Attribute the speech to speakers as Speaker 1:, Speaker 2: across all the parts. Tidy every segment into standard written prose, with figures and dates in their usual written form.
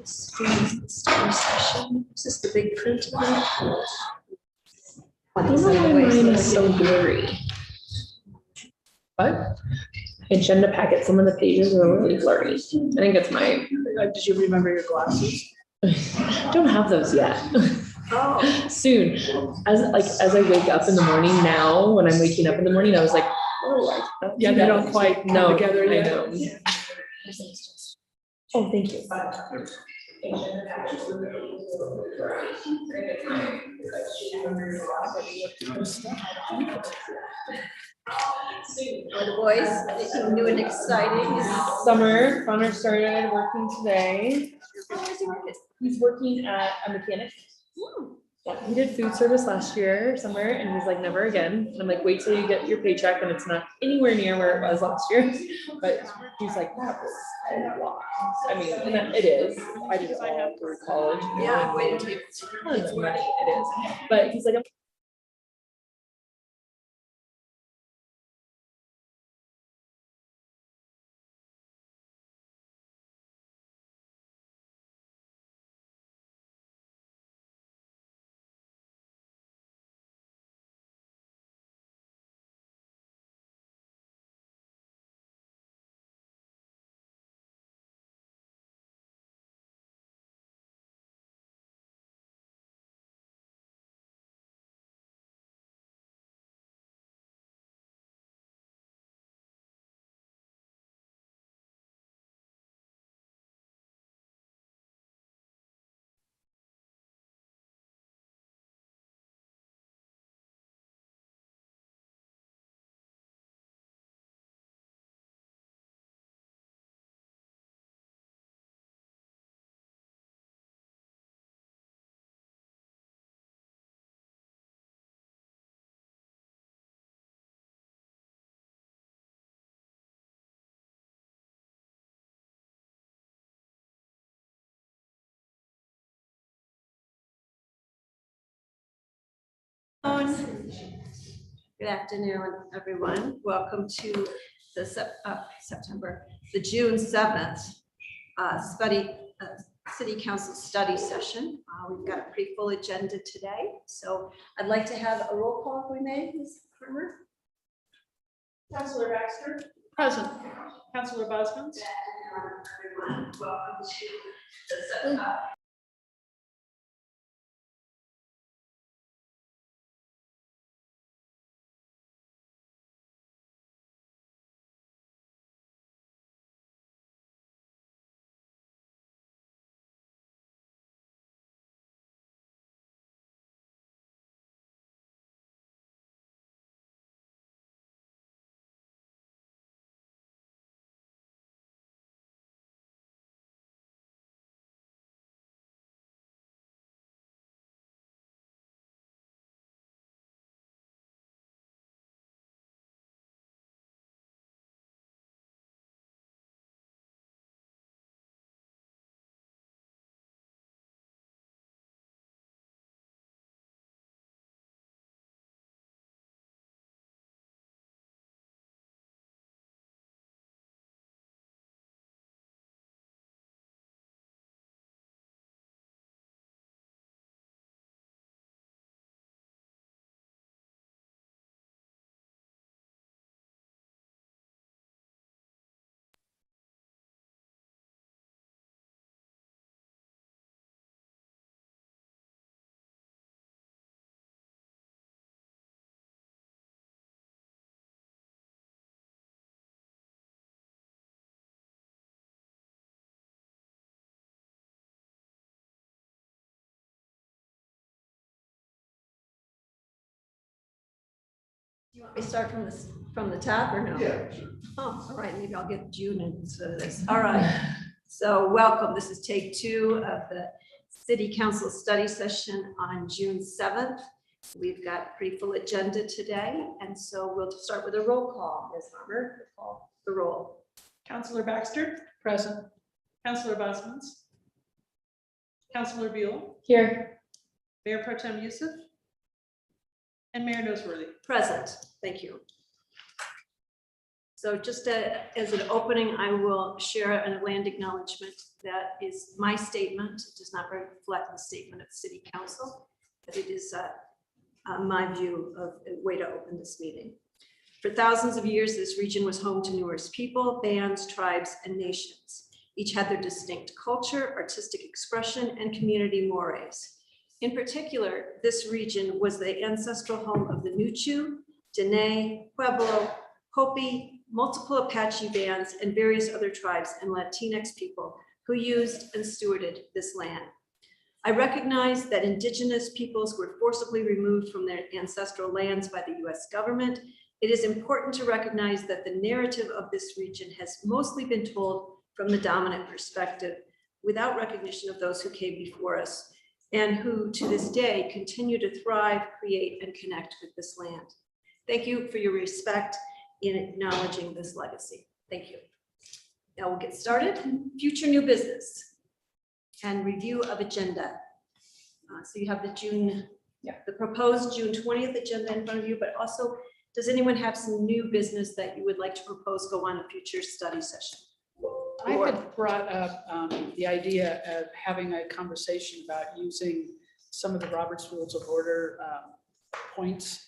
Speaker 1: Study session. Is this the big print one?
Speaker 2: I don't know why mine is so blurry.
Speaker 3: What?
Speaker 2: Agenda packet, some of the pages are really blurry. I think it's my,
Speaker 3: Did you remember your glasses?
Speaker 2: don't have those yet.
Speaker 1: Oh.
Speaker 2: Soon. As I wake up in the morning now, when I'm waking up in the morning, I was like, oh, I can't
Speaker 3: Yeah,
Speaker 2: do
Speaker 3: they
Speaker 2: that.
Speaker 3: don't quite come
Speaker 2: No,
Speaker 3: together
Speaker 2: I
Speaker 3: yet.
Speaker 2: know. Oh, thank you.
Speaker 1: Are the boys anything new and exciting?
Speaker 2: Summer, Connor started working today. He's working at a mechanic. Yeah, he did food service last year, summer, and he's like, never again. And I'm like, wait till you get your paycheck and it's not anywhere near where it was last year. But he's like, that was a lot. I mean, and it is. I did it all through college. You know,
Speaker 1: Yeah,
Speaker 2: and
Speaker 1: wait
Speaker 2: we-
Speaker 1: until.
Speaker 2: tons of money, it is. But he's like,
Speaker 1: Good afternoon, everyone. Welcome to the June 7th City Council study session. We've got a pretty full agenda today, so I'd like to have a roll call if we may, Ms. Kramer.
Speaker 3: Councilor Baxter? Present. Councilor Bosman?
Speaker 1: Everyone, welcome to the You want me to start from the top or no? Yeah. Oh, all right, maybe I'll get June into this. All right. So welcome. This is take 2 of the City Council study session on June 7th. We've got a pretty full agenda today, and so we'll start with a roll call. Ms. Harmer, call the roll.
Speaker 3: Councilor Baxter? Present. Councilor Bosman? Councilor Buell?
Speaker 2: here.
Speaker 3: Mayor Pro Tem Youssef? And Mayor Noseworthy.
Speaker 1: Present. Thank you. So just as an opening, I will share a land acknowledgement that is my statement. It does not reflect the statement of the City Council, but it is my view of a way to open this meeting. For thousands of years, this region was home to numerous people, bands, tribes, and nations. Each had their distinct culture, artistic expression, and community mores. In particular, this region was the ancestral home of the Nuchu, Dene, Pueblo, Hopi, multiple Apache bands, and various other tribes and Latinx people who used and stewarded this land. I recognize that indigenous peoples were forcibly removed from their ancestral lands by the US government. It is important to recognize that the narrative of this region has mostly been told from the dominant perspective without recognition of those who came before us and who to this day continue to thrive, create, and connect with this land. Thank you for your respect in acknowledging this legacy. Thank you. Now we'll get started. Future new business and review of agenda. So you have the proposed June 20th agenda in front of you, but also, does anyone have some new business that you would like to propose go on a future study session?
Speaker 3: I had brought up the idea of having a conversation about using some of the Robert's Rules of Order points.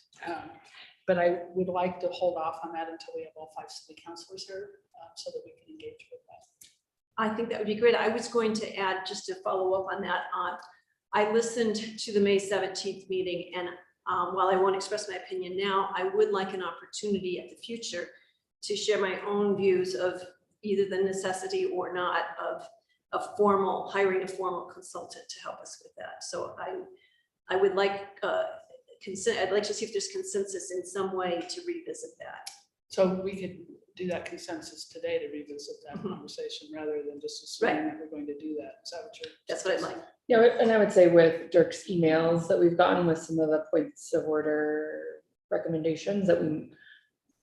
Speaker 3: But I would like to hold off on that until we have all 5 city councilors here so that we can engage with that.
Speaker 1: I think that would be great. I was going to add, just to follow up on that, I listened to the May 17th meeting, and while I won't express my opinion now, I would like an opportunity at the future to share my own views of either the necessity or not of hiring a formal consultant to help us with that. So I would like I'd like to see if there's consensus in some way to revisit that.
Speaker 3: So we could do that consensus today to revisit that conversation rather than just assuming that we're going to do that. Is that what you're?
Speaker 1: That's what I'd like.
Speaker 2: Yeah, and I would say with Dirk's emails that we've gotten with some of the points of order recommendations, that we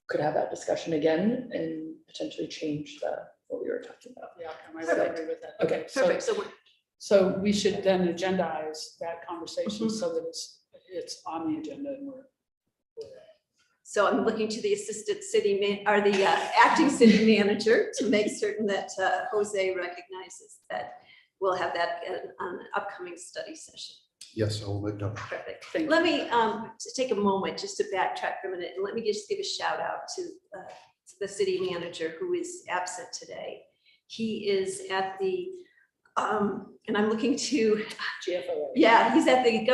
Speaker 2: could have that discussion again and potentially change what we were talking about.
Speaker 3: Yeah, I would agree with that.
Speaker 2: Okay,
Speaker 1: Perfect.
Speaker 3: So we should then agendize that conversation so that it's on the agenda and we're
Speaker 1: So I'm looking to the the acting city manager to make certain that Jose recognizes that we'll have that on an upcoming study session.
Speaker 4: Yes, I'll let know.
Speaker 1: Perfect.
Speaker 3: Thank you.
Speaker 1: Let me just take a moment just to backtrack for a minute, and let me just give a shout out to the city manager who is absent today. He is at the, and I'm looking to,
Speaker 3: GFOA.
Speaker 1: yeah, he's at the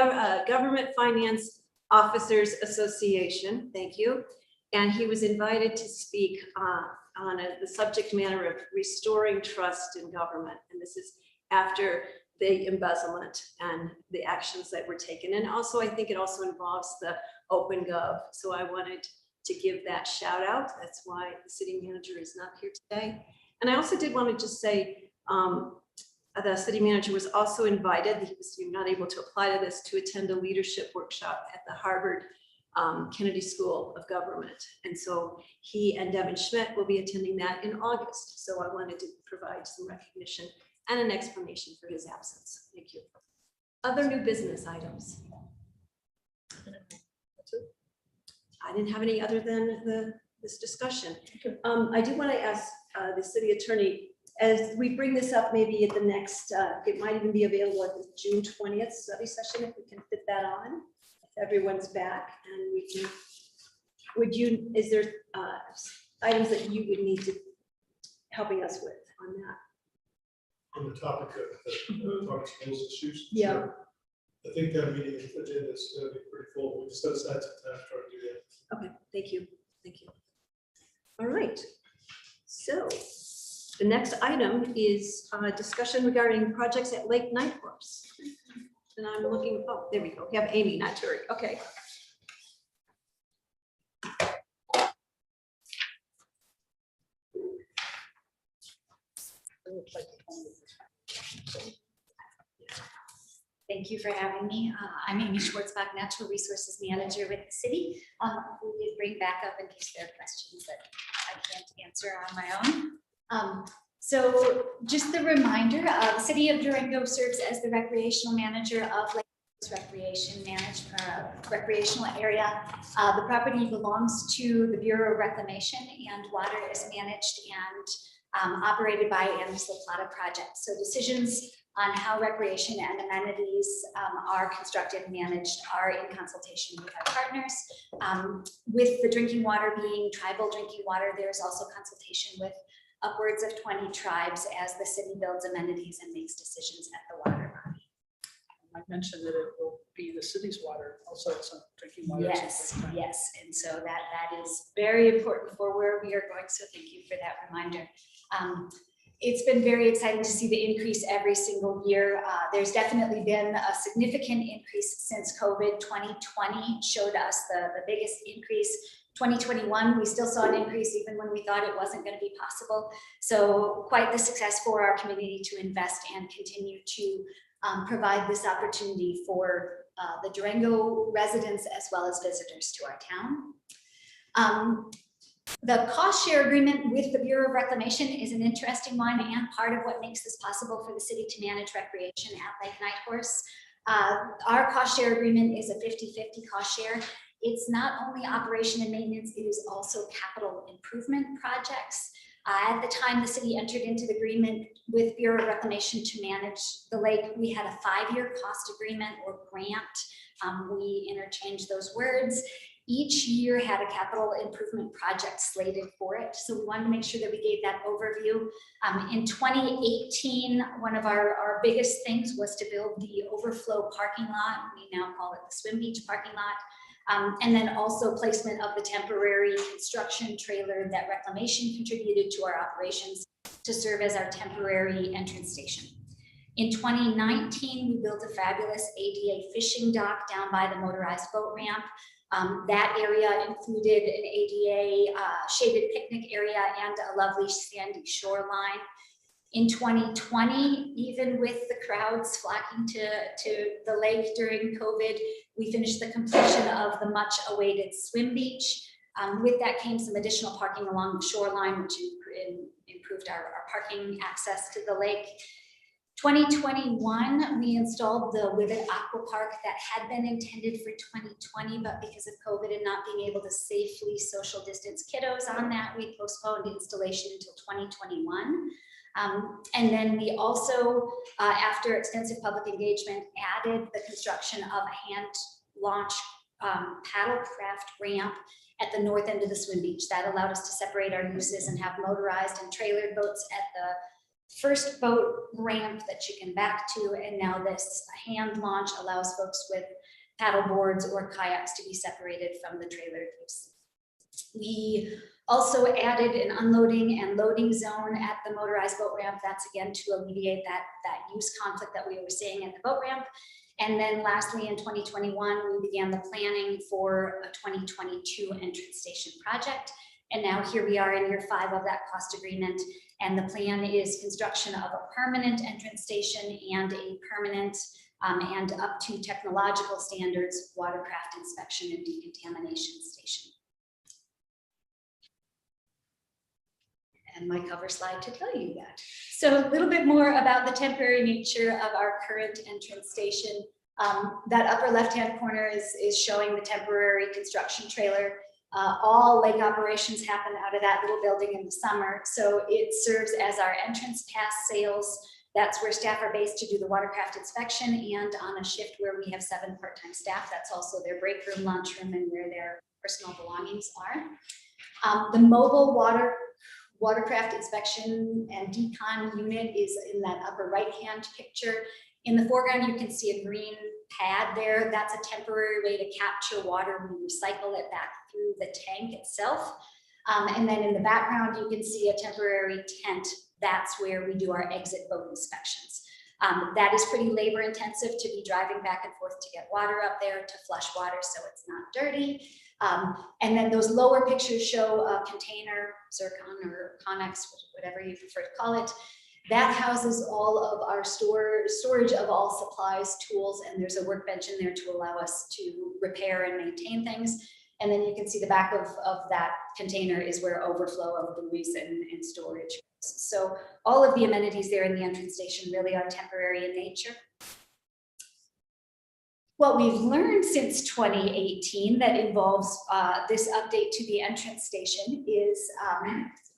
Speaker 1: Government Finance Officers Association. Thank you. And he was invited to speak on the subject matter of restoring trust in government. And this is after the embezzlement and the actions that were taken. And also, I think it also involves the OpenGov. So I wanted to give that shout out. That's why the city manager is not here today. And I also did want to just say, the city manager was also invited, he was not able to apply to this, to attend a leadership workshop at the Harvard Kennedy School of Government. And so he and Devin Schmidt will be attending that in August. So I wanted to provide some recognition and an explanation for his absence. Thank you. Other new business items? I didn't have any other than this discussion. I do want to ask the city attorney, as we bring this up, maybe at the next, it might even be available at the June 20th study session, if we can fit that on, if everyone's back, and we can, is there items that you would need to helping us with on that?
Speaker 5: On the topic of the Robert's Rules issues.
Speaker 1: Yeah.
Speaker 5: Sure. I think that meeting agenda is going to be pretty full. We just set aside some time to try to do that.
Speaker 1: Okay, thank you. Thank you. All right. So the next item is a discussion regarding projects at Lake Nightcorps. And I'm looking, oh, there we go. We have Amy, not Terry. Okay.
Speaker 6: Thank you for having me. I'm Amy Schwartzbach, Natural Resources Manager with the city. We did bring back up in case there are questions that I can't answer on my own. So just the reminder, the city of Durango serves as the recreational manager of Lake recreational area. The property belongs to the Bureau of Reclamation, and water is managed and operated by Municipal Project. So decisions on how recreation and amenities are constructed and managed are in consultation with our partners. With the drinking water being tribal drinking water, there's also consultation with upwards of 20 tribes as the city builds amenities and makes decisions at the water body.
Speaker 3: I mentioned that it will be the city's water, also some drinking water.
Speaker 6: Yes, yes, and so that is very important for where we are going, so thank you for that reminder. It's been very exciting to see the increase every single year. There's definitely been a significant increase since COVID. 2020 showed us the biggest increase. 2021, we still saw an increase even when we thought it wasn't going to be possible. So quite the success for our community to invest and continue to provide this opportunity for the Durango residents as well as visitors to our town. The cost share agreement with the Bureau of Reclamation is an interesting one and part of what makes this possible for the city to manage recreation at Lake Nightcorps. Our cost share agreement is a 50-50 cost share. It's not only operation and maintenance, it is also capital improvement projects. At the time the city entered into the agreement with Bureau of Reclamation to manage the lake, we had a 5-year cost agreement or grant. We interchanged those words. Each year had a capital improvement project slated for it. So we wanted to make sure that we gave that overview. In 2018, one of our biggest things was to build the overflow parking lot. We now call it the Swim Beach parking lot. And then also placement of the temporary construction trailer that Reclamation contributed to our operations to serve as our temporary entrance station. In 2019, we built a fabulous ADA fishing dock down by the motorized boat ramp. That area included an ADA shaded picnic area and a lovely sandy shoreline. In 2020, even with the crowds flocking to the lake during COVID, we finished the completion of the much awaited swim beach. With that came some additional parking along the shoreline, which improved our parking access to the lake. 2021, we installed the Wivet Aqua Park that had been intended for 2020, but because of COVID and not being able to safely social distance kiddos on that, we postponed installation until 2021. And then we also, after extensive public engagement, added the construction of a hand-launch paddlecraft ramp at the north end of the swim beach. That allowed us to separate our uses and have motorized and trailered boats at the first boat ramp that you can back to, and now this hand launch allows folks with paddle boards or kayaks to be separated from the trailered use. We also added an unloading and loading zone at the motorized boat ramp. That's again to alleviate that use conflict that we were seeing at the boat ramp. And then lastly, in 2021, we began the planning for a 2022 entrance station project. And now here we are in year 5 of that cost agreement. And the plan is construction of a permanent entrance station and a permanent and up to technological standards watercraft inspection and decontamination station. And my cover slide to tell you that. So a little bit more about the temporary nature of our current entrance station. That upper left-hand corner is showing the temporary construction trailer. All lake operations happen out of that little building in the summer. So it serves as our entrance pass sales. That's where staff are based to do the watercraft inspection, and on a shift where we have 7 part-time staff, that's also their break room, lunchroom, and where their personal belongings are. The mobile watercraft inspection and decon unit is in that upper right-hand picture. In the foreground, you can see a green pad there. That's a temporary way to capture water. We recycle it back through the tank itself. And then in the background, you can see a temporary tent. That's where we do our exit boat inspections. That is pretty labor intensive to be driving back and forth to get water up there, to flush water so it's not dirty. And then those lower pictures show a container, zircon or Connex, whatever you prefer to call it. That houses all of our storage of all supplies, tools, and there's a workbench in there to allow us to repair and maintain things. And then you can see the back of that container is where overflow of buoys and storage goes. So all of the amenities there in the entrance station really are temporary in nature. What we've learned since 2018 that involves this update to the entrance station is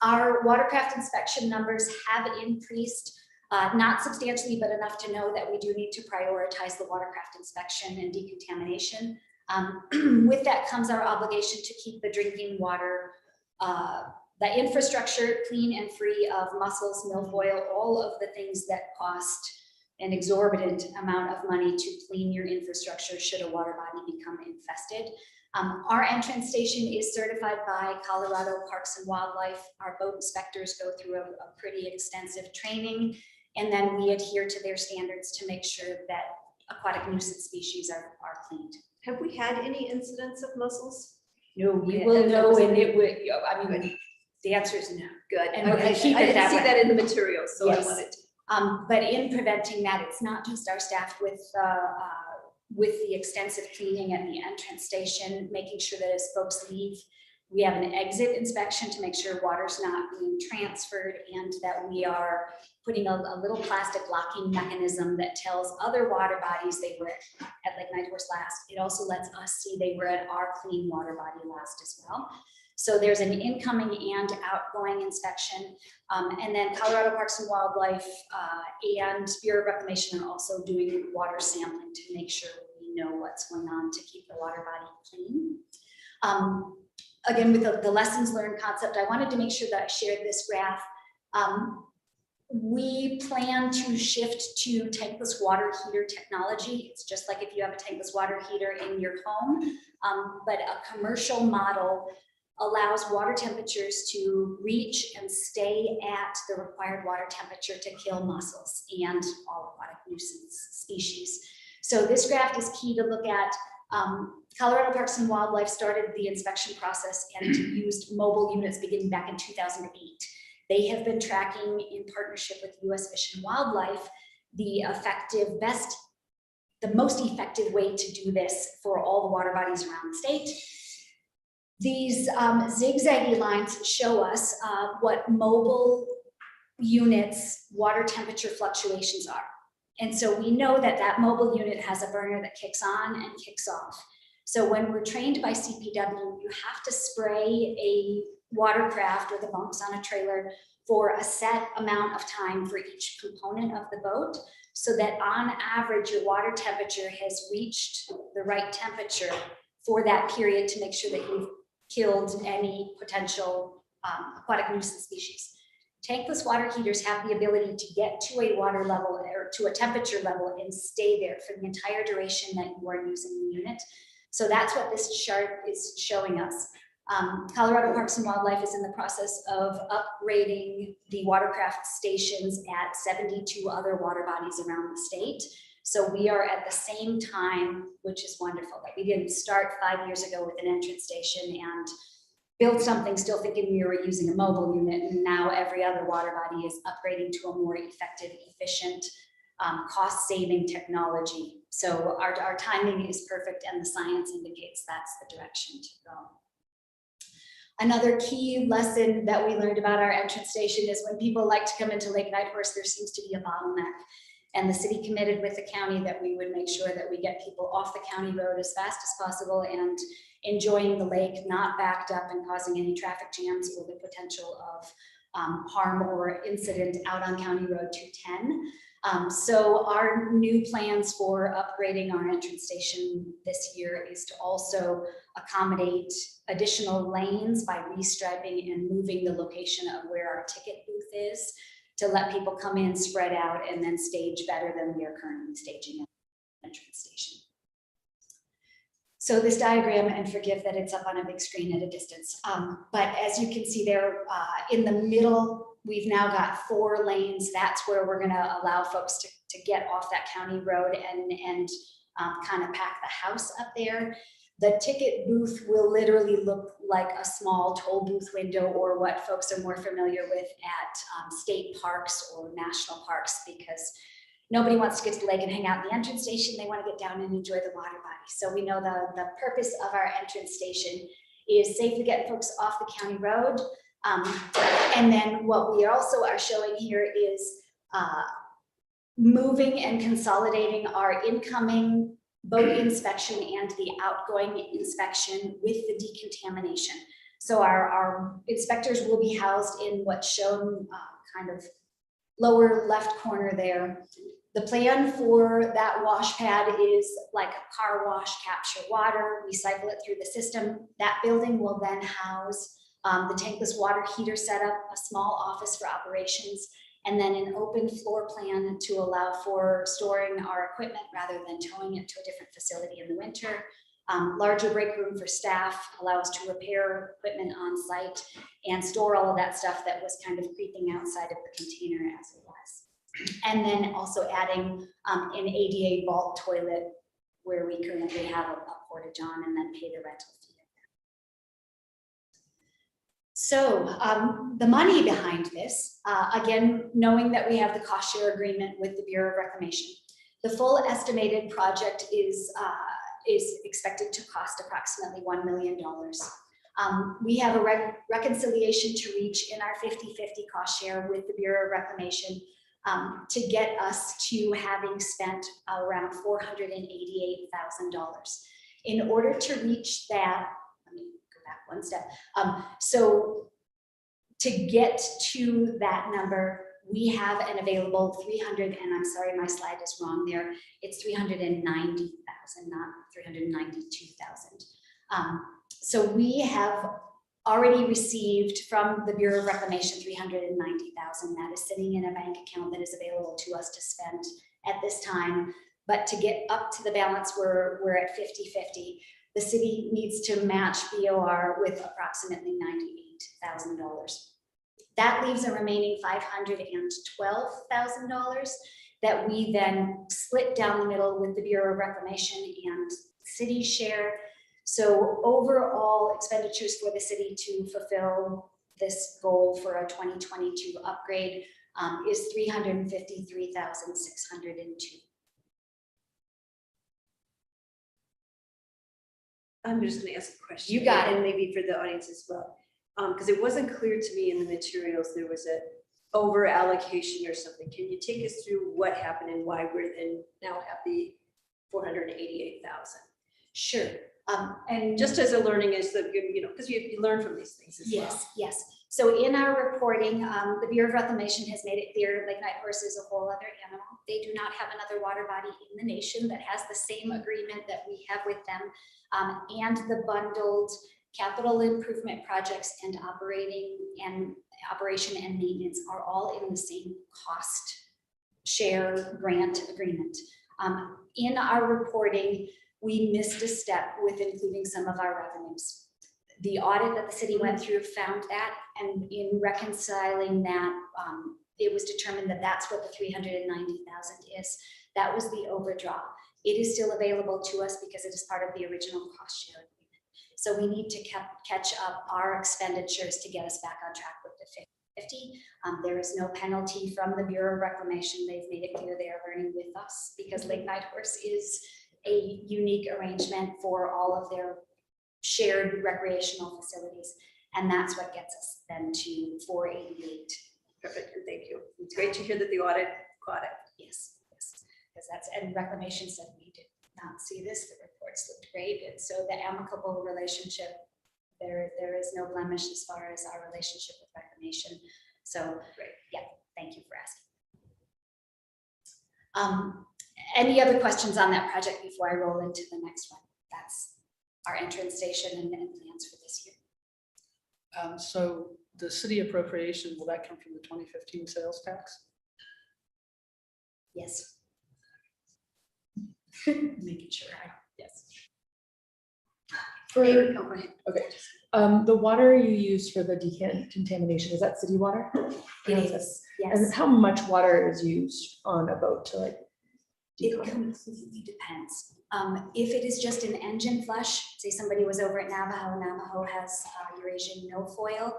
Speaker 6: our watercraft inspection numbers have increased, not substantially, but enough to know that we do need to prioritize the watercraft inspection and decontamination. With that comes our obligation to keep the drinking water, the infrastructure clean and free of mussels, milfoil, all of the things that cost an exorbitant amount of money to clean your infrastructure should a water body become infested. Our entrance station is certified by Colorado Parks and Wildlife. Our boat inspectors go through a pretty extensive training, and then we adhere to their standards to make sure that aquatic nuisance species are cleaned.
Speaker 1: Have we had any incidents of mussels?
Speaker 6: No, you
Speaker 1: Yeah,
Speaker 6: will
Speaker 1: and
Speaker 6: know,
Speaker 1: that was-
Speaker 6: and it would, I mean, the answer is no.
Speaker 1: Good.
Speaker 6: And we're gonna
Speaker 1: Okay.
Speaker 6: keep
Speaker 1: I
Speaker 6: it
Speaker 1: didn't
Speaker 6: that
Speaker 1: see
Speaker 6: way.
Speaker 1: that in the materials, so I
Speaker 6: Yes.
Speaker 1: wanted to.
Speaker 6: But in preventing that, it's not just our staff with the extensive cleaning at the entrance station, making sure that as folks leave, we have an exit inspection to make sure water's not being transferred, and that we are putting a little plastic locking mechanism that tells other water bodies they were at Lake Nightcorps last. It also lets us see they were at our clean water body last as well. So there's an incoming and outgoing inspection. And then Colorado Parks and Wildlife and Bureau of Reclamation are also doing water sampling to make sure we know what's going on to keep the water body clean. Again, with the lessons learned concept, I wanted to make sure that I shared this graph. We plan to shift to tankless water heater technology. It's just like if you have a tankless water heater in your home, but a commercial model allows water temperatures to reach and stay at the required water temperature to kill mussels and all aquatic nuisance species. So this graph is key to look at. Colorado Parks and Wildlife started the inspection process and used mobile units beginning back in 2008. They have been tracking in partnership with U.S. Fish and Wildlife the most effective way to do this for all the water bodies around the state. These zigzaggy lines show us what mobile units water temperature fluctuations are. And so we know that that mobile unit has a burner that kicks on and kicks off. So when we're trained by CPW, you have to spray a watercraft or the bunks on a trailer for a set amount of time for each component of the boat, so that on average, your water temperature has reached the right temperature for that period to make sure that you've killed any potential aquatic nuisance species. Tankless water heaters have the ability to get to a water level or to a temperature level and stay there for the entire duration that you are using the unit. So that's what this chart is showing us. Colorado Parks and Wildlife is in the process of upgrading the watercraft stations at 72 other water bodies around the state. So we are at the same time, which is wonderful, that we didn't start 5 years ago with an entrance station and build something still thinking we were using a mobile unit, and now every other water body is upgrading to a more effective, efficient, cost-saving technology. So our timing is perfect, and the science indicates that's the direction to go. Another key lesson that we learned about our entrance station is when people like to come into Lake Nightcorps, there seems to be a bottleneck. And the city committed with the county that we would make sure that we get people off the county road as fast as possible and enjoying the lake, not backed up and causing any traffic jams or the potential of harm or incident out on County Road 210. So our new plans for upgrading our entrance station this year is to also accommodate additional lanes by restriping and moving the location of where our ticket booth is to let people come in, spread out, and then stage better than we are currently staging at the entrance station. So this diagram, and forgive that it's up on a big screen at a distance, but as you can see there in the middle, we've now got 4 lanes. That's where we're gonna allow folks to get off that county road and kind of pack the house up there. The ticket booth will literally look like a small toll booth window, or what folks are more familiar with at state parks or national parks, because nobody wants to get to the lake and hang out in the entrance station. They want to get down and enjoy the water body. So we know the purpose of our entrance station is safely getting folks off the county road. And then what we also are showing here is moving and consolidating our incoming boat inspection and the outgoing inspection with the decontamination. So our inspectors will be housed in what's shown kind of lower left corner there. The plan for that wash pad is like a car wash, capture water, recycle it through the system. That building will then house the tankless water heater setup, a small office for operations, and then an open floor plan to allow for storing our equipment rather than towing it to a different facility in the winter. Larger break room for staff, allow us to repair equipment on site and store all of that stuff that was kind of creeping outside of the container as it was. And then also adding an ADA vault toilet where we currently have a portage on, and then pay the rental fee. So the money behind this, again, knowing that we have the cost share agreement with the Bureau of Reclamation, the full estimated project is expected to cost approximately $1 million. We have a reconciliation to reach in our 50-50 cost share with the Bureau of Reclamation to get us to having spent around $488,000. In order to reach that, let me go back one step. So to get to that number, we have an available 300, and I'm sorry, my slide is wrong there. It's 390,000, not 392,000. So we have already received from the Bureau of Reclamation 390,000. That is sitting in a bank account that is available to us to spend at this time. But to get up to the balance, we're at 50-50. The city needs to match BOR with approximately $98,000. That leaves a remaining $512,000 that we then split down the middle with the Bureau of Reclamation and city share. So overall expenditures for the city to fulfill this goal for a 2022 upgrade is $353,602.
Speaker 1: I'm just gonna ask a question.
Speaker 6: You got it.
Speaker 1: And maybe for the audience as well. Because it wasn't clear to me in the materials, there was a over allocation or something. Can you take us through what happened and why we're then now have the 488,000?
Speaker 6: Sure. And
Speaker 1: Just as a learning is that, you know, because you learn from these things as well.
Speaker 6: yes, yes. So in our reporting, the Bureau of Reclamation has made it clear Lake Nightcorps is a whole other animal. They do not have another water body in the nation that has the same agreement that we have with them. And the bundled capital improvement projects and operation and maintenance are all in the same cost share grant agreement. In our reporting, we missed a step with including some of our revenues. The audit that the city went through found that, and in reconciling that, it was determined that that's what the 390,000 is. That was the overdraw. It is still available to us because it is part of the original cost share agreement. So we need to catch up our expenditures to get us back on track with the 50. There is no penalty from the Bureau of Reclamation. They've made it clear they are learning with us because Lake Nightcorps is a unique arrangement for all of their shared recreational facilities. And that's what gets us then to 488.
Speaker 1: Perfect, and thank you. It's great to hear that the audit caught it.
Speaker 6: Yes, yes, because that's, and Reclamation said we did not see this, the reports looked great. And so the amicable relationship, there is no blemish as far as our relationship with Reclamation. So great, yeah, thank you for asking. Any other questions on that project before I roll into the next one? That's our entrance station and plans for this year.
Speaker 3: So the city appropriation, will that come from the 2015 sales tax?
Speaker 6: Yes. Making sure. Yes.
Speaker 2: For,
Speaker 1: Oh, go ahead.
Speaker 2: okay, the water you use for the decontamination, is that city water?
Speaker 6: It is. Yes.
Speaker 2: And how much water is used on a boat to like
Speaker 6: It
Speaker 2: decontaminate?
Speaker 6: completely depends. If it is just an engine flush, say somebody was over at Navajo has Eurasian milfoil,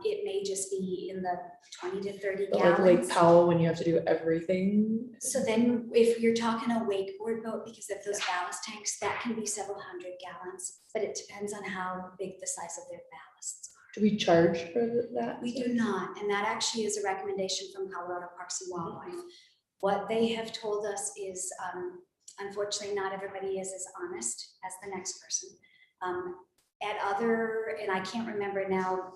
Speaker 6: it may just be in the 20 to 30
Speaker 2: But like Lake
Speaker 6: gallons.
Speaker 2: Powell, when you have to do everything?
Speaker 6: So then if you're talking a wakeboard boat, because of those ballast tanks, that can be several hundred gallons, but it depends on how big the size of their ballasts are.
Speaker 2: Do we charge for that?
Speaker 6: We do not, and that actually is a recommendation from Colorado Parks and Wildlife. What they have told us is Unfortunately, not everybody is as honest as the next person. And I can't remember now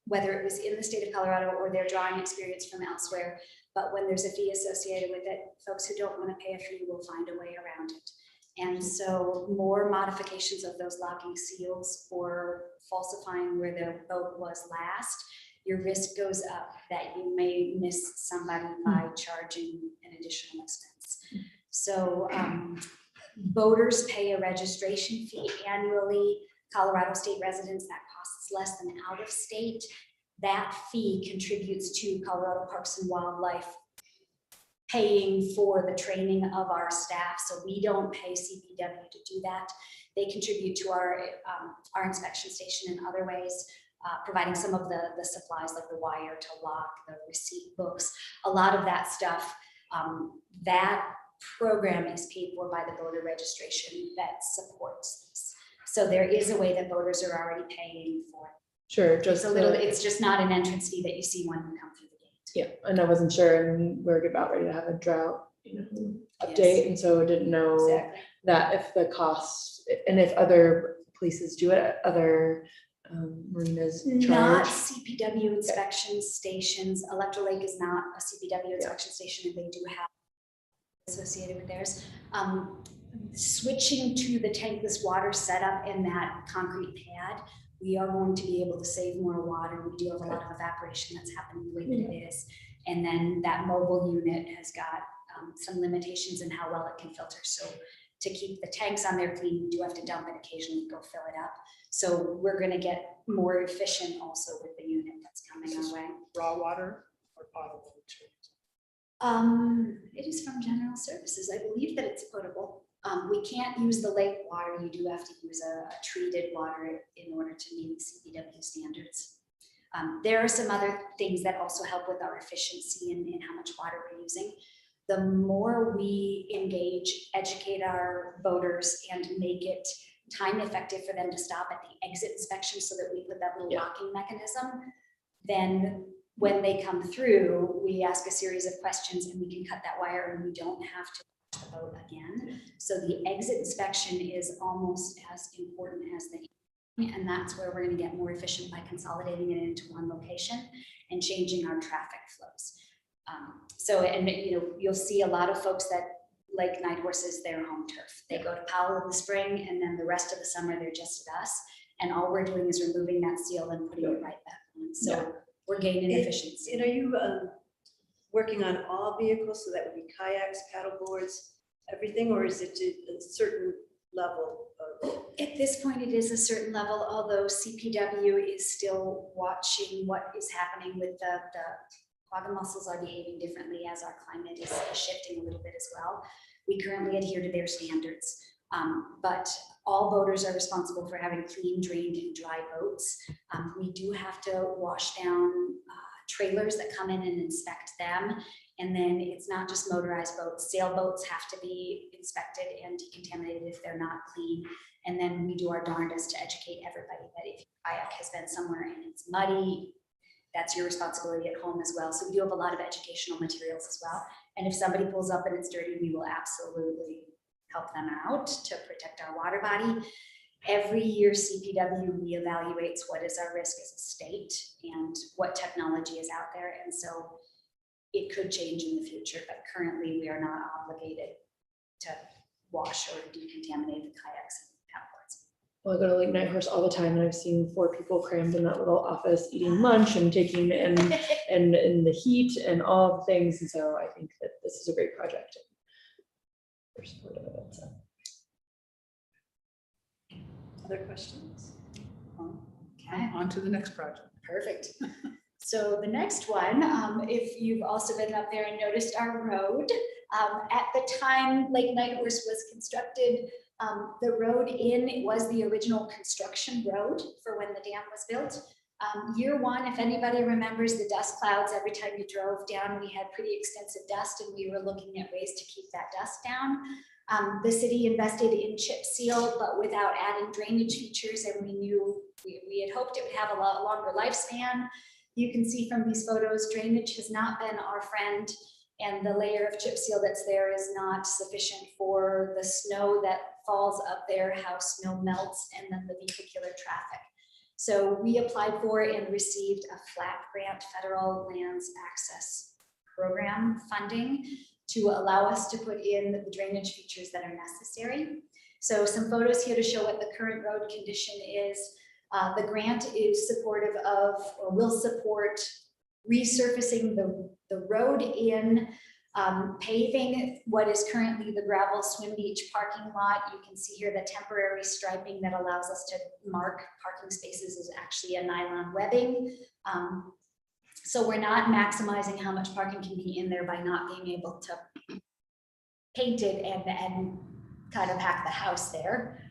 Speaker 6: whether it was in the state of Colorado or they're drawing experience from elsewhere, but when there's a fee associated with it, folks who don't want to pay a fee will find a way around it. And so more modifications of those locking seals or falsifying where the boat was last, your risk goes up that you may miss somebody by charging an additional expense. So boaters pay a registration fee annually. Colorado state residents, that costs less than out of state. That fee contributes to Colorado Parks and Wildlife paying for the training of our staff. So we don't pay CPW to do that. They contribute to our inspection station in other ways, providing some of the supplies like the wire to lock, the receipt books, a lot of that stuff. That program is paid for by the boater registration that supports this. So there is a way that voters are already paying for it.
Speaker 2: Sure,
Speaker 6: Just a little, it's just not an entrance fee that you see when you come through the gate.
Speaker 2: Yeah, and I wasn't sure, and we're about ready to have a drought, update,
Speaker 6: Yes.
Speaker 2: and so I didn't know
Speaker 6: Exactly.
Speaker 2: that if the cost, and if other places do it, other marinas
Speaker 6: Not
Speaker 2: charge.
Speaker 6: CPW inspection stations. Electro Lake is not a CPW inspection station, and they do have associated with theirs. Switching to the tankless water setup and that concrete pad, we are going to be able to save more water. We do have a lot of evaporation that's happening the way that it is. And then that mobile unit has got some limitations in how well it can filter. So to keep the tanks on there clean, we do have to dump it occasionally, go fill it up. So we're going to get more efficient also with the unit that's coming our way.
Speaker 3: Raw water or potable?
Speaker 6: It is from General Services. I believe that it's potable. We can't use the lake water. You do have to use a treated water in order to meet CPW standards. There are some other things that also help with our efficiency and how much water we're using. The more we engage, educate our voters and make it time effective for them to stop at the exit inspection so that we put that little locking mechanism, then when they come through, we ask a series of questions and we can cut that wire and we don't have to watch the boat again. So the exit inspection is almost as important as the, and that's where we're going to get more efficient by consolidating it into one location and changing our traffic flows. And you'll see a lot of folks that like Nightcorps is their home turf. They go to Powell in the spring and then the rest of the summer they're just at us. And all we're doing is removing that seal and putting it right back on. So we're gaining efficiency.
Speaker 1: And are you working on all vehicles? So that would be kayaks, paddle boards, everything, or is it a certain level of?
Speaker 6: At this point, it is a certain level, although CPW is still watching what is happening with the quagga mussels are behaving differently as our climate is shifting a little bit as well. We currently adhere to their standards, but all boaters are responsible for having clean, drained, and dry boats. We do have to wash down trailers that come in and inspect them. And then it's not just motorized boats. Sailboats have to be inspected and decontaminated if they're not clean. And then we do our darndest to educate everybody that if your kayak has been somewhere and it's muddy, that's your responsibility at home as well. So we do have a lot of educational materials as well. And if somebody pulls up and it's dirty, we will absolutely help them out to protect our water body. Every year CPW reevaluates what is our risk as a state and what technology is out there. And so it could change in the future, but currently we are not obligated to wash or decontaminate the kayaks and paddleboards.
Speaker 2: Well, I go to Lake Nighthorse all the time and I've seen 4 people crammed in that little office eating lunch and taking and in the heat and all the things. And so I think that this is a great project. We're supportive of it. So.
Speaker 1: Other questions?
Speaker 6: Okay.
Speaker 3: On to the next project.
Speaker 6: Perfect. So the next one, if you've also been up there and noticed our road, at the time Lake Nighthorse was constructed, the road in was the original construction road for when the dam was built. Year one, if anybody remembers the dust clouds, every time you drove down, we had pretty extensive dust and we were looking at ways to keep that dust down. The city invested in chip seal, but without adding drainage features, and we knew we had hoped it would have a lot longer lifespan. You can see from these photos, drainage has not been our friend, and the layer of chip seal that's there is not sufficient for the snow that falls up there, how snow melts, and then the vehicular traffic. So we applied for and received a flat grant federal lands access program funding to allow us to put in the drainage features that are necessary. So some photos here to show what the current road condition is. The grant is supportive of, or will support, resurfacing the road in, paving what is currently the gravel swim beach parking lot. You can see here the temporary striping that allows us to mark parking spaces is actually a nylon webbing. So we're not maximizing how much parking can be in there by not being able to paint it and kind of pack the house there.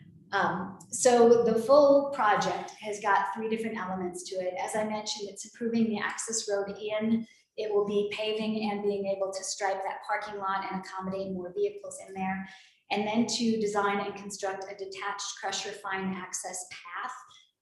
Speaker 6: So the full project has got 3 different elements to it. As I mentioned, it's improving the access road in. It will be paving and being able to stripe that parking lot and accommodate more vehicles in there. And then to design and construct a detached crusher fine access path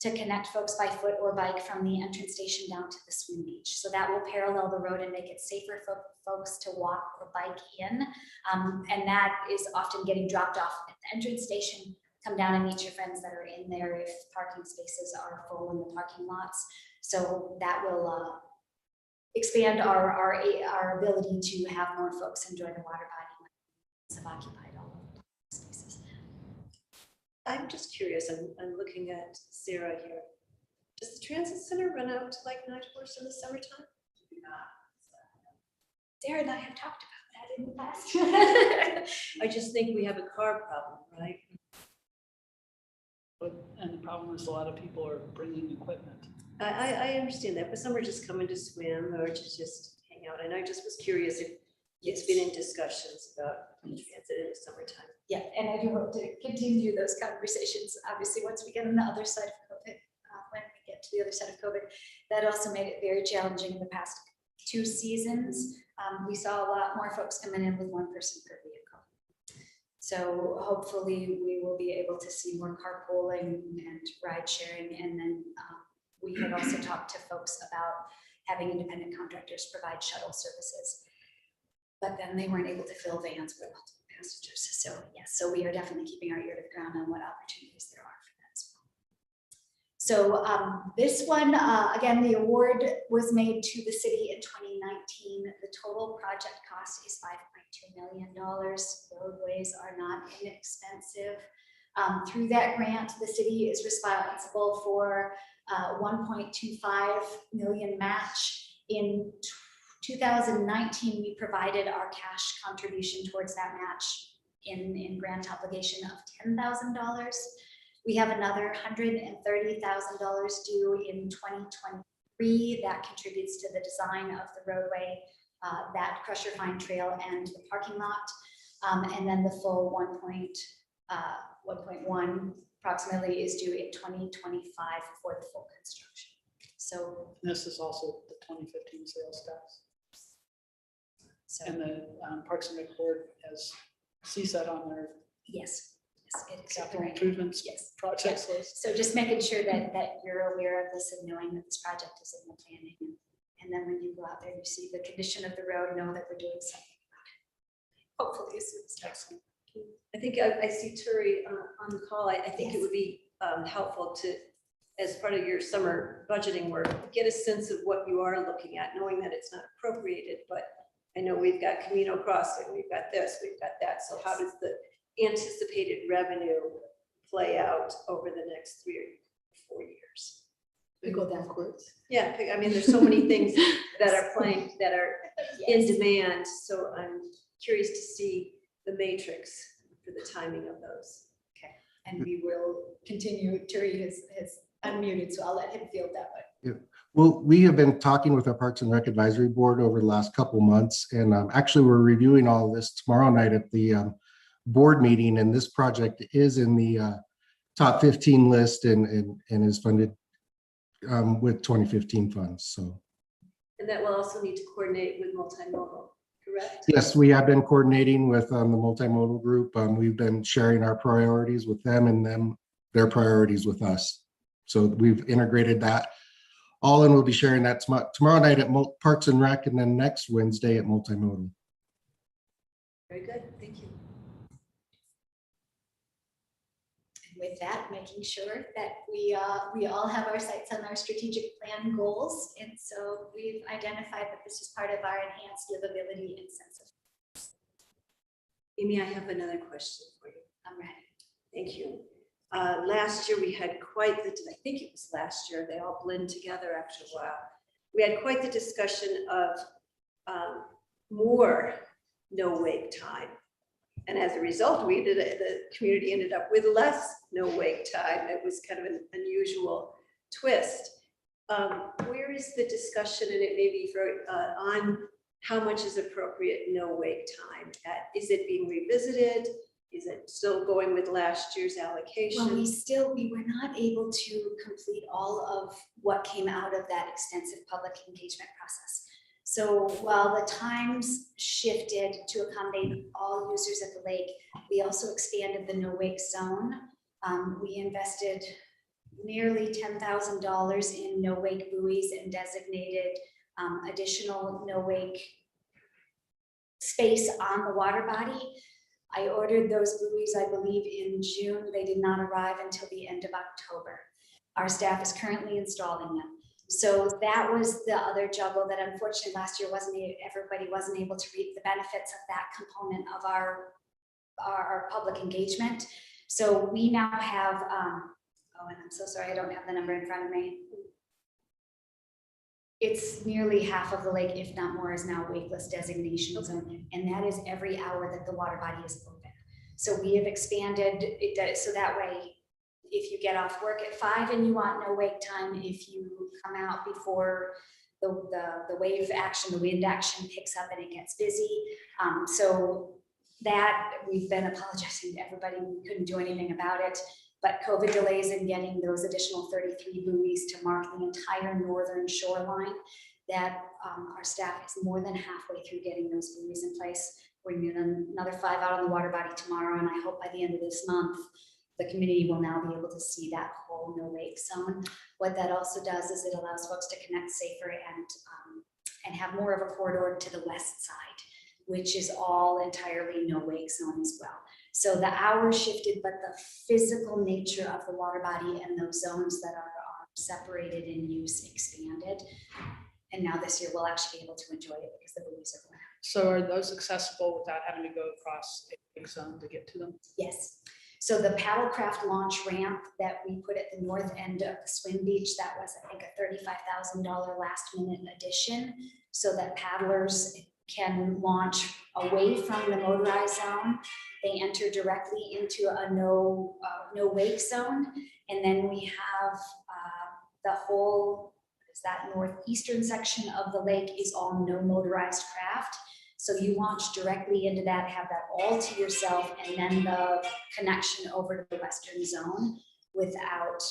Speaker 6: to connect folks by foot or bike from the entrance station down to the swim beach. So that will parallel the road and make it safer for folks to walk or bike in. And that is often getting dropped off at the entrance station. Come down and meet your friends that are in there if parking spaces are full in the parking lots. So that will expand our ability to have more folks enjoy the water body have occupied all of the spaces.
Speaker 1: I'm just curious, I'm looking at Sarah here. Does the transit center run out to like Nightcorps in the summertime?
Speaker 6: Sarah and I have talked about that in the past.
Speaker 1: I just think we have a car problem, right?
Speaker 3: And the problem is a lot of people are bringing equipment.
Speaker 1: I understand that, but some are just coming to swim or to just hang out. And I just was curious if it's been in discussions about transit in the summertime.
Speaker 6: Yeah, and I do hope to continue those conversations. Obviously, once we get on the other side of COVID, when we get to the other side of COVID, that also made it very challenging in the past 2 seasons. We saw a lot more folks coming in with 1 person per vehicle. So hopefully we will be able to see more carpooling and ride sharing. And then we had also talked to folks about having independent contractors provide shuttle services, but then they weren't able to fill vans with multiple passengers. So yes, so we are definitely keeping our ear to the ground on what opportunities there are for that as well. So this one, again, the award was made to the city in 2019. The total project cost is $5.2 million. Roadways are not inexpensive. Through that grant, the city is responsible for 1.25 million match. In 2019, we provided our cash contribution towards that match in grant obligation of $10,000. We have another $130,000 due in 2023 that contributes to the design of the roadway, that crusher fine trail and the parking lot. And then the full 1.1 approximately is due in 2025 for the full construction. So
Speaker 3: This is also the 2015 sales tax.
Speaker 6: so
Speaker 3: And the Parks and Rec Board has CSAT on their
Speaker 6: yes, it is
Speaker 3: capital
Speaker 6: right.
Speaker 3: improvements
Speaker 6: Yes.
Speaker 3: projects list.
Speaker 6: So just making sure that you're aware of this and knowing that this project is in the planning. And then when you go out there, you see the condition of the road, know that we're doing something about it. Hopefully as soon as possible.
Speaker 1: I think I see Turi on the call. I think it would be helpful to, as part of your summer budgeting work, get a sense of what you are looking at, knowing that it's not appropriated, but I know we've got Communal crossing, we've got this, we've got that. So how does the anticipated revenue play out over the next 3 or 4 years?
Speaker 2: Pickleball courts.
Speaker 1: Yeah, I mean, there's so many things that are playing, that are in demand. So I'm curious to see the matrix for the timing of those.
Speaker 6: Okay, and we will continue. Turi has unmuted, so I'll let him field that one.
Speaker 4: Well, we have been talking with our Parks and Rec Advisory Board over the last couple months, and actually we're reviewing all of this tomorrow night at the board meeting, and this project is in the top 15 list and is funded with 2015 funds. So,
Speaker 1: And that will also need to coordinate with multimodal, correct?
Speaker 4: yes, we have been coordinating with the multimodal group. We've been sharing our priorities with them and their priorities with us. So we've integrated that all, and we'll be sharing that tomorrow night at Parks and Rec, and then next Wednesday at multimodal.
Speaker 1: Very good, thank you.
Speaker 6: With that, making sure that we all have our sights on our strategic plan goals. And so we've identified that this is part of our enhanced livability and sense of.
Speaker 1: Amy, I have another question for you.
Speaker 6: I'm ready.
Speaker 1: Thank you. Last year, we had quite the, I think it was last year, they all blend together after a while. We had quite the discussion of more no wake time. And as a result, the community ended up with less no wake time. It was kind of an unusual twist. Where is the discussion, and it may be for, on how much is appropriate no wake time? Is it being revisited? Is it still going with last year's allocation?
Speaker 6: Well, we were not able to complete all of what came out of that extensive public engagement process. So while the times shifted to accommodate all users at the lake, we also expanded the no wake zone. We invested nearly $10,000 in no wake buoys and designated additional no wake space on the water body. I ordered those buoys, I believe, in June. They did not arrive until the end of October. Our staff is currently installing them. So that was the other juggle that unfortunately last year everybody wasn't able to reap the benefits of that component of our public engagement. So we now have, oh, and I'm so sorry, I don't have the number in front of me. It's nearly half of the lake, if not more, is now wakeless designation zone, and that is every hour that the water body is open. So we have expanded it so that way, if you get off work at 5 and you want no wake time, if you come out before the wave action, the wind action picks up and it gets busy. So that we've been apologizing to everybody. We couldn't do anything about it, but COVID delays in getting those additional 33 buoys to mark the entire northern shoreline, that our staff is more than halfway through getting those buoys in place. We're doing another 5 out on the water body tomorrow, and I hope by the end of this month, the community will now be able to see that whole no wake zone. What that also does is it allows folks to connect safer and have more of a corridor to the west side, which is all entirely no wake zone as well. So the hours shifted, but the physical nature of the water body and those zones that are separated in use expanded. And now this year we'll actually be able to enjoy it because the buoys are going out.
Speaker 3: So are those accessible without having to go across a big zone to get to them?
Speaker 6: Yes. So the paddlecraft launch ramp that we put at the north end of the swim beach, that was, I think, a $35,000 last minute addition so that paddlers can launch away from the motorized zone. They enter directly into a no wake zone. And then we have the whole, is that northeastern section of the lake is all no motorized craft. So you launch directly into that, have that all to yourself, and then the connection over to the western zone without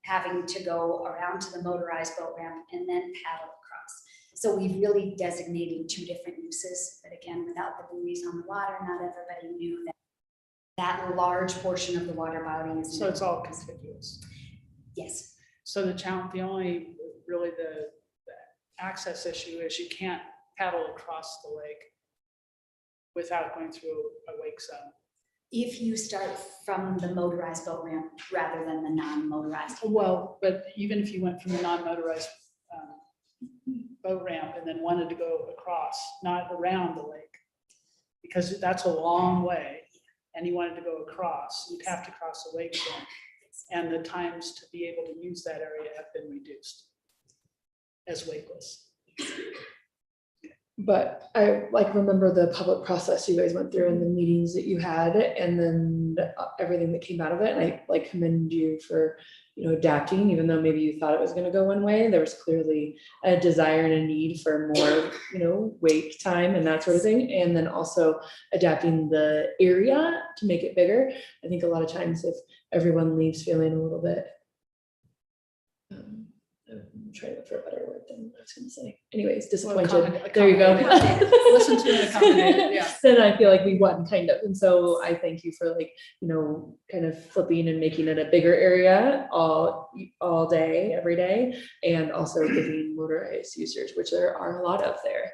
Speaker 6: having to go around to the motorized boat ramp and then paddle across. So we've really designated 2 different uses, but again, without the buoys on the water, not everybody knew that large portion of the water body is.
Speaker 3: So it's all contiguous.
Speaker 6: Yes.
Speaker 3: So the only really the access issue is you can't paddle across the lake without going through a wake zone.
Speaker 6: If you start from the motorized boat ramp rather than the non-motorized.
Speaker 3: Well, but even if you went from the non-motorized boat ramp and then wanted to go across, not around the lake, because that's a long way, and you wanted to go across, you'd have to cross a wake zone. And the times to be able to use that area have been reduced as wakeless.
Speaker 2: But I remember the public process you guys went through and the meetings that you had and then everything that came out of it. And I commend you for, adapting, even though maybe you thought it was going to go one way. There was clearly a desire and a need for more, wake time and that sort of thing. And then also adapting the area to make it bigger. I think a lot of times if everyone leaves feeling a little bit, I'm trying to look for a better word than I was going to say. Anyways, disappointed. There you go.
Speaker 3: Listen to it, accommodate, yeah.
Speaker 2: Then I feel like we won kind of. And so I thank you for kind of flipping and making it a bigger area all day, every day, and also giving motorized users, which there are a lot of there,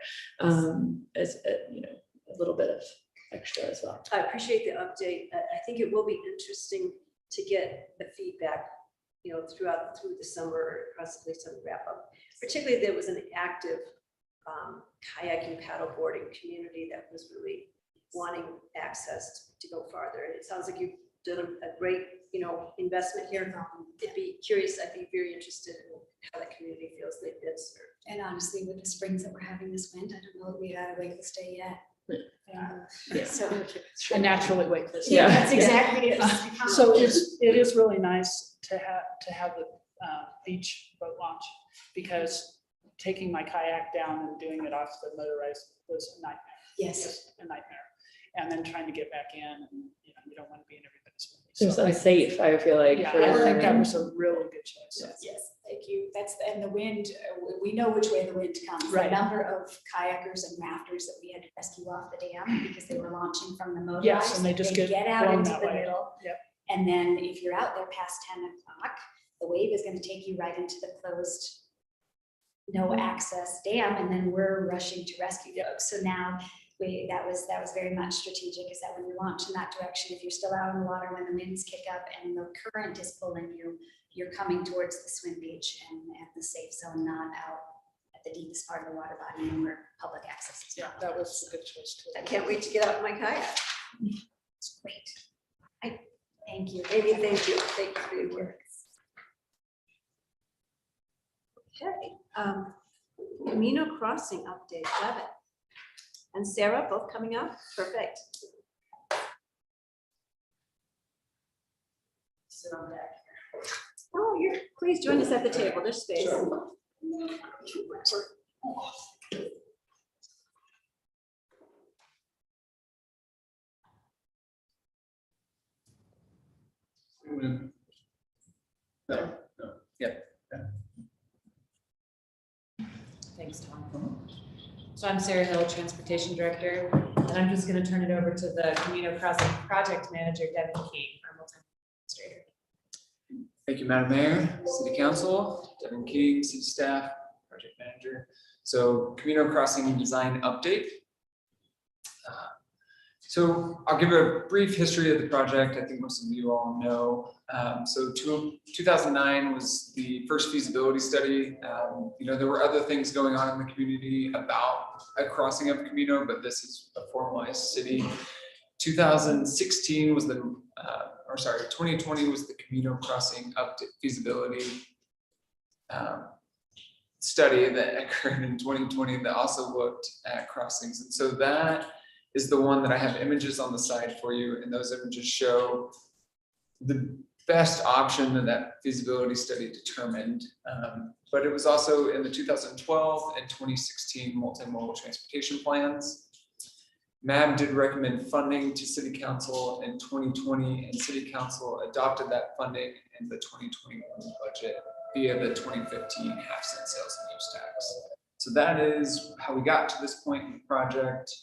Speaker 2: as a little bit of extra as well.
Speaker 1: I appreciate the update. I think it will be interesting to get the feedback, you know, through the summer, possibly some wrap up. Particularly, there was an active kayaking paddleboarding community that was really wanting access to go farther. And it sounds like you've done a great, you know, investment here. I'd be curious. I'd be very interested in how the community feels they've been served.
Speaker 6: And honestly, with the springs that we're having this wind, I don't know if we had a Wakeful Day yet.
Speaker 2: Yeah.
Speaker 6: So,
Speaker 3: A naturally wakeful.
Speaker 6: yeah,
Speaker 2: Yeah.
Speaker 6: that's exactly it.
Speaker 3: So it is really nice to have the beach boat launch, because taking my kayak down and doing it off the motorized was a nightmare.
Speaker 6: Yes.
Speaker 3: Just a nightmare. And then trying to get back in, and you know, you don't want to be in everybody's way.
Speaker 2: It was
Speaker 3: So
Speaker 2: unsafe, I feel like.
Speaker 3: yeah,
Speaker 2: for
Speaker 3: I think that
Speaker 2: everyone.
Speaker 3: was a really good choice.
Speaker 6: Yes, thank you. And the wind, we know which way the wind comes. The
Speaker 3: Right.
Speaker 6: number of kayakers and rafters that we had to rescue off the dam because they were launching from the motorized.
Speaker 3: Yes, and they just get
Speaker 6: out
Speaker 3: blown
Speaker 6: into
Speaker 3: that
Speaker 6: the
Speaker 3: way.
Speaker 6: middle.
Speaker 3: Yep.
Speaker 6: And then if you're out there past 10 o'clock, the wave is going to take you right into the closed, no access dam, and then we're rushing to rescue folks. So now that was very much strategic, is that when you launch in that direction, if you're still out in the water when the winds kick up and the current is pulling you, you're coming towards the swim beach and the safe zone, not out at the deepest part of the water body and where public access is.
Speaker 3: Yeah,
Speaker 6: not.
Speaker 3: that was a good choice too.
Speaker 1: I can't wait to get out in my kayak.
Speaker 6: It's great. Thank you.
Speaker 1: Amy, thank you. Thank you for your work. Okay. Camino crossing update, Devin. And Sarah, both coming up? Perfect.
Speaker 6: Sit on deck.
Speaker 1: Oh, please join us at the table. There's space.
Speaker 7: Thanks, Tom. So I'm Sarah Hill, Transportation Director, and I'm just going to turn it over to the Communal Crossing Project Manager, Devin King, our multi-administrator.
Speaker 8: Thank you, Madam Mayor, City Council, Devin King, City Staff, Project Manager. So Communal Crossing Design Update. So I'll give a brief history of the project. I think most of you all know. So 2009 was the first feasibility study. You know, there were other things going on in the community about a crossing of Camino, but this is a formalized city. 2016 was 2020 was the Camino crossing update feasibility study that occurred in 2020 that also looked at crossings. And so that is the one that I have images on the side for you, and those images show the best option that feasibility study determined. But it was also in the 2012 and 2016 multimodal transportation plans. MAB did recommend funding to City Council in 2020, and City Council adopted that funding in the 2021 budget via the 2015 half-cent sales and use tax. So that is how we got to this point in the project.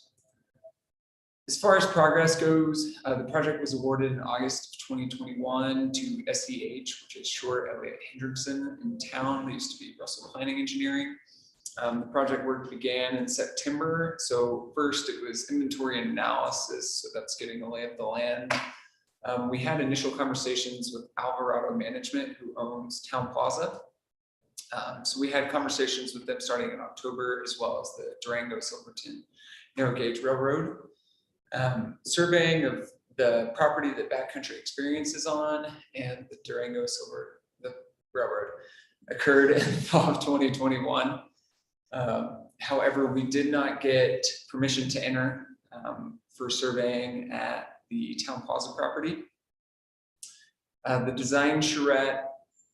Speaker 8: As far as progress goes, the project was awarded in August of 2021 to SEH, which is short Elliott Hendrickson in town. They used to be Russell Planning Engineering. The project work began in September. So first it was inventory and analysis. So that's getting a lay of the land. We had initial conversations with Alvarado Management, who owns Town Plaza. So we had conversations with them starting in October, as well as the Durango-Silverton Narrow Gauge Railroad. Surveying of the property that Backcountry Experience is on and the Durango-Silver Railroad occurred in the fall of 2021. However, we did not get permission to enter for surveying at the Town Plaza property. The design charrette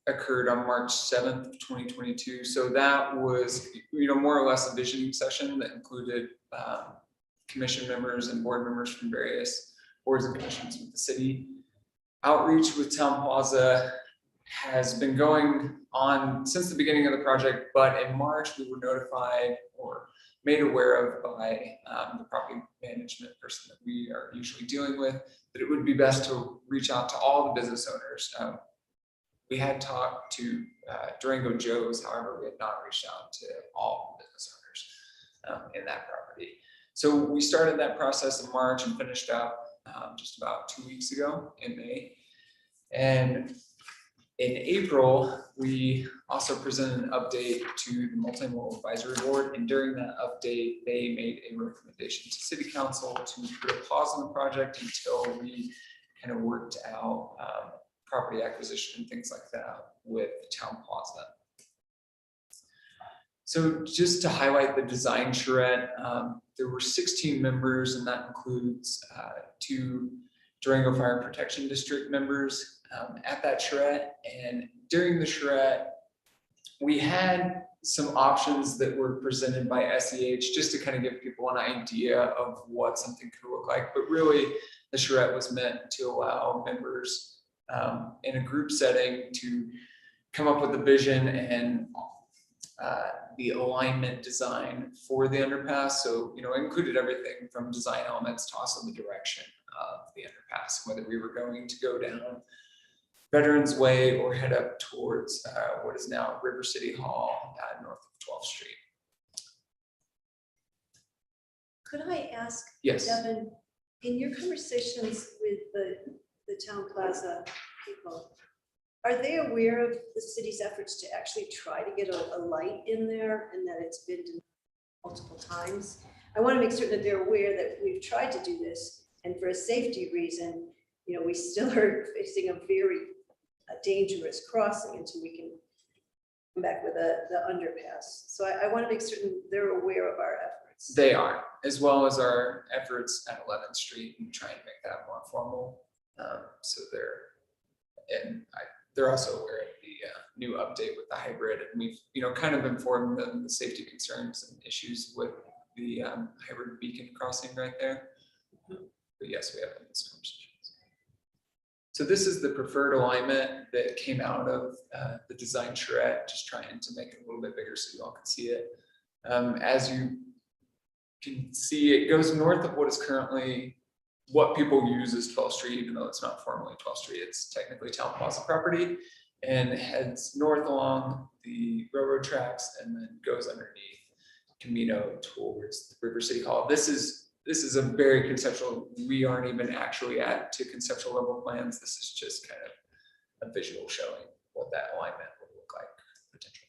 Speaker 8: occurred on March 7th, of 2022. So that was, you know, more or less a visioning session that included commission members and board members from various boards and commissions with the city. Outreach with Town Plaza has been going on since the beginning of the project, but in March we were notified or made aware of by the property management person that we are usually dealing with, that it would be best to reach out to all the business owners. We had talked to Durango Joe's, however, we had not reached out to all the business owners in that property. So we started that process in March and finished up just about 2 weeks ago in May. And in April, we also presented an update to the Multimodal Advisory Board, and during that update, they made a recommendation to City Council to put a pause on the project until we kind of worked out property acquisition and things like that with Town Plaza. So just to highlight the design charrette, there were 16 members, and that includes 2 Durango Fire Protection District members at that charrette. And during the charrette, we had some options that were presented by SEH just to kind of give people an idea of what something could look like. But really, the charrette was meant to allow members in a group setting to come up with a vision and the alignment design for the underpass. So, you know, it included everything from design elements to also the direction of the underpass, whether we were going to go down Veterans Way or head up towards what is now River City Hall north of 12th Street.
Speaker 1: Could I ask,
Speaker 8: Yes.
Speaker 1: Devin, in your conversations with the Town Plaza people, are they aware of the city's efforts to actually try to get a light in there and that it's been denied multiple times? I want to make certain that they're aware that we've tried to do this, and for a safety reason, you know, we still are facing a very dangerous crossing until we can come back with the underpass. So I want to make certain they're aware of our efforts.
Speaker 8: They are, as well as our efforts at 11th Street and trying to make that more formal. So they're also aware of the new update with the hybrid, and we've, you know, kind of informed them the safety concerns and issues with the hybrid beacon crossing right there. But yes, we have these conversations. So this is the preferred alignment that came out of the design charrette, just trying to make it a little bit bigger so you all can see it. As you can see, it goes north of what is currently what people use as 12th Street, even though it's not formally 12th Street, it's technically Town Plaza property, and heads north along the railroad tracks and then goes underneath Camino towards the River City Hall. This is a very conceptual, we aren't even actually to conceptual level plans. This is just kind of a visual showing what that alignment would look like potentially.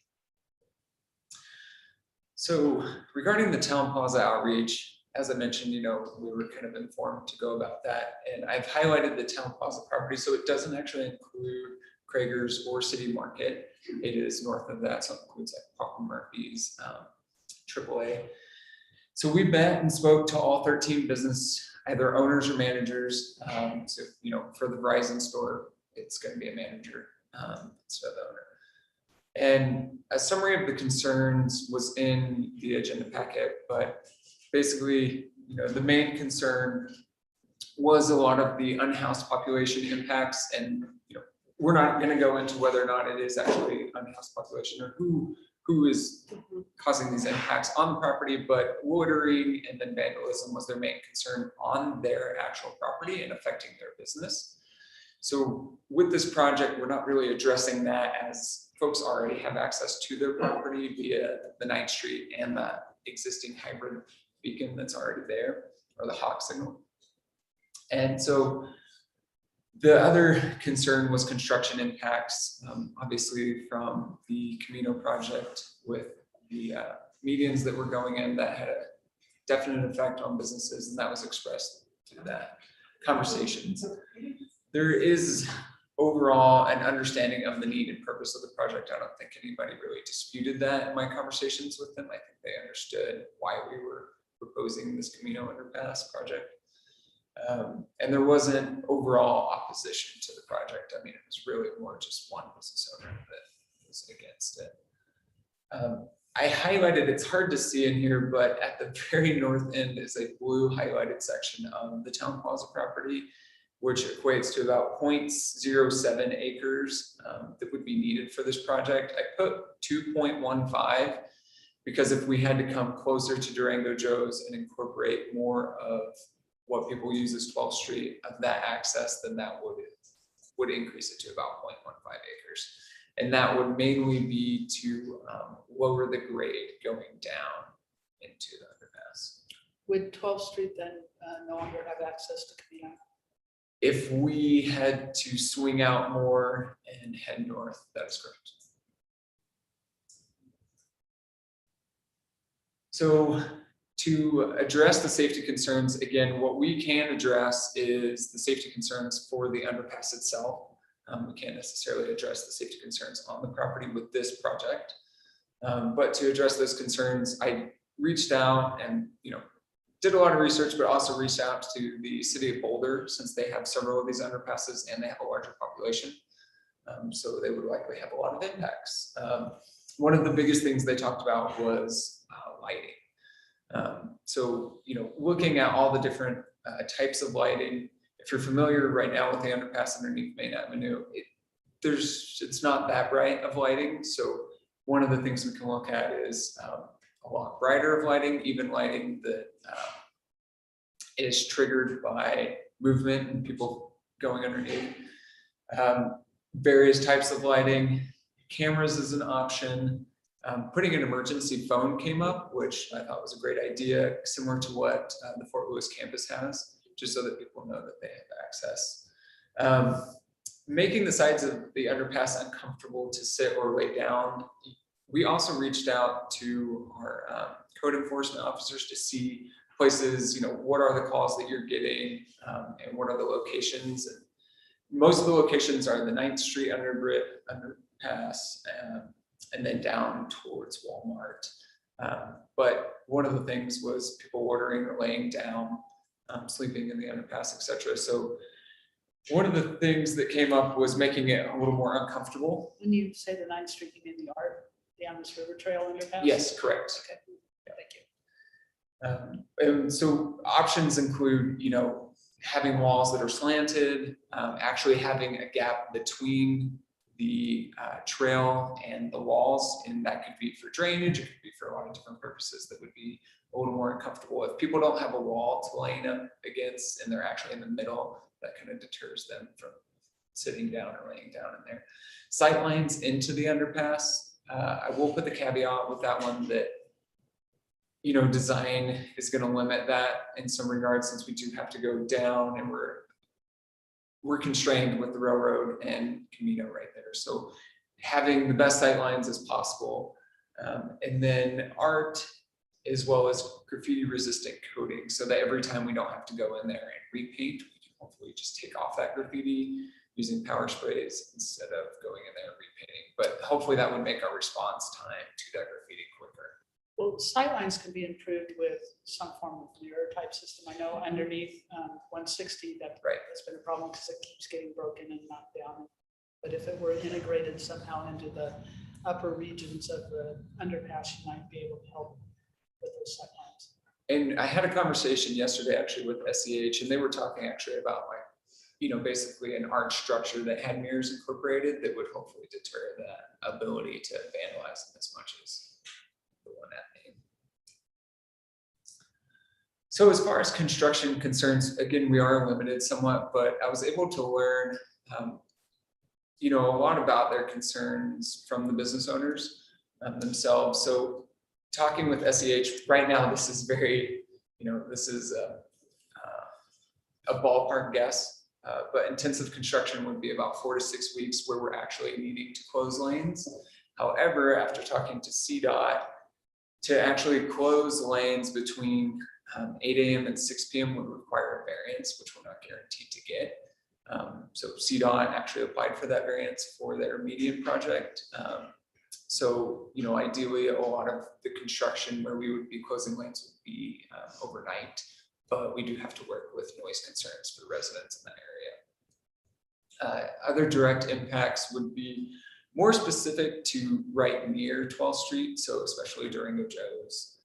Speaker 8: So regarding the Town Plaza outreach, as I mentioned, you know, we were kind of informed to go about that, and I've highlighted the Town Plaza property, so it doesn't actually include Krager's or City Market. It is north of that, so it includes like Papa Murphy's, AAA. So we met and spoke to all 13 business, either owners or managers. So, you know, for the Verizon store, it's going to be a manager instead of the owner. And a summary of the concerns was in the agenda packet, but basically, you know, the main concern was a lot of the unhoused population impacts, and you know, we're not going to go into whether or not it is actually unhoused population or who is causing these impacts on the property, but loitering and then vandalism was their main concern on their actual property and affecting their business. So with this project, we're not really addressing that, as folks already have access to their property via the 9th Street and the existing hybrid beacon that's already there, or the hawk signal. And so the other concern was construction impacts, obviously from the Communal project with the medians that were going in that had a definite effect on businesses, and that was expressed through that conversations. There is overall an understanding of the need and purpose of the project. I don't think anybody really disputed that in my conversations with them. I think they understood why we were proposing this Camino underpass project. And there wasn't overall opposition to the project. I mean, it was really more just one business owner that was against it. I highlighted, it's hard to see in here, but at the very north end is a blue highlighted section of the Town Plaza property, which equates to about 0.07 acres that would be needed for this project. I put 2.15 because if we had to come closer to Durango Joe's and incorporate more of what people use as 12th Street of that access, then that would increase it to about 0.15 acres. And that would mainly be to lower the grade going down into the underpass.
Speaker 3: Would 12th Street then no longer have access to Communal?
Speaker 8: If we had to swing out more and head north, that's correct. So to address the safety concerns, again, what we can address is the safety concerns for the underpass itself. We can't necessarily address the safety concerns on the property with this project. But to address those concerns, I reached out and, did a lot of research, but also reached out to the city of Boulder, since they have several of these underpasses and they have a larger population. So they would likely have a lot of impacts. One of the biggest things they talked about was lighting. So, looking at all the different types of lighting, if you're familiar right now with the underpass underneath Main Avenue, it's not that bright of lighting. So one of the things we can look at is a lot brighter of lighting, even lighting that is triggered by movement and people going underneath. Various types of lighting, cameras is an option. Putting an emergency phone came up, which I thought was a great idea, similar to what the Fort Lewis campus has, just so that people know that they have access. Making the sides of the underpass uncomfortable to sit or lay down. We also reached out to our code enforcement officers to see places, what are the calls that you're getting and what are the locations. And most of the locations are the 9th Street underpass and then down towards Walmart. But one of the things was people ordering or laying down, sleeping in the underpass, etc. So one of the things that came up was making it a little more uncomfortable.
Speaker 3: When you say the 9th Street, you mean the art, the Amherst River Trail underpass?
Speaker 8: Yes, correct.
Speaker 3: Okay, thank you.
Speaker 8: And so options include, having walls that are slanted, actually having a gap between the trail and the walls, and that could be for drainage, it could be for a lot of different purposes that would be a little more uncomfortable. If people don't have a wall to lean up against and they're actually in the middle, that kind of deters them from sitting down or laying down in there. Sight lines into the underpass, I will put the caveat with that one that design is going to limit that in some regards, since we do have to go down and we're constrained with the railroad and Amino right there. So having the best sight lines as possible. And then art, as well as graffiti resistant coating, so that every time we don't have to go in there and repaint, we can hopefully just take off that graffiti using power sprays instead of going in there and repainting. But hopefully that would make our response time to that graffiti quicker.
Speaker 3: Well, sightlines can be improved with some form of mirror type system. I know underneath 160, that's been a problem because it keeps getting broken and knocked down. But if it were integrated somehow into the upper regions of the underpass, you might be able to help with those sightlines.
Speaker 8: And I had a conversation yesterday actually with SEH, and they were talking actually about basically an arch structure that had mirrors incorporated that would hopefully deter that ability to vandalize them as much as the one at Main. So as far as construction concerns, again, we are limited somewhat, but I was able to learn, a lot about their concerns from the business owners themselves. So talking with SEH right now, this is very, this is a ballpark guess. But intensive construction would be about 4 to 6 weeks where we're actually needing to close lanes. However, after talking to CDOT, to actually close lanes between 8 a.m. and 6 p.m. would require a variance, which we're not guaranteed to get. So CDOT actually applied for that variance for their median project. So, ideally a lot of the construction where we would be closing lanes would be overnight. But we do have to work with noise concerns for residents in that area. Other direct impacts would be more specific to right near 12th Street. So especially during the Joes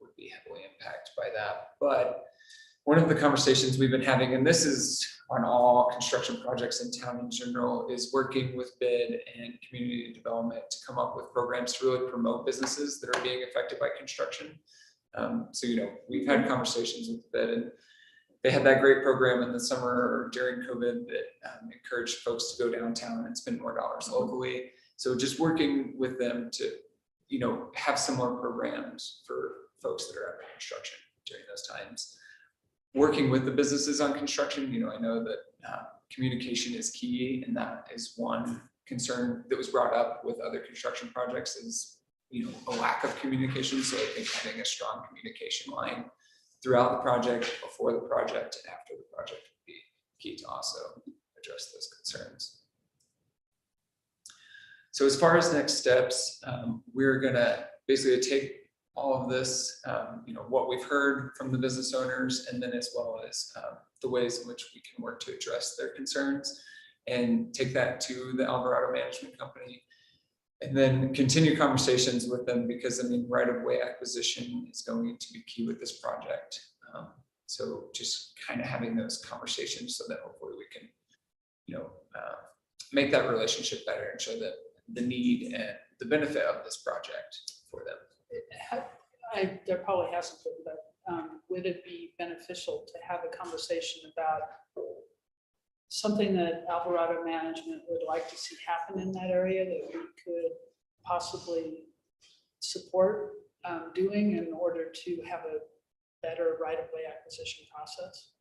Speaker 8: would be heavily impacted by that. But one of the conversations we've been having, and this is on all construction projects in town in general, is working with BID and community development to come up with programs to really promote businesses that are being affected by construction. So, we've had conversations with BID, and they had that great program in the summer or during COVID that encouraged folks to go downtown and spend more dollars locally. So just working with them to, have similar programs for folks that are under construction. during those times. Working with the businesses on construction, I know that communication is key, and that is one concern that was brought up with other construction projects is, a lack of communication. So I think having a strong communication line throughout the project, before the project, and after the project would be key to also address those concerns. So as far as next steps, we're gonna basically take all of this, what we've heard from the business owners, and then as well as the ways in which we can work to address their concerns, and take that to the Alvarado Management Company, and then continue conversations with them, because right-of-way acquisition is going to be key with this project. So just kind of having those conversations so that hopefully we can, make that relationship better and show that the need and the benefit of this project for them.
Speaker 3: There probably hasn't been, but would it be beneficial to have a conversation about something that Alvarado Management would like to see happen in that area that we could possibly support doing in order to have a better right-of-way acquisition process?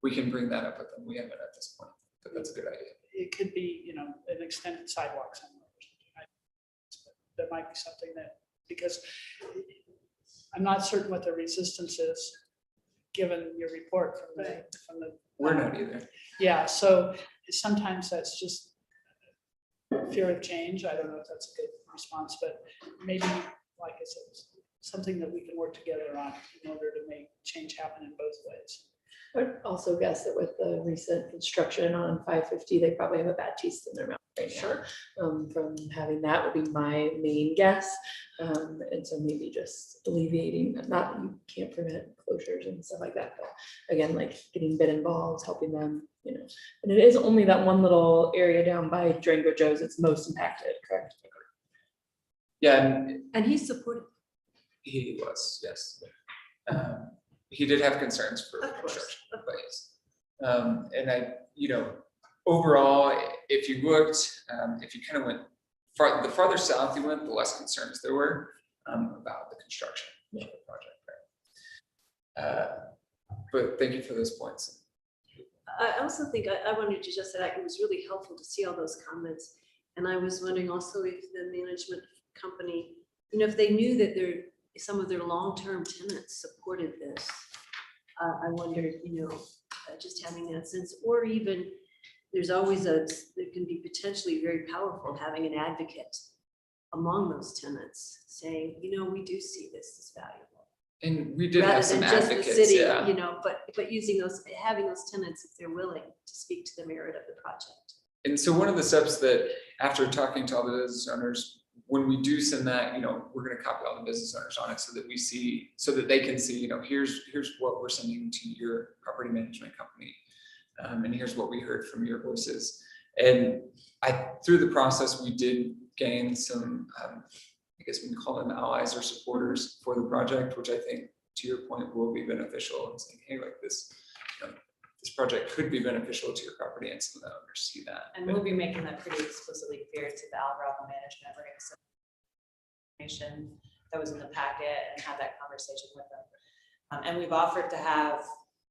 Speaker 8: We can bring that up with them. We haven't at this point, but that's a good idea.
Speaker 3: It could be, an extended sidewalk somewhere or something. But there might be something that, because I'm not certain what the resistance is, given your report from the.
Speaker 8: We're not either.
Speaker 3: Yeah, so sometimes that's just fear of change. I don't know if that's a good response, but maybe, like I said, something that we can work together on in order to make change happen in both ways.
Speaker 2: I'd also guess that with the recent construction on 550, they probably have a bad taste in their mouth right now.
Speaker 3: Sure.
Speaker 2: From having that would be my main guess. And so maybe just alleviating, not, you can't prevent closures and stuff like that, but again, like getting bid involved, helping them, and it is only that one little area down by Durango Joe's it's most impacted, correct?
Speaker 8: Yeah,
Speaker 1: And he's supportive.
Speaker 8: he was, yes. He did have concerns for
Speaker 1: Of course,
Speaker 8: construction, but yes. And overall, if you looked, if you kind of went the farther south you went, the less concerns there were about the construction of the project. But thank you for those points.
Speaker 1: I also think I wanted to just say it was really helpful to see all those comments. And I was wondering also if the management company, if they knew that some of their long-term tenants supported this. I wondered, just having that sense, or even there's always there can be potentially very powerful having an advocate among those tenants saying, we do see this as valuable.
Speaker 8: And we did
Speaker 1: Rather
Speaker 8: have some
Speaker 1: than just the
Speaker 8: advocates,
Speaker 1: city,
Speaker 8: yeah.
Speaker 1: But having those tenants if they're willing to speak to the merit of the project.
Speaker 8: And so one of the steps that after talking to all the business owners, when we do send that, we're going to copy all the business owners on it so that they can see, here's what we're sending to your property management company. And here's what we heard from your voices. And through the process, we did gain some, I guess we can call them allies or supporters for the project, which I think, to your point, will be beneficial in saying, hey, like this project could be beneficial to your property, and some of the owners see that.
Speaker 7: And we'll be making that pretty explicitly clear to the Alvarado Management. We're going to send information that was in the packet and have that conversation with them. And we've offered to have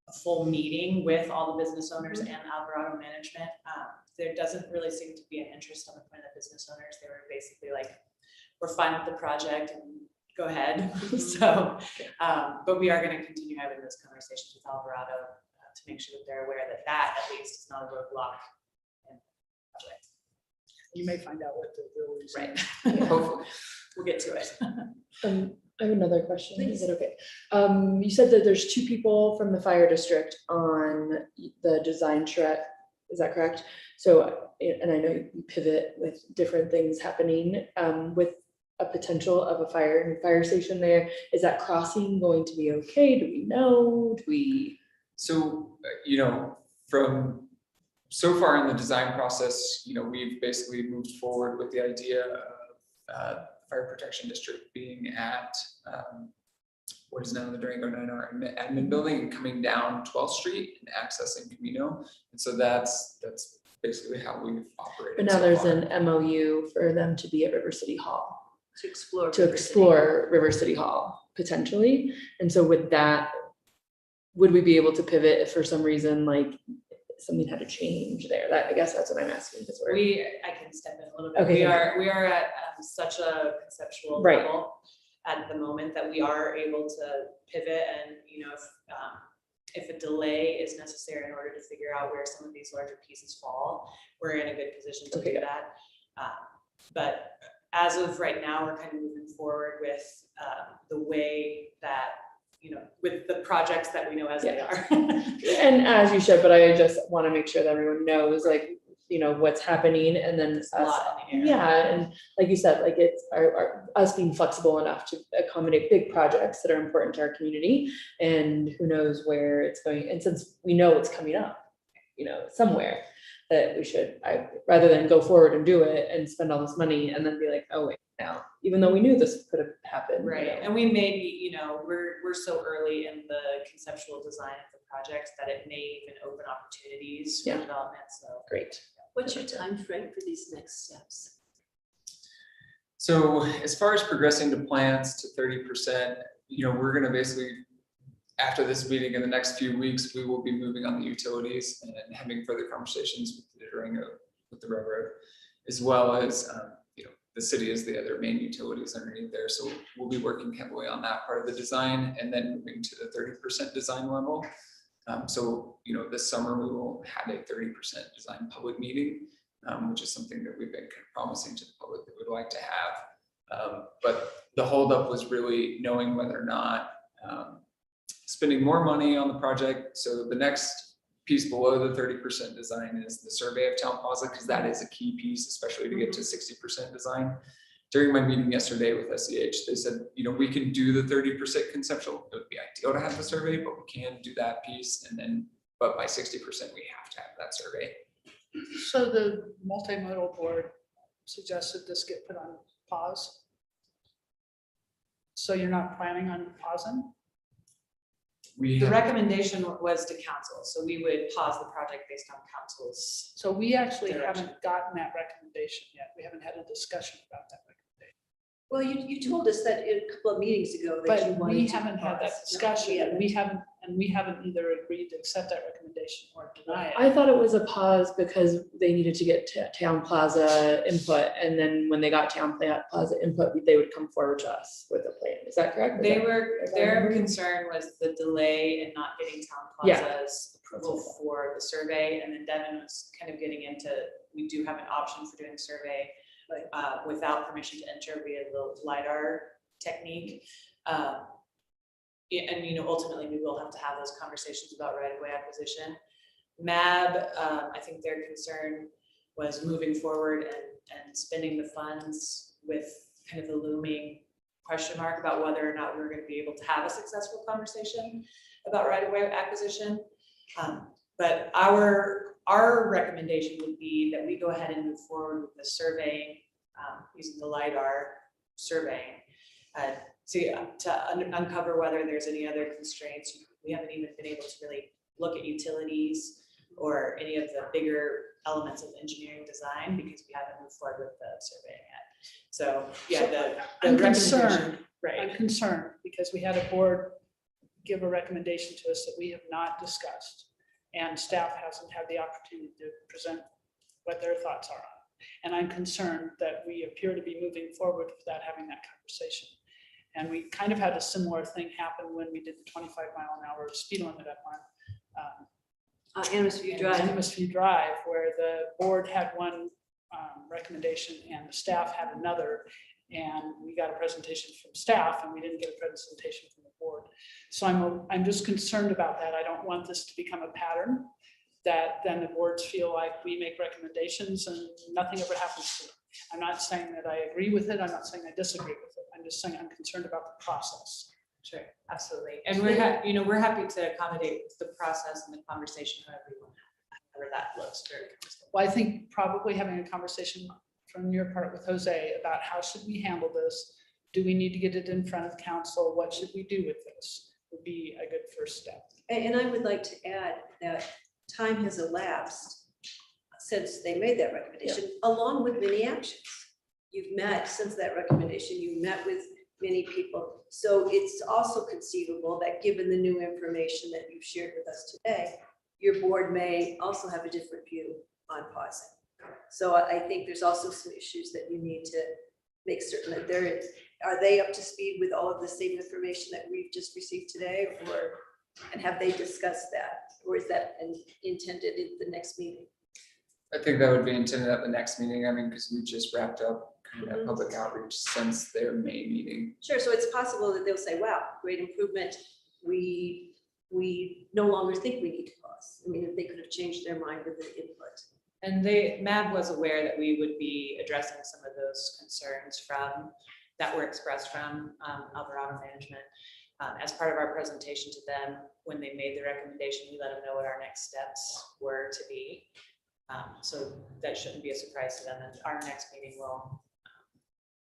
Speaker 7: a full meeting with all the business owners and Alvarado Management. There doesn't really seem to be an interest on the point of the business owners. They were basically like, we're fine with the project and go ahead. So, but we are going to continue having those conversations with Alvarado to make sure that they're aware that at least is not a roadblock in the project.
Speaker 3: You may find out what the real reason is.
Speaker 7: Right.
Speaker 8: Hopefully.
Speaker 7: We'll get to it.
Speaker 2: I have another question. Is it okay? You said that there's 2 people from the fire district on the design charrette. Is that correct? So, and I know you pivot with different things happening with a potential of a fire station there. Is that crossing going to be okay? Do we know?
Speaker 8: So, from so far in the design process, we've basically moved forward with the idea of fire protection district being at what is now the Durango 9R admin building and coming down 12th Street and accessing Amino. And so that's basically how we've operated.
Speaker 2: But now
Speaker 8: so
Speaker 2: there's
Speaker 8: far.
Speaker 2: an MOU for them to be at River City Hall.
Speaker 1: To explore.
Speaker 2: To explore River City Hall. potentially. And so with that, would we be able to pivot if for some reason, like something had to change there? That, I guess that's what I'm asking. Because
Speaker 7: I can step in a little bit.
Speaker 2: Okay,
Speaker 7: We are at such a conceptual
Speaker 2: Right.
Speaker 7: level at the moment that we are able to pivot, and if a delay is necessary in order to figure out where some of these larger pieces fall, we're in a good position to
Speaker 2: Okay.
Speaker 7: do that. But as of right now, we're kind of moving forward with the way that, with the projects that we know as they are.
Speaker 2: and as you should, but I just want to make sure that everyone knows, like, what's happening, and then
Speaker 7: There's a lot in the air.
Speaker 2: yeah, and like you said, like it's our us being flexible enough to accommodate big projects that are important to our community, and who knows where it's going. And since we know it's coming up, somewhere, that we should, rather than go forward and do it and spend all this money and then be like, oh wait, now, even though we knew this could have happened.
Speaker 7: Right, and we may be, we're so early in the conceptual design of the project that it may even open opportunities for
Speaker 2: Yeah.
Speaker 7: development, so.
Speaker 2: Great.
Speaker 1: What's your time frame for these next steps?
Speaker 8: So as far as progressing to plans to 30%, we're gonna basically, after this meeting in the next few weeks, we will be moving on the utilities and having further conversations with the railroad, as well as, the city is the other main utilities underneath there. So we'll be working heavily on that part of the design, and then moving to the 30% design level. So, this summer we will have a 30% design public meeting, which is something that we've been kind of promising to the public that we'd like to have. But the holdup was really knowing whether or not spending more money on the project. So the next piece below the 30% design is the survey of Town Plaza, because that is a key piece, especially to get to 60% design. During my meeting yesterday with SEH, they said, we can do the 30% conceptual. It would be ideal to have the survey, but we can do that piece. But by 60%, we have to have that survey.
Speaker 3: So the multimodal board suggested this get put on pause. So you're not planning on pausing?
Speaker 8: We
Speaker 7: The
Speaker 8: have,
Speaker 7: recommendation was to council, so we would pause the project based on council's.
Speaker 3: So we actually
Speaker 7: Direction.
Speaker 3: haven't gotten that recommendation yet. We haven't had a discussion about that recommendation.
Speaker 1: Well, you told us that a couple of meetings ago that you
Speaker 3: But
Speaker 1: wanted
Speaker 3: we
Speaker 1: to
Speaker 3: haven't had that
Speaker 1: pause.
Speaker 3: discussion,
Speaker 1: No,
Speaker 3: and we haven't either agreed to accept that recommendation or deny it.
Speaker 2: I thought it was a pause because they needed to get Town Plaza input, and then when they got Town Plaza input, they would come forward to us with a plan. Is that correct?
Speaker 7: Their concern was the delay in not getting Town
Speaker 2: Yeah.
Speaker 7: Plaza's approval for the survey, and then Devin was kind of getting into, we do have an option for doing survey without permission to enter via the LiDAR technique. And ultimately we will have to have those conversations about right-of-way acquisition. MAB, I think their concern was moving forward and spending the funds with kind of the looming question mark about whether or not we were going to be able to have a successful conversation about right-of-way acquisition. But our recommendation would be that we go ahead and move forward with the surveying, using the LiDAR surveying, to uncover whether there's any other constraints. We haven't even been able to really look at utilities or any of the bigger elements of engineering design because we haven't moved forward with the surveying yet. So yeah,
Speaker 3: I'm
Speaker 7: the
Speaker 3: concerned,
Speaker 7: recommendation, right?
Speaker 3: I'm concerned because we had a board give a recommendation to us that we have not discussed, and staff hasn't had the opportunity to present what their thoughts are on it. And I'm concerned that we appear to be moving forward without having that conversation. And we kind of had a similar thing happen when we did the 25-mile-an-hour speed limit up on
Speaker 1: Amnesty Drive.
Speaker 3: Amnesty Drive, where the board had one recommendation and the staff had another. And we got a presentation from staff and we didn't get a presentation from the board. So I'm just concerned about that. I don't want this to become a pattern that then the boards feel like we make recommendations and nothing ever happens to it. I'm not saying that I agree with it. I'm not saying I disagree with it. I'm just saying I'm concerned about the process.
Speaker 7: Sure, absolutely. And we're happy to accommodate the process and the conversation, however that looks.
Speaker 3: Well, I think probably having a conversation from your part with Jose about how should we handle this? Do we need to get it in front of council? What should we do with this? Would be a good first step.
Speaker 1: And I would like to add that time has elapsed since they made that recommendation, along with many actions. You've met since that recommendation, you met with many people. So it's also conceivable that given the new information that you've shared with us today, your board may also have a different view on pausing. So I think there's also some issues that you need to make certain that are they up to speed with all of the same information that we've just received today, and have they discussed that? Or is that intended in the next meeting?
Speaker 8: I think that would be intended at the next meeting. I mean, because we just wrapped up kind of that public outreach since their May meeting.
Speaker 1: Sure, so it's possible that they'll say, wow, great improvement. We no longer think we need to pause. I mean, they could have changed their mind with the input.
Speaker 7: And MAB was aware that we would be addressing some of those concerns that were expressed from Alvarado Management. As part of our presentation to them, when they made the recommendation, we let them know what our next steps were to be. So that shouldn't be a surprise to them, and our next meeting will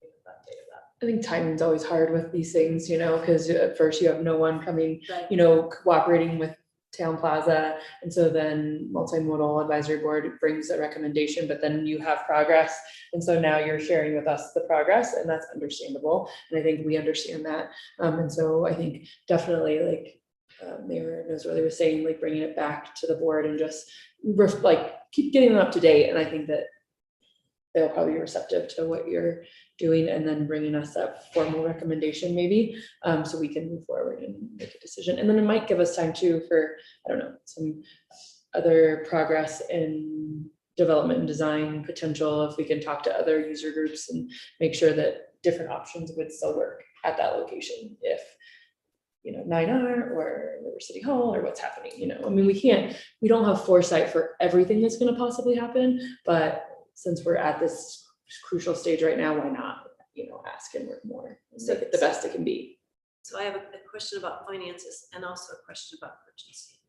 Speaker 7: give an update of that.
Speaker 2: I think timing's always hard with these things, because at first you have no one coming,
Speaker 1: Right.
Speaker 2: cooperating with Town Plaza. And so then multimodal advisory board brings a recommendation, but then you have progress. And so now you're sharing with us the progress, and that's understandable. And I think we understand that. And so I think definitely Mayor Noseworthy was saying, bringing it back to the board and just keep getting them up to date. And I think that they'll probably be receptive to what you're doing, and then bringing us that formal recommendation maybe, so we can move forward and make a decision. And then it might give us time too for, I don't know, some other progress in development and design potential, if we can talk to other user groups and make sure that different options would still work at that location. If 9R or River City Hall or what's happening, I mean, we don't have foresight for everything that's going to possibly happen, but since we're at this crucial stage right now, why not, ask and work more and make it the best it can be.
Speaker 1: So I have a question about finances and also a question about urgency.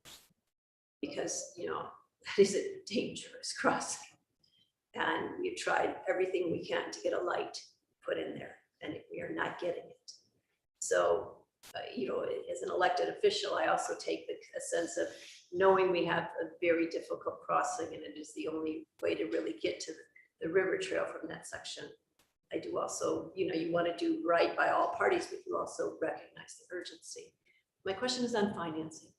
Speaker 1: Because, that is a dangerous crossing. And we've tried everything we can to get a light put in there, and we are not getting it. So, as an elected official, I also take a sense of knowing we have a very difficult crossing, and it is the only way to really get to the river trail from that section. I do also, you want to do right by all parties, but you also recognize the urgency. My question is on financing.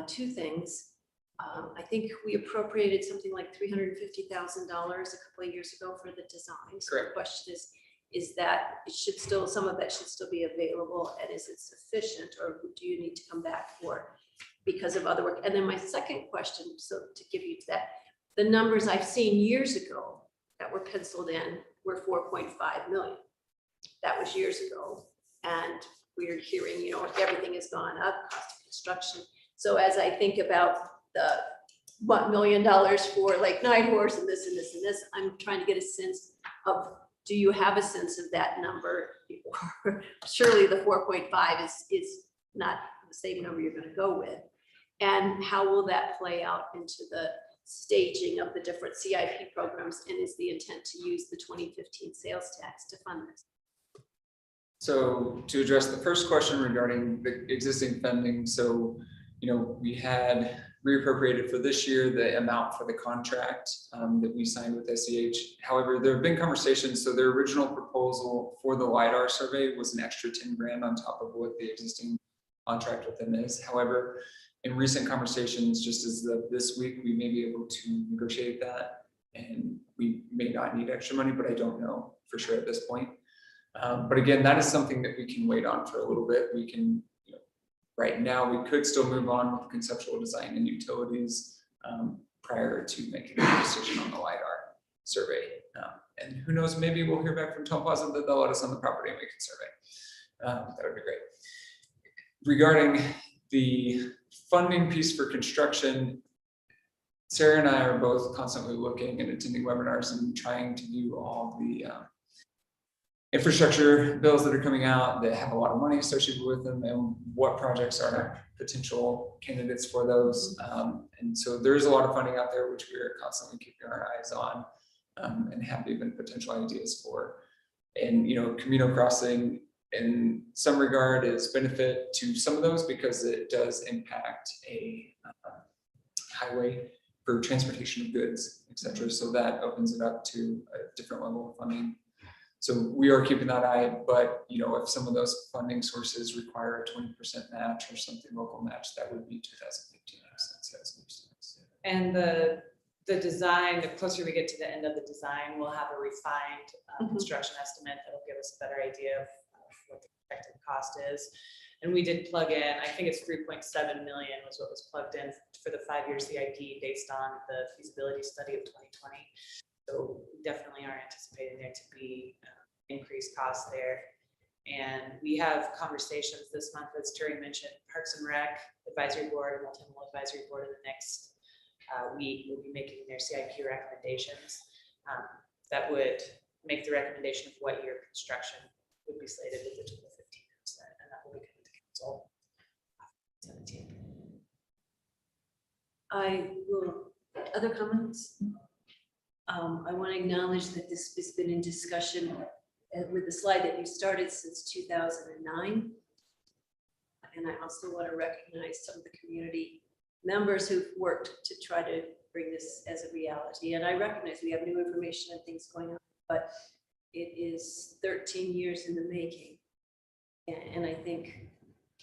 Speaker 1: Two things. I think we appropriated something like $350,000 a couple of years ago for the design. So the question is that some of that should still be available, and is it sufficient, or do you need to come back because of other work? And then my second question, so to give you that, the numbers I've seen years ago that were penciled in were 4.5 million. That was years ago. And we're hearing, everything has gone up, cost of construction. So as I think about the $1 million for Nightcorps and this and this and this, I'm trying to get a sense of, do you have a sense of that number? Surely the 4.5 is not the same number you're going to go with. And how will that play out into the staging of the different CIP programs? And is the intent to use the 2015 sales tax to fund this?
Speaker 8: So to address the first question regarding the existing funding, so we had reappropriated for this year the amount for the contract that we signed with SEH. However, there have been conversations. So their original proposal for the LiDAR survey was an extra 10 grand on top of what the existing contract with them is. However, in recent conversations, just as this week, we may be able to negotiate that, and we may not need extra money, but I don't know for sure at this point. But again, that is something that we can wait on for a little bit. We can, right now, we could still move on with conceptual design and utilities prior to making a decision on the LiDAR survey. And who knows, maybe we'll hear back from Town Plaza that they'll let us on the property and we can survey. That would be great. Regarding the funding piece for construction, Sarah and I are both constantly looking and attending webinars and trying to do all the infrastructure bills that are coming out that have a lot of money associated with them, and what projects are potential candidates for those. And so there is a lot of funding out there, which we are constantly keeping our eyes on and have even potential ideas for. And, Communal crossing in some regard is benefit to some of those because it does impact a highway for transportation of goods, et cetera. So that opens it up to a different level of funding. So we are keeping that eye, but if some of those funding sources require a 20% match or something local match, that would be 2015 as new students.
Speaker 7: And the design, the closer we get to the end of the design, we'll have a refined construction estimate that'll give us a better idea of what the expected cost is. And we did plug in, I think it's 3.7 million was what was plugged in for the 5-year CIP based on the feasibility study of 2020. So we definitely are anticipating there to be increased costs there. And we have conversations this month, as Terry mentioned, Parks and Rec Advisory Board and Multimodal Advisory Board in the next week will be making their CIP recommendations that would make the recommendation of what year construction would be slated with the 15%, and that will be coming to council 17.
Speaker 1: Other comments? I want to acknowledge that this has been in discussion with the slide that you started since 2009. And I also want to recognize some of the community members who've worked to try to bring this as a reality. And I recognize we have new information and things going on, but it is 13 years in the making. And I think,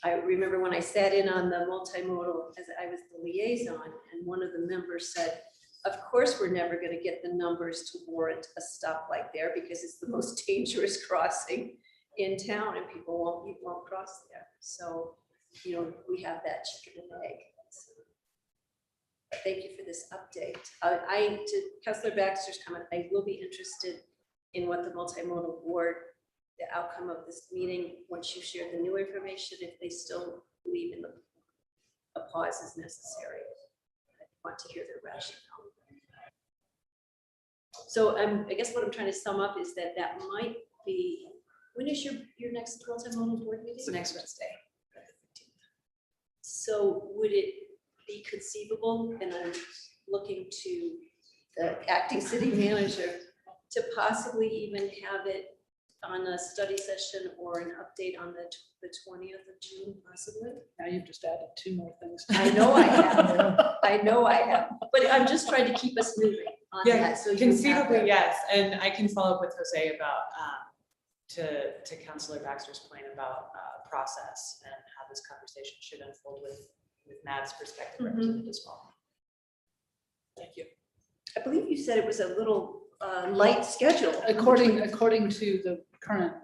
Speaker 1: I remember when I sat in on the multimodal, as I was the liaison, and one of the members said, of course, we're never going to get the numbers to warrant a stoplight there because it's the most dangerous crossing in town and people won't cross there. So, we have that chicken and egg. So, thank you for this update. To Councilor Baxter's comment, I will be interested in what the multimodal board, the outcome of this meeting, once you share the new information, if they still believe in a pause is necessary. I want to hear their rationale. So I guess what I'm trying to sum up is that might be, when is your next multimodal board meeting?
Speaker 7: So next Wednesday.
Speaker 1: So would it be conceivable, and I'm looking to the acting city manager, to possibly even have it on a study session or an update on the 20th of June, possibly?
Speaker 3: Now you've just added 2 more things.
Speaker 1: I know I have. I know I have. But I'm just trying to keep us moving on that. So you have
Speaker 7: Conceivably,
Speaker 1: that.
Speaker 7: yes. And I can follow up with Jose about, to Councilor Baxter's point about process and how this conversation should unfold with Matt's perspective represented as well.
Speaker 3: Thank you.
Speaker 1: I believe you said it was a little light schedule.
Speaker 3: According to the current,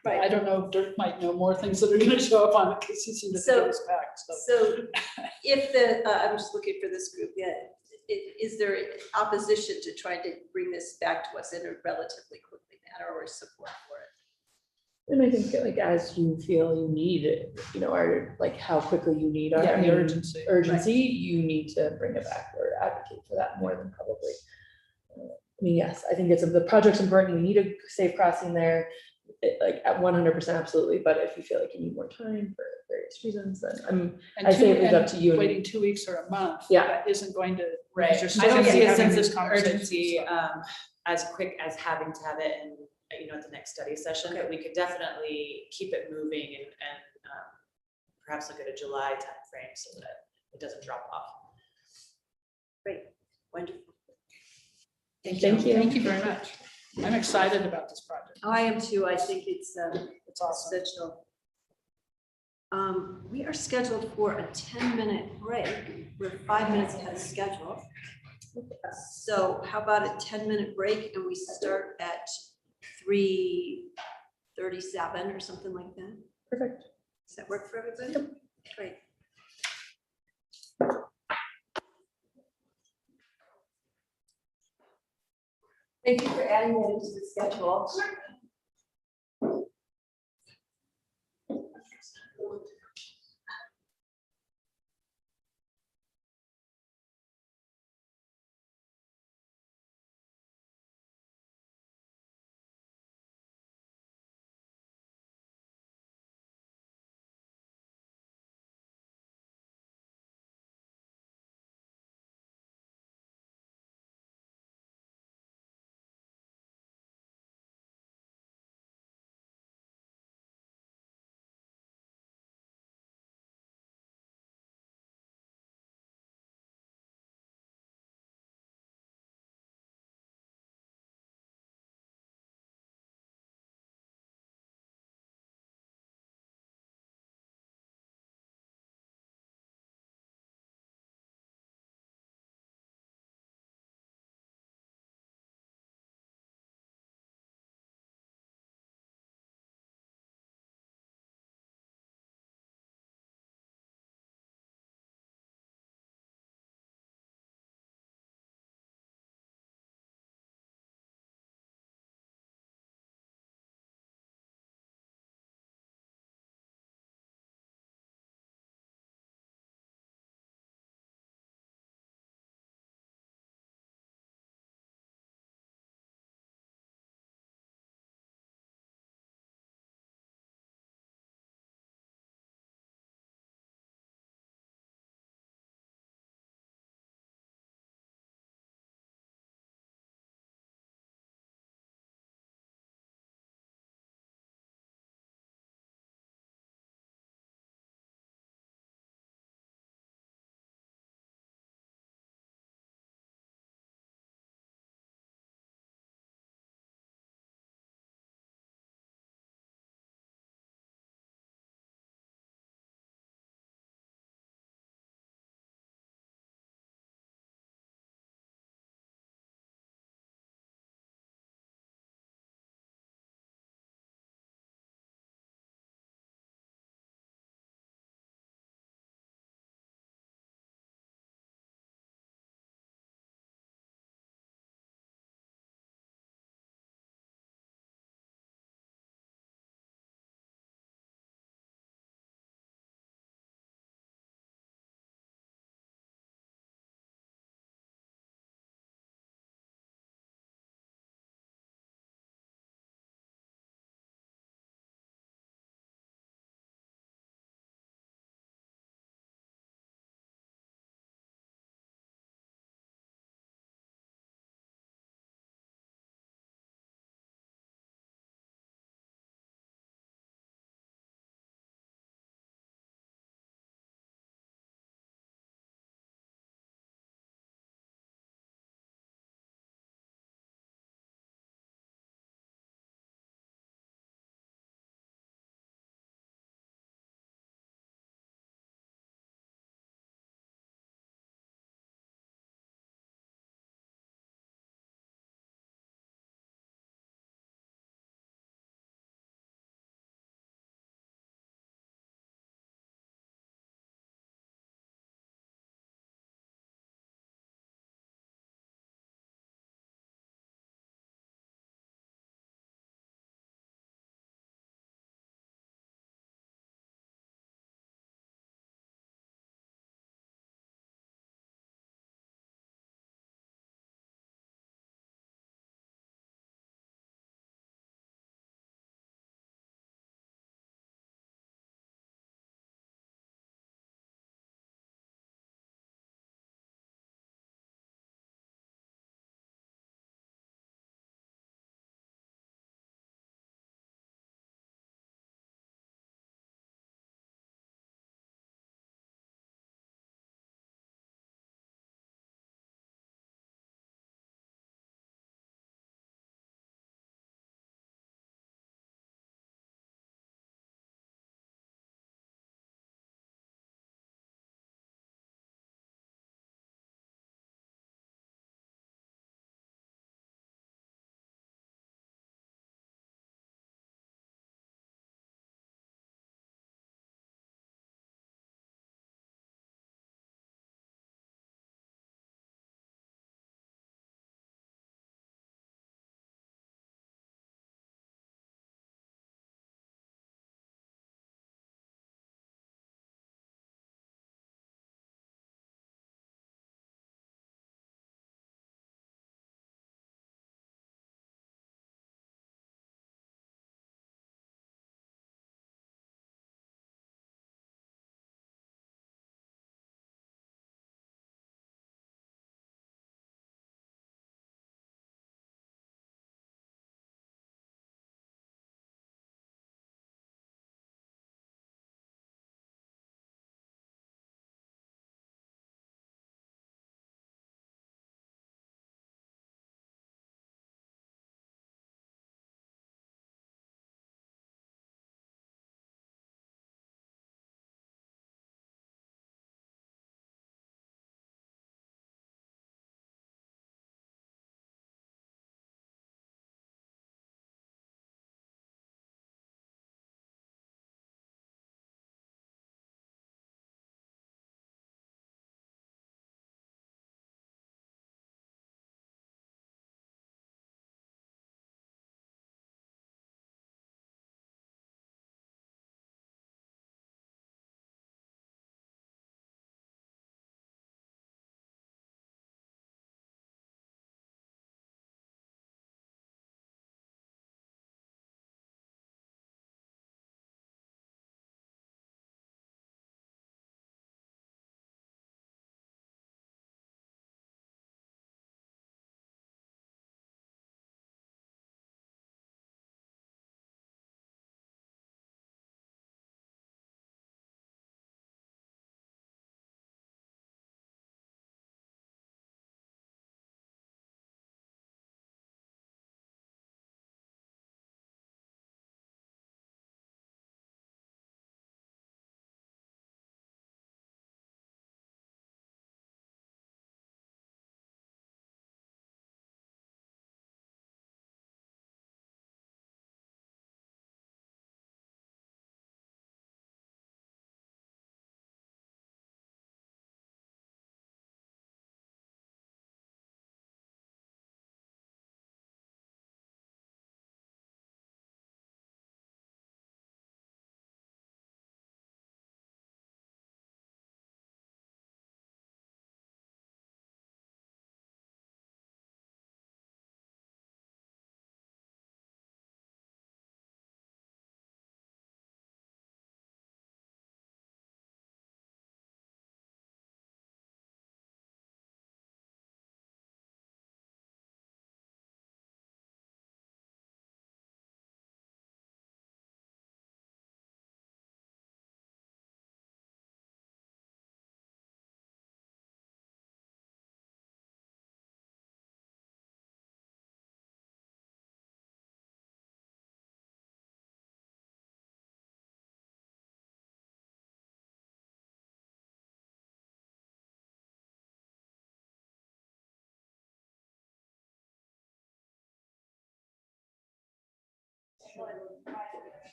Speaker 1: Right.
Speaker 3: I don't know, Dirk might know more things that are going to show up on it because he seemed to think it was packed.
Speaker 1: So if I'm just looking for this group, is there opposition to trying to bring this back to us in a relatively quickly manner, or support for it?
Speaker 2: And I think like as you feel you need it, or like how quickly you need
Speaker 3: Yeah, the
Speaker 2: urgency,
Speaker 3: urgency.
Speaker 2: you need to bring it back or advocate for that more than probably. I mean, yes, I think the project's important. We need a safe crossing there, like at 100% absolutely. But if you feel like you need more time for various reasons, then I say it leaves up to you.
Speaker 3: Waiting 2 weeks or a month.
Speaker 2: Yeah.
Speaker 3: That isn't going to.
Speaker 7: Right.
Speaker 3: because you're still
Speaker 7: I don't
Speaker 3: gonna
Speaker 7: see
Speaker 3: be
Speaker 7: a
Speaker 3: having
Speaker 7: sense
Speaker 3: this
Speaker 7: of
Speaker 3: conversation,
Speaker 7: urgency
Speaker 3: so.
Speaker 7: as quick as having to have it in, at the next study session, but we could definitely keep it moving and perhaps look at a July timeframe so that it doesn't drop off.
Speaker 1: Great, wonderful.
Speaker 2: Thank you.
Speaker 3: Thank you very much. I'm excited about this project.
Speaker 1: I am too. I think it's
Speaker 3: It's awesome.
Speaker 1: essential. We are scheduled for a 10-minute break. We're 5 minutes ahead of schedule. So how about a 10-minute break and we start at 3:37 or something like that?
Speaker 2: Perfect.
Speaker 1: Does that work for everybody? Great. Thank you for adding that into the schedule.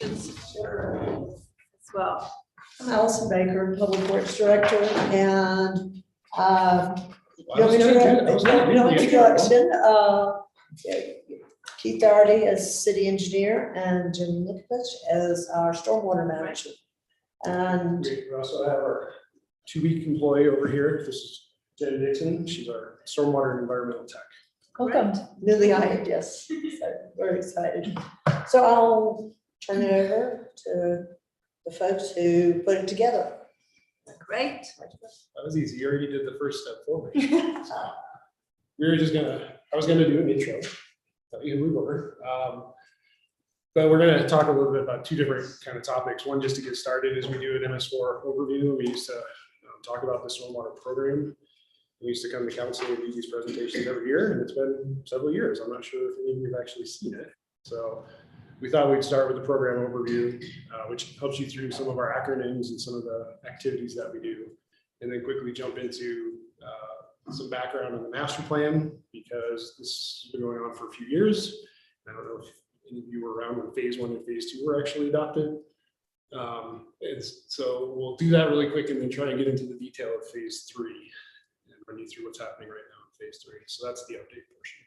Speaker 1: As well.
Speaker 9: I'm Allison Baker, Public Works Director, and you want me to no introduction. Keith Doherty as city engineer and Jim Nicholas as our stormwater manager. And
Speaker 5: We also have our 2-week employee over here. This is Jen Dixon. She's our stormwater and environmental tech.
Speaker 2: Welcome.
Speaker 9: newly hired, yes, so very excited. So I'll turn it over to the folks who put it together.
Speaker 1: Great.
Speaker 5: That was easy. You already did the first step for me. I was gonna do an intro, tell you who we were. But we're gonna talk a little bit about 2 different kind of topics. One, just to get started, is we do an MS4 overview. We used to talk about the stormwater program. We used to come to council and do these presentations every year, and it's been several years. I'm not sure if any of you have actually seen it. So we thought we'd start with the program overview, which helps you through some of our acronyms and some of the activities that we do. And then quickly jump into some background on the master plan, because this has been going on for a few years. I don't know if any of you were around when phase 1 and phase 2 were actually adopted. So we'll do that really quick and then try and get into the detail of phase 3 and run you through what's happening right now in phase 3. So that's the update portion.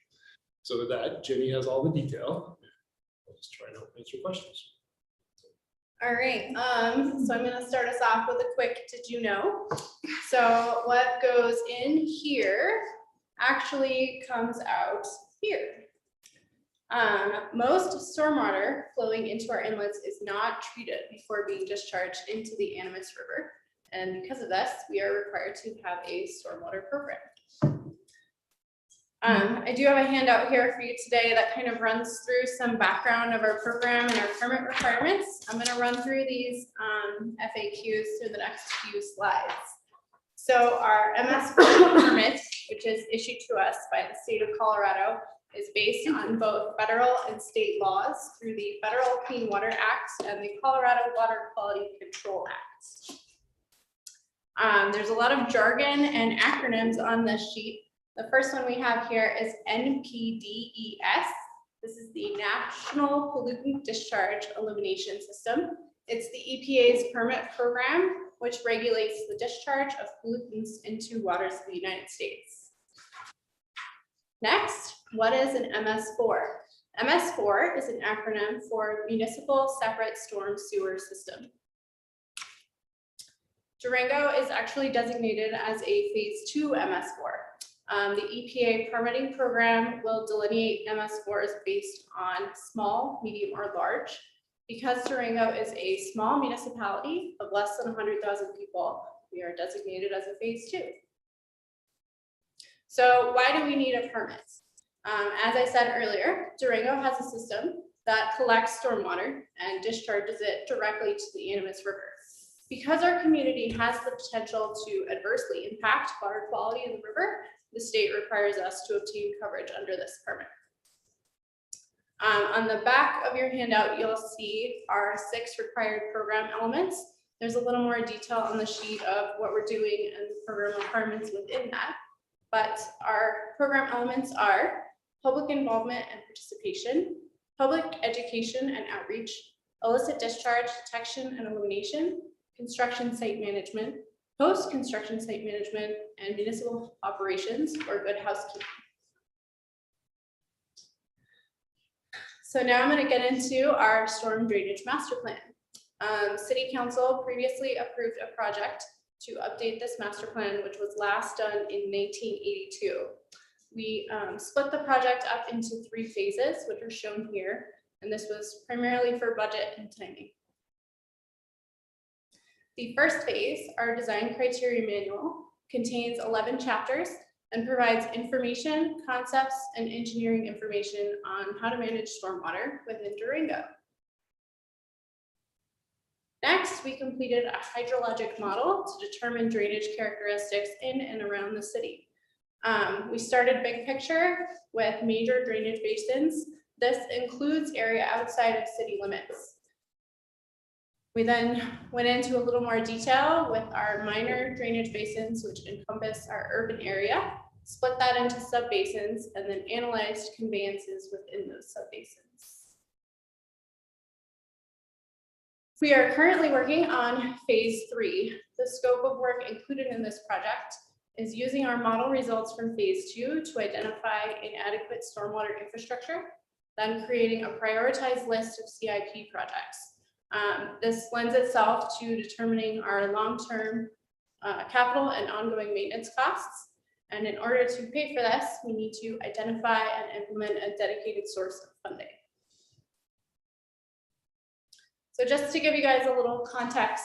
Speaker 5: So with that, Jenny has all the detail. I'll just try and help answer questions.
Speaker 10: All right, so I'm gonna start us off with a quick did you know? So what goes in here actually comes out here. Most stormwater flowing into our inlets is not treated before being discharged into the Animas River. And because of this, we are required to have a stormwater program. I do have a handout here for you today that kind of runs through some background of our program and our permit requirements. I'm going to run through these FAQs through the next few slides. So our MS permit, which is issued to us by the state of Colorado, is based on both federal and state laws through the Federal Clean Water Act and the Colorado Water Quality Control Act. There's a lot of jargon and acronyms on this sheet. The first one we have here is NPDES. This is the National Pollutant Discharge Elimination System. It's the EPA's permit program, which regulates the discharge of pollutants into waters of the United States. Next, what is an MS4? MS4 is an acronym for Municipal Separate Storm Sewer System. Durango is actually designated as a phase 2 MS4. The EPA permitting program will delineate MS4s based on small, medium, or large. Because Durango is a small municipality of less than 100,000 people, we are designated as a phase 2. So why do we need a permit? As I said earlier, Durango has a system that collects stormwater and discharges it directly to the Animas River. Because our community has the potential to adversely impact water quality in the river, the state requires us to obtain coverage under this permit. On the back of your handout, you'll see our 6 required program elements. There's a little more detail on the sheet of what we're doing and the program requirements within that. But our program elements are public involvement and participation, public education and outreach, illicit discharge detection and elimination, construction site management, post-construction site management, and municipal operations or good housekeeping. So now I'm going to get into our storm drainage master plan. City Council previously approved a project to update this master plan, which was last done in 1982. We split the project up into 3 phases, which are shown here, and this was primarily for budget and timing. The first phase, our design criteria manual, contains 11 chapters and provides information, concepts, and engineering information on how to manage stormwater within Durango. Next, we completed a hydrologic model to determine drainage characteristics in and around the city. We started big picture with major drainage basins. This includes area outside of city limits. We then went into a little more detail with our minor drainage basins, which encompass our urban area, split that into subbasins, and then analyzed conveyances within those subbasins. We are currently working on phase 3. The scope of work included in this project is using our model results from phase 2 to identify inadequate stormwater infrastructure, then creating a prioritized list of CIP projects. This lends itself to determining our long-term capital and ongoing maintenance costs. And in order to pay for this, we need to identify and implement a dedicated source of funding. So just to give you guys a little context,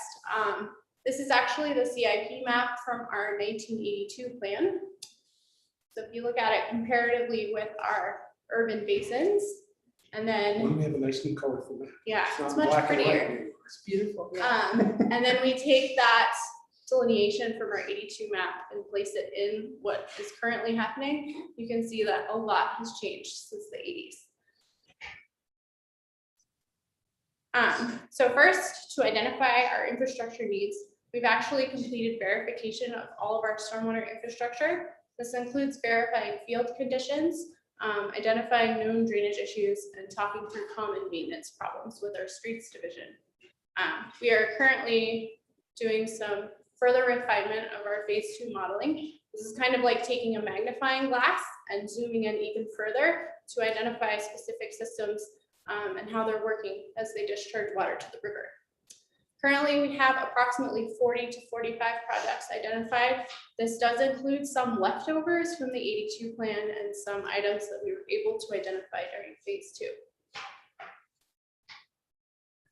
Speaker 10: this is actually the CIP map from our 1982 plan. So if you look at it comparatively with our urban basins, and then,
Speaker 5: We have a nice new color for that.
Speaker 10: yeah,
Speaker 5: It's
Speaker 10: it's
Speaker 5: not
Speaker 10: much
Speaker 5: black and white
Speaker 10: prettier.
Speaker 5: anymore.
Speaker 3: It's beautiful.
Speaker 10: And then we take that delineation from our 82 map and place it in what is currently happening. You can see that a lot has changed since the 80s. So first, to identify our infrastructure needs, we've actually completed verification of all of our stormwater infrastructure. This includes verifying field conditions, identifying known drainage issues, and talking through common maintenance problems with our streets division. We are currently doing some further refinement of our phase 2 modeling. This is kind of like taking a magnifying glass and zooming in even further to identify specific systems and how they're working as they discharge water to the river. Currently, we have approximately 40 to 45 projects identified. This does include some leftovers from the 82 plan and some items that we were able to identify during phase 2.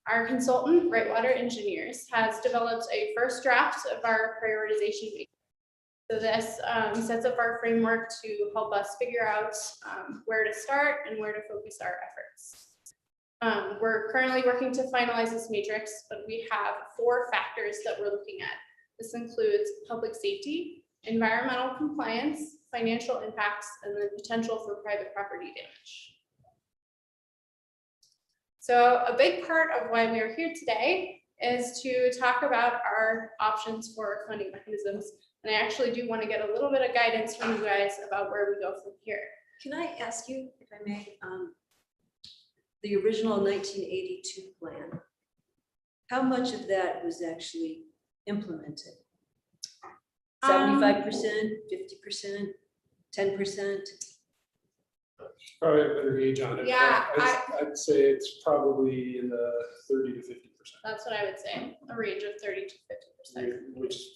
Speaker 10: Our consultant, Brightwater Engineers, has developed a first draft of our prioritization matrix. So this sets up our framework to help us figure out where to start and where to focus our efforts. We're currently working to finalize this matrix, but we have 4 factors that we're looking at. This includes public safety, environmental compliance, financial impacts, and the potential for private property damage. So a big part of why we are here today is to talk about our options for funding mechanisms. And I actually do want to get a little bit of guidance from you guys about where we go from here.
Speaker 1: Can I ask you, if I may, the original 1982 plan, how much of that was actually implemented? 75%, 50%, 10%?
Speaker 5: Probably a better gauge on it.
Speaker 10: Yeah,
Speaker 5: I'd say it's probably in the 30 to 50%.
Speaker 10: That's what I would say, a range of 30 to 50%.
Speaker 5: Which is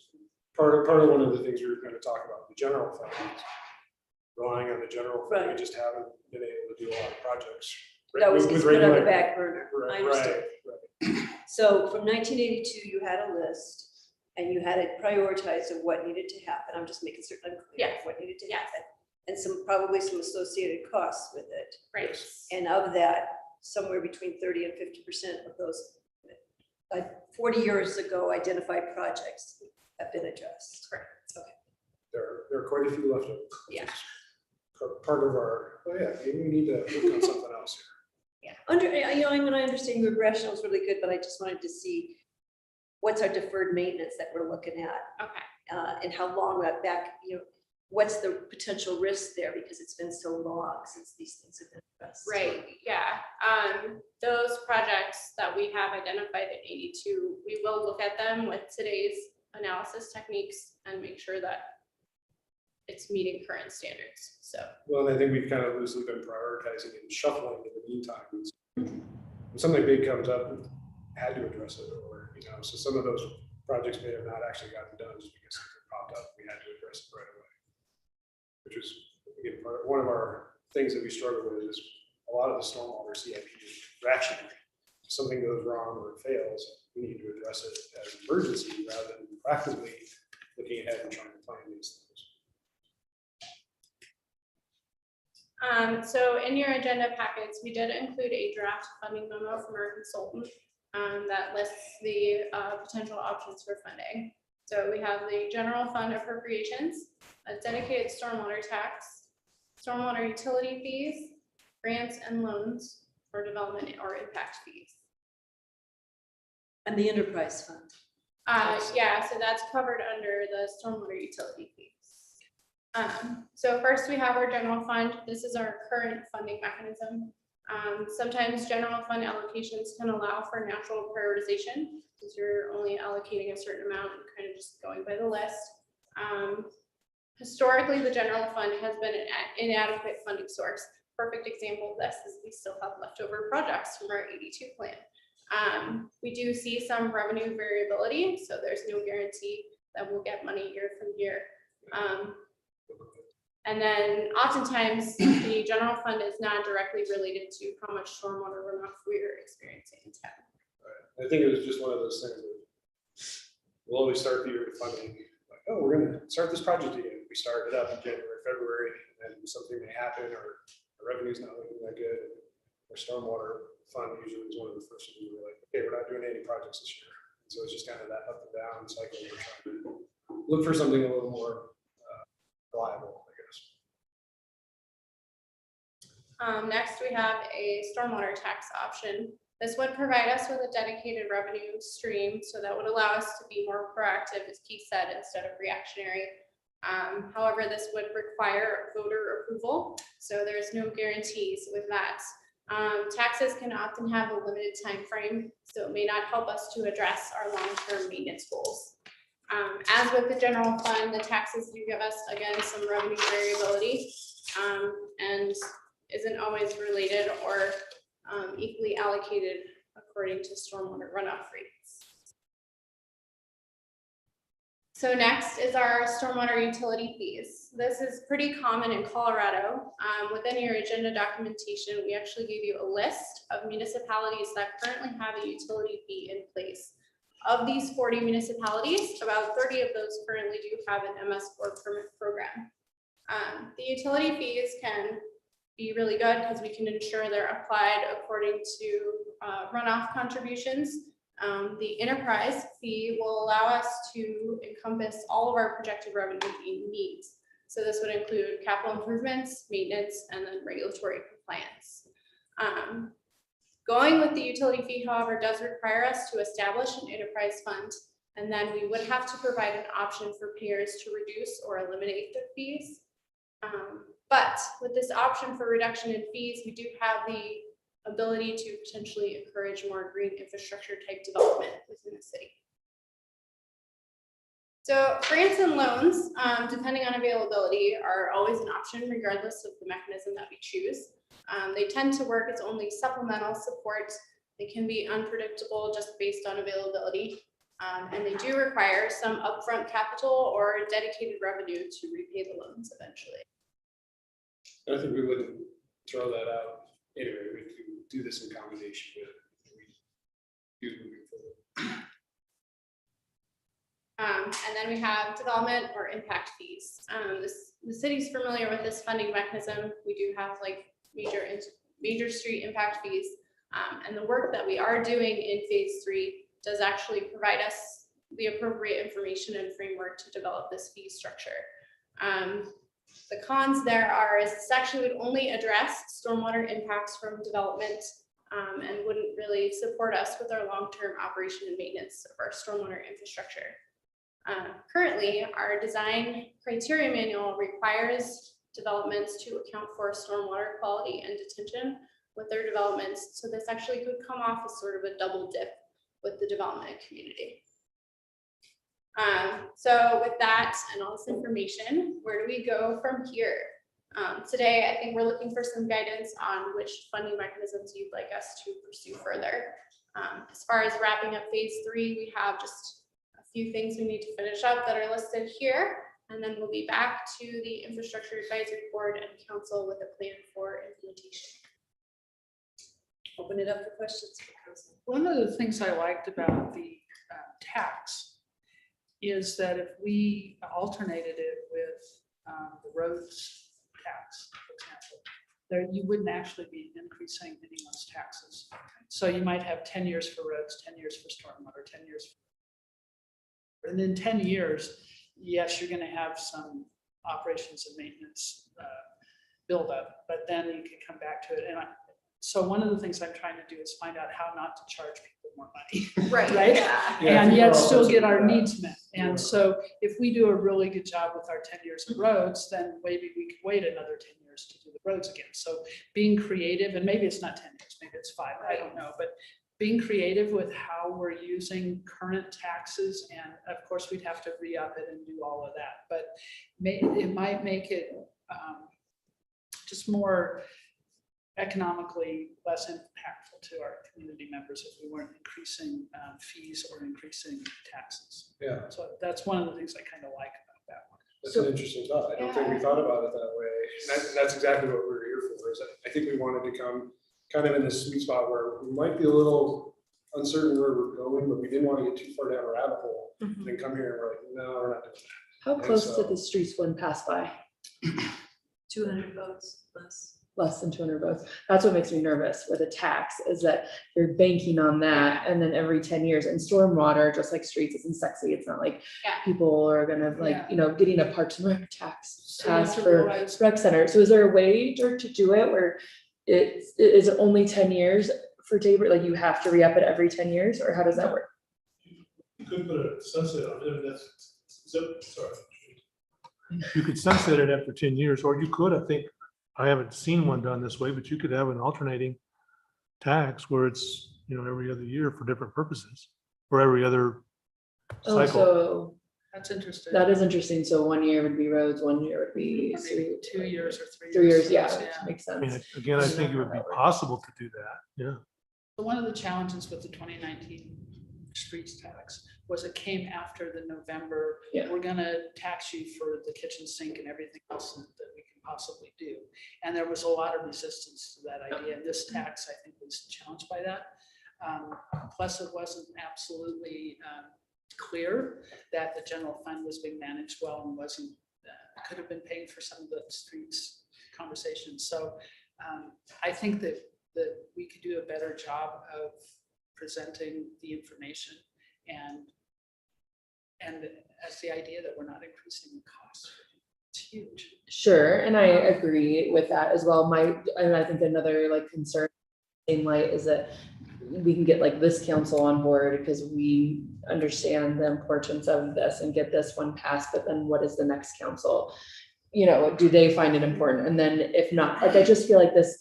Speaker 5: part of one of the things we were going to talk about, the general fund. Relying on the general fund, we
Speaker 1: Right.
Speaker 5: just haven't been able to do a lot of projects.
Speaker 1: That was
Speaker 5: with
Speaker 1: just put on the
Speaker 5: regular-
Speaker 1: back burner. I
Speaker 5: Right,
Speaker 1: understand.
Speaker 5: right.
Speaker 1: So from 1982, you had a list and you had it prioritized of what needed to happen. I'm just making certain I'm clear
Speaker 10: Yeah.
Speaker 1: of what needed to
Speaker 10: Yes.
Speaker 1: happen. And probably some associated costs with it.
Speaker 10: Right.
Speaker 1: And of that, somewhere between 30 and 50% of those 40 years ago identified projects have been addressed.
Speaker 10: Correct.
Speaker 5: There are quite a few left over.
Speaker 10: Yeah.
Speaker 5: Part of our, oh yeah, maybe we need to work on something else here.
Speaker 1: I mean, I understand your rationale is really good, but I just wanted to see what's our deferred maintenance that we're looking at,
Speaker 10: Okay.
Speaker 1: and how long that back, what's the potential risk there, because it's been so long since these things have been addressed.
Speaker 10: Right, yeah. Those projects that we have identified in 82, we will look at them with today's analysis techniques and make sure that it's meeting current standards, so.
Speaker 5: Well, I think we've kind of loosely been prioritizing and shuffling in the meantime. When something big comes up, we had to address it, or, so some of those projects may have not actually gotten done just because something popped up. We had to address it right away. Which was, again, one of our things that we struggle with is a lot of the stormwater CIP is reactionary. If something goes wrong or it fails, we need to address it as an emergency rather than proactively looking ahead and trying to plan these things.
Speaker 10: So in your agenda packets, we did include a draft funding memo from our consultant that lists the potential options for funding. So we have the general fund appropriations, a dedicated stormwater tax, stormwater utility fees, grants and loans for development or impact fees.
Speaker 1: And the enterprise fund.
Speaker 10: Yeah, so that's covered under the stormwater utility fees. So first we have our general fund. This is our current funding mechanism. Sometimes general fund allocations can allow for natural prioritization, because you're only allocating a certain amount and kind of just going by the list. Historically, the general fund has been an inadequate funding source. Perfect example of this is we still have leftover projects from our 82 plan. We do see some revenue variability, so there's no guarantee that we'll get money year from year. And then oftentimes the general fund is not directly related to how much stormwater runoff we're experiencing in town.
Speaker 5: I think it was just one of those things that we'll always start the year with funding, like, oh, we're gonna start this project again. We start it up in January, February, and something may happen, or the revenue's not looking that good. Our stormwater fund usually is one of the first things we're like, okay, we're not doing any projects this year. So it's just kind of that up and down cycle. We're trying to look for something a little more reliable, I guess.
Speaker 10: Next, we have a stormwater tax option. This would provide us with a dedicated revenue stream, so that would allow us to be more proactive, as Keith said, instead of reactionary. However, this would require voter approval, so there's no guarantees with that. Taxes can often have a limited time frame, so it may not help us to address our long-term maintenance goals. As with the general fund, the taxes do give us, again, some revenue variability, and isn't always related or equally allocated according to stormwater runoff rates. So next is our stormwater utility fees. This is pretty common in Colorado. Within your agenda documentation, we actually gave you a list of municipalities that currently have a utility fee in place. Of these 40 municipalities, about 30 of those currently do have an MS4 permit program. The utility fees can be really good because we can ensure they're applied according to runoff contributions. The enterprise fee will allow us to encompass all of our projected revenue needs. So this would include capital improvements, maintenance, and then regulatory compliance. Going with the utility fee, however, does require us to establish an enterprise fund, and then we would have to provide an option for payers to reduce or eliminate their fees. But with this option for reduction in fees, we do have the ability to potentially encourage more green infrastructure type development within the city. So grants and loans, depending on availability, are always an option regardless of the mechanism that we choose. They tend to work as only supplemental support. They can be unpredictable just based on availability. And they do require some upfront capital or dedicated revenue to repay the loans eventually.
Speaker 5: I think we wouldn't throw that out anyway. We could do this in combination with moving forward.
Speaker 10: And then we have development or impact fees. The city's familiar with this funding mechanism. We do have like major street impact fees. And the work that we are doing in phase 3 does actually provide us the appropriate information and framework to develop this fee structure. The cons there are is this actually would only address stormwater impacts from development and wouldn't really support us with our long-term operation and maintenance of our stormwater infrastructure. Currently, our design criteria manual requires developments to account for stormwater quality and detention with their developments. So this actually could come off as sort of a double dip with the development community. So with that and all this information, where do we go from here? Today, I think we're looking for some guidance on which funding mechanisms you'd like us to pursue further. As far as wrapping up phase 3, we have just a few things we need to finish up that are listed here, and then we'll be back to the Infrastructure Advisory Board and Council with a plan for implementation.
Speaker 1: Open it up for questions for council.
Speaker 3: One of the things I liked about the tax is that if we alternated it with the roads tax, for example, there you wouldn't actually be increasing anyone's taxes. So you might have 10 years for roads, 10 years for stormwater, 10 years. And in 10 years, yes, you're going to have some operations and maintenance buildup, but then you can come back to it. And so one of the things I'm trying to do is find out how not to charge people more money.
Speaker 10: Right.
Speaker 3: Right?
Speaker 5: Yeah, I
Speaker 3: And
Speaker 5: think
Speaker 3: yet
Speaker 5: we're all
Speaker 3: still get
Speaker 5: sensitive
Speaker 3: our
Speaker 5: to that.
Speaker 3: needs met. And so if we do a really good job with our 10 years of roads, then maybe we could wait another 10 years years to do the roads again. So being creative, and maybe it's not 10 years, maybe it's 5, I don't know, but being creative with how we're using current taxes, and of course, we'd have to re-up it and do all of that, but it might make it just more economically less impactful to our community members if we weren't increasing fees or increasing taxes.
Speaker 5: Yeah,
Speaker 3: So that's one of the things I kind of like about that one.
Speaker 5: that's an interesting thought. I don't think we thought about it that way. And that's exactly what we're here for, is I think we wanted to come kind of in this sweet spot where we might be a little uncertain where we're going, but we didn't want to get too far down a rabbit hole. And then come here and we're like, no, we're not doing that.
Speaker 2: How
Speaker 5: And
Speaker 2: close
Speaker 5: so-
Speaker 2: did the streets one pass by?
Speaker 1: 200 votes less.
Speaker 2: Less than 200 votes. That's what makes me nervous with a tax, is that you're banking on that, and then every 10 years, and stormwater, just like streets, isn't sexy. It's not like
Speaker 10: Yeah.
Speaker 2: people are gonna like,
Speaker 3: Yeah.
Speaker 2: you know, getting a Parks and Rec tax
Speaker 3: So you have
Speaker 2: passed
Speaker 3: to
Speaker 2: for
Speaker 3: realize-
Speaker 2: rec center. So is there a way to do it where is it only 10 years for Tabor? Like you have to re-up it every 10 years, or how does that work?
Speaker 11: You could put a sunset on it, and that's, sorry. You could sunset it after 10 years, or you could, I think, I haven't seen one done this way, but you could have an alternating tax where it's, you know, every other year for different purposes, or every other
Speaker 2: Oh,
Speaker 11: cycle.
Speaker 2: so
Speaker 3: That's interesting.
Speaker 2: that is interesting. So 1 year would be roads, 1 year would be
Speaker 3: Or maybe 2 years or 3 years.
Speaker 2: 3 years. Yeah,
Speaker 3: Yeah.
Speaker 2: makes
Speaker 11: I mean,
Speaker 2: sense.
Speaker 11: again, I think it would be possible to do that, yeah.
Speaker 3: So one of the challenges with the 2019 streets tax was it came after the November,
Speaker 2: Yeah.
Speaker 3: we're gonna tax you for the kitchen sink and everything else that we can possibly do. And there was a lot of resistance to that idea. And this tax, I think, was challenged by that. Plus, it wasn't absolutely clear that the general fund was being managed well and wasn't, could have been paying for some of the streets conversations. So I think that we could do a better job of presenting the information and as the idea that we're not increasing the cost. It's huge.
Speaker 2: Sure, and I agree with that as well. And I think another like concern, same light, is that we can get like this council on board because we understand the importance of this and get this one passed, but then what is the next council? You know, do they find it important? And then if not, like, I just feel like this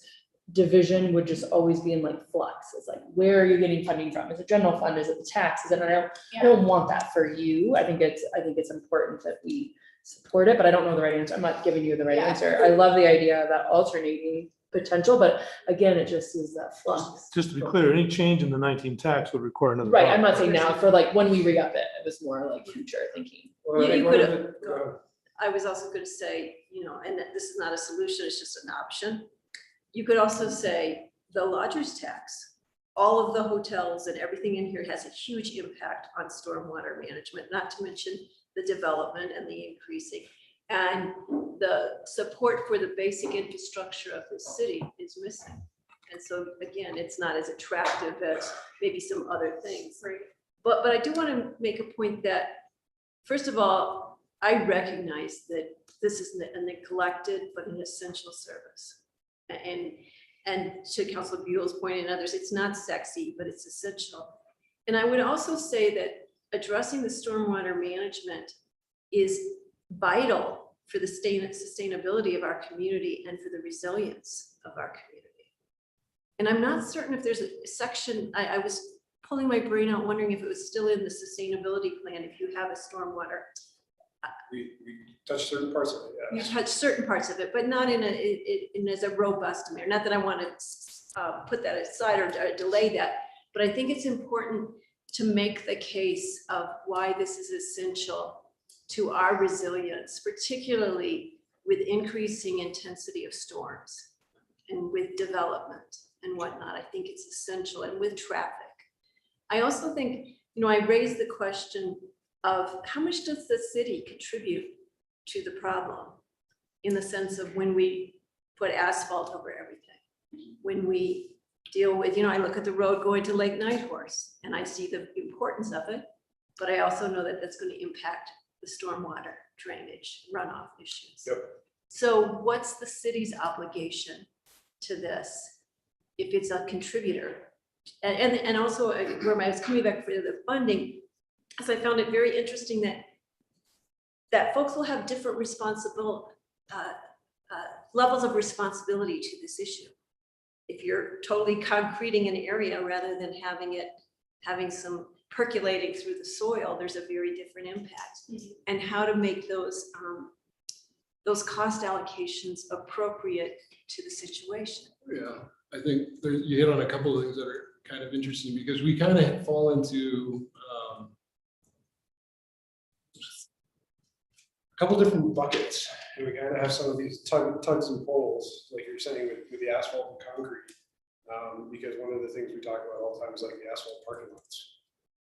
Speaker 2: division would just always be in like flux. It's like, where are you getting funding from? Is it general fund? Is it the tax? Is it, I don't want that for you. I think it's important that we support it, but I don't know the right answer. I'm not giving you the right answer. I love the idea of that alternating potential, but again, it just is that flux.
Speaker 11: Just to be clear, any change in the 19 tax would require another.
Speaker 2: Right, I'm
Speaker 11: vote.
Speaker 2: not saying now, for like when we re-up it, it was more like future thinking.
Speaker 5: Well, I
Speaker 1: Yeah,
Speaker 5: think
Speaker 1: you
Speaker 5: one of
Speaker 1: could've-
Speaker 5: the- go ahead.
Speaker 1: I was also going to say, you know, and this is not a solution, it's just an option. You could also say the lodger's tax, all of the hotels and everything in here has a huge impact on stormwater management, not to mention the development and the increasing. And the support for the basic infrastructure of the city is missing. And so again, it's not as attractive as maybe some other things. But I do want to make a point that, first of all, I recognize that this is a neglected but an essential service. And to Councilor Buell's point and others, it's not sexy, but it's essential. And I would also say that addressing the stormwater management is vital for the sustainability of our community and for the resilience of our community. And I'm not certain if there's a section, I was pulling my brain out, wondering if it was still in the sustainability plan, if you have a stormwater.
Speaker 5: We touched certain parts of it,
Speaker 1: You
Speaker 5: yeah.
Speaker 1: touch certain parts of it, but not in as a robust manner. Not that I want to put that aside or delay that, but I think it's important to make the case of why this is essential to our resilience, particularly with increasing intensity of storms and with development and whatnot. I think it's essential, and with traffic. I also think, you know, I raised the question of how much does the city contribute to the problem, in the sense of when we put asphalt over everything, when we deal with, you know, I look at the road going to Lake Nighthorse and I see the importance of it, but I also know that that's going to impact the stormwater drainage runoff issues.
Speaker 5: Yep.
Speaker 1: So what's the city's obligation to this if it's a contributor? And also where I was coming back for the funding, because I found it very interesting that folks will have different responsible levels of responsibility to this issue. If you're totally concreting an area rather than having some percolating through the soil, there's a very different impact. And how to make those cost allocations appropriate to the situation.
Speaker 5: Yeah, I think you hit on a couple of things that are kind of interesting because we kind of fall into a couple different buckets, and we kind of have some of these tugs and pulls, like you're saying with the asphalt and concrete. Because one of the things we talk about all the time is like the asphalt parking lots.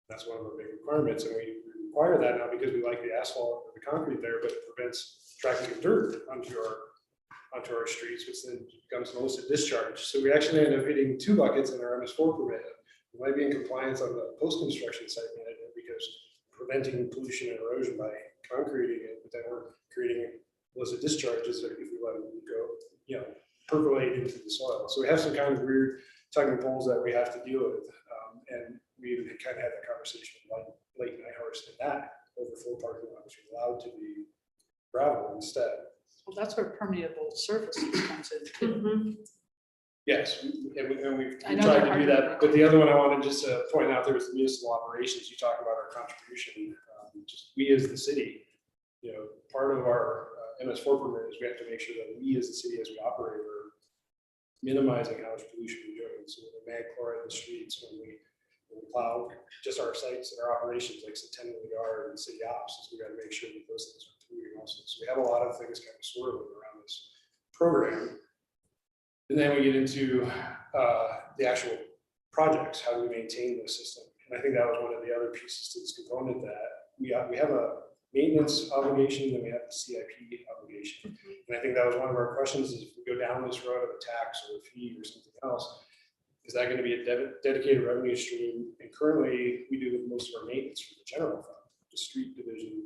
Speaker 5: That's one of our big requirements, and we require that now because we like the asphalt or the concrete there, but it prevents tracking of dirt onto our streets, which then becomes an illicit discharge. So we actually end up hitting two buckets in our MS4 permit. We might be in compliance on the post-construction site management because preventing pollution and erosion by concreting it, but then we're creating illicit discharges if we let them go, percolate into the soil. So we have some kind of weird tug and pulls that we have to deal with. And we even kind of had that conversation with Lake Nighthorse and that overflow parking lot, which is allowed to be gravel instead.
Speaker 3: Well, that's where permeable surfaces comes in too.
Speaker 1: Mm-hmm.
Speaker 5: Yes, and we
Speaker 3: I know
Speaker 5: tried
Speaker 3: they're
Speaker 5: to do
Speaker 3: hard.
Speaker 5: that. But the other one I wanted just to point out there was the municipal operations. You talk about our contribution. Just we as the city, part of our MS4 permit is we have to make sure that we as the city, as we operate, are minimizing how much pollution we're doing. So with the Nightcorps in the streets, when we plow just our sites and our operations, like Centennial Yard and city ops, we got to make sure that those things are polluting also. So we have a lot of things kind of swirling around this program. And then we get into the actual projects. How do we maintain the system? And I think that was one of the other pieces to this component, that we have a maintenance obligation, then we have the CIP obligation. And I think that was one of our questions is if we go down this road of a tax or a fee or something else, is that going to be a dedicated revenue stream? And currently we do most of our maintenance from the general fund. The street division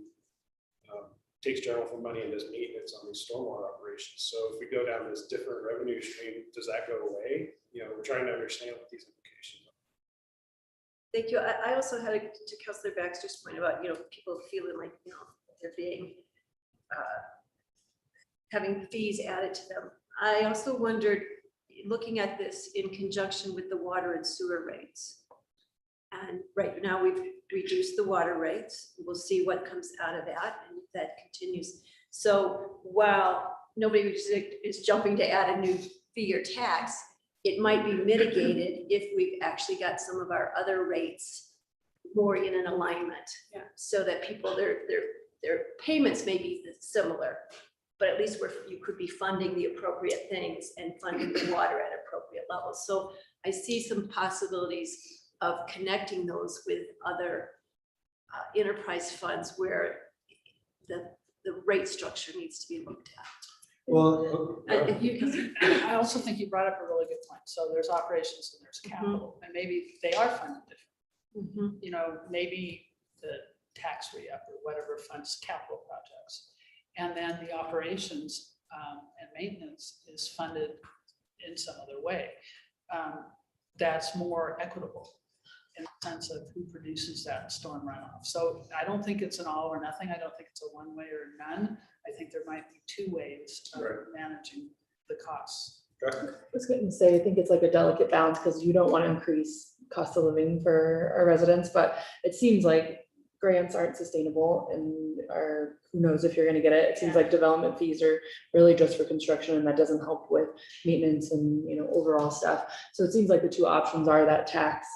Speaker 5: takes general fund money and does maintenance on these stormwater operations. So if we go down this different revenue stream, does that go away? We're trying to understand what these implications are.
Speaker 1: Thank you. I also had to Councilor Baxter's point about, people feeling like, they're being, having fees added to them. I also wondered, looking at this in conjunction with the water and sewer rates. And right now we've reduced the water rates. We'll see what comes out of that and if that continues. So while nobody is jumping to add a new fee or tax, it might be mitigated if we've actually got some of our other rates more in an alignment.
Speaker 3: Yeah.
Speaker 1: So that people, their payments may be similar, but at least you could be funding the appropriate things and funding the water at appropriate levels. So I see some possibilities of connecting those with other enterprise funds where the rate structure needs to be looked at.
Speaker 5: Well,
Speaker 3: I also think you brought up a really good point. So there's operations and there's capital, and maybe they are funded differently. Maybe the tax re-up or whatever funds capital projects. And then the operations and maintenance is funded in some other way. That's more equitable in the sense of who produces that storm runoff. So I don't think it's an all or nothing. I don't think it's a one way or none. I think there might be two ways of managing the costs.
Speaker 2: I was going to say, I think it's like a delicate balance because you don't want to increase cost of living for our residents, but it seems like grants aren't sustainable and who knows if you're going to get it. It seems like development fees are really just for construction and that doesn't help with maintenance and overall stuff. So it seems like the two options are that tax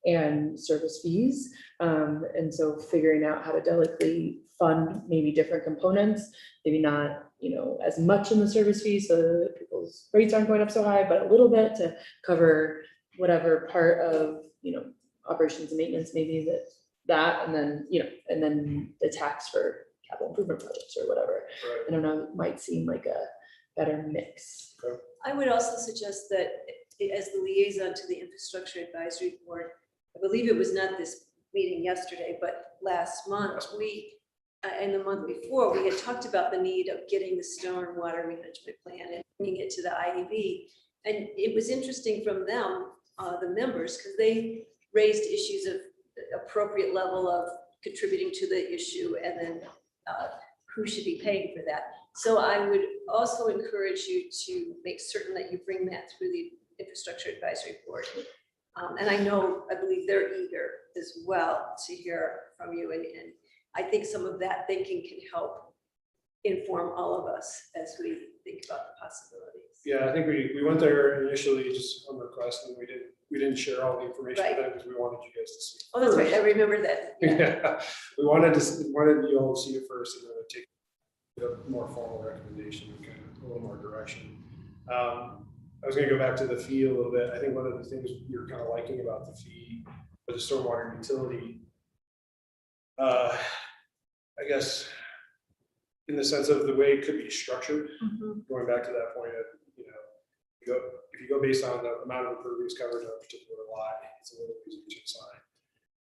Speaker 2: and service fees. And so figuring out how to delicately fund maybe different components, maybe not, as much in the service fees so that people's rates aren't going up so high, but a little bit to cover whatever part of, operations and maintenance, maybe that, and then, and then the tax for capital improvement projects or whatever.
Speaker 5: Right.
Speaker 2: I don't know, it might seem like a better mix.
Speaker 1: I would also suggest that as the liaison to the Infrastructure Advisory Board, I believe it was not this meeting yesterday, but last month, and the month before, we had talked about the need of getting the stormwater management plan and bringing it to the IAB. And it was interesting from them, the members, because they raised issues of appropriate level of contributing to the issue and then who should be paying for that. So I would also encourage you to make certain that you bring that through the Infrastructure Advisory Board. And I believe they're eager as well to hear from you. And I think some of that thinking can help inform all of us as we think about the possibilities.
Speaker 5: Yeah, I think we went there initially just on request, and we didn't share all the information with them because we wanted you guys to see.
Speaker 1: Oh, that's right. I remember that. Yeah.
Speaker 5: Yeah, we wanted you all to see it first and then take a more formal recommendation and kind of a little more direction. I was gonna go back to the fee a little bit. I think one of the things you're kind of liking about the fee for the stormwater utility, I guess, in the sense of the way it could be structured, going back to that point of, if you go based on the amount of impervious coverage on a particular lot, it's a little easier to assign.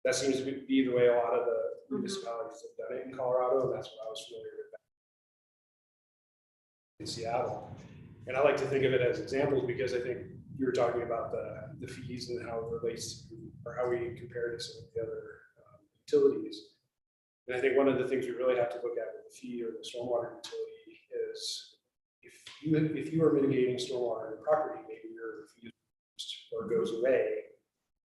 Speaker 5: That seems to be the way a lot of the municipalities have done it in Colorado, and that's what I was familiar with in Seattle. And I like to think of it as examples because I think you were talking about the fees and how it relates to, or how we compare to some of the other utilities. And I think one of the things we really have to look at with the fee or the stormwater utility is if you are mitigating stormwater in the property, maybe your fee or goes away,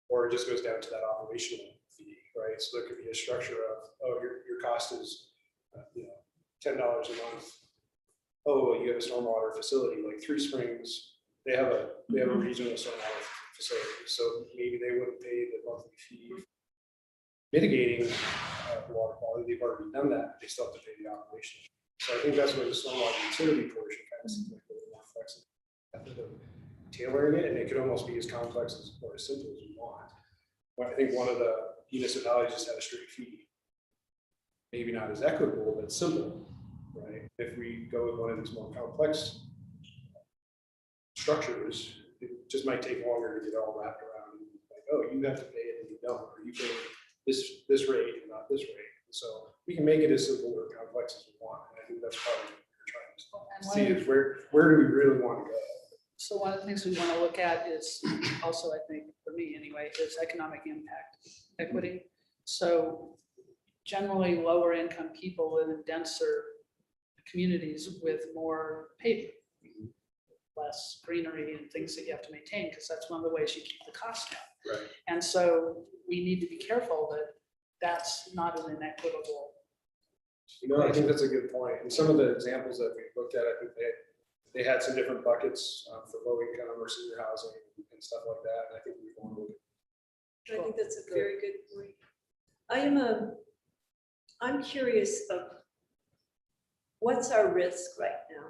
Speaker 5: or it just goes down to that operational fee, right? So there could be a structure of, oh, your cost is $10 a month. Oh, well, you have a stormwater facility like Three Springs. They have a regional stormwater facility, so maybe they wouldn't pay the monthly fee mitigating the water quality. They've already done that. They still have to pay the operation. So I think that's where the stormwater utility portion kind of seems like a little more flexible method of tailoring it, and it could almost be as complex as or as simple as you want. But I think one of the municipalities just had a straight fee. Maybe not as equitable, but simple, right? If we go with one of these more complex structures, it just might take longer to get all wrapped around. Like, oh, you have to pay it and you don't, or you pay this rate and not this rate. So we can make it as simple or complex as we want. And I think that's probably what we're trying to see is where do we really want to go?
Speaker 3: So one of the things we want to look at is also, I think, for me anyway, is economic impact equity. So generally lower income people live in denser communities with more pavement, less greenery and things that you have to maintain, because that's one of the ways you keep the cost down.
Speaker 5: Right.
Speaker 3: And so we need to be careful that that's not an inequitable.
Speaker 5: I think that's a good point. And some of the examples that we looked at, I think they had some different buckets for low income or senior housing and stuff like that. And I think we want to look at.
Speaker 1: I think that's a very good point. I'm curious of what's our risk right now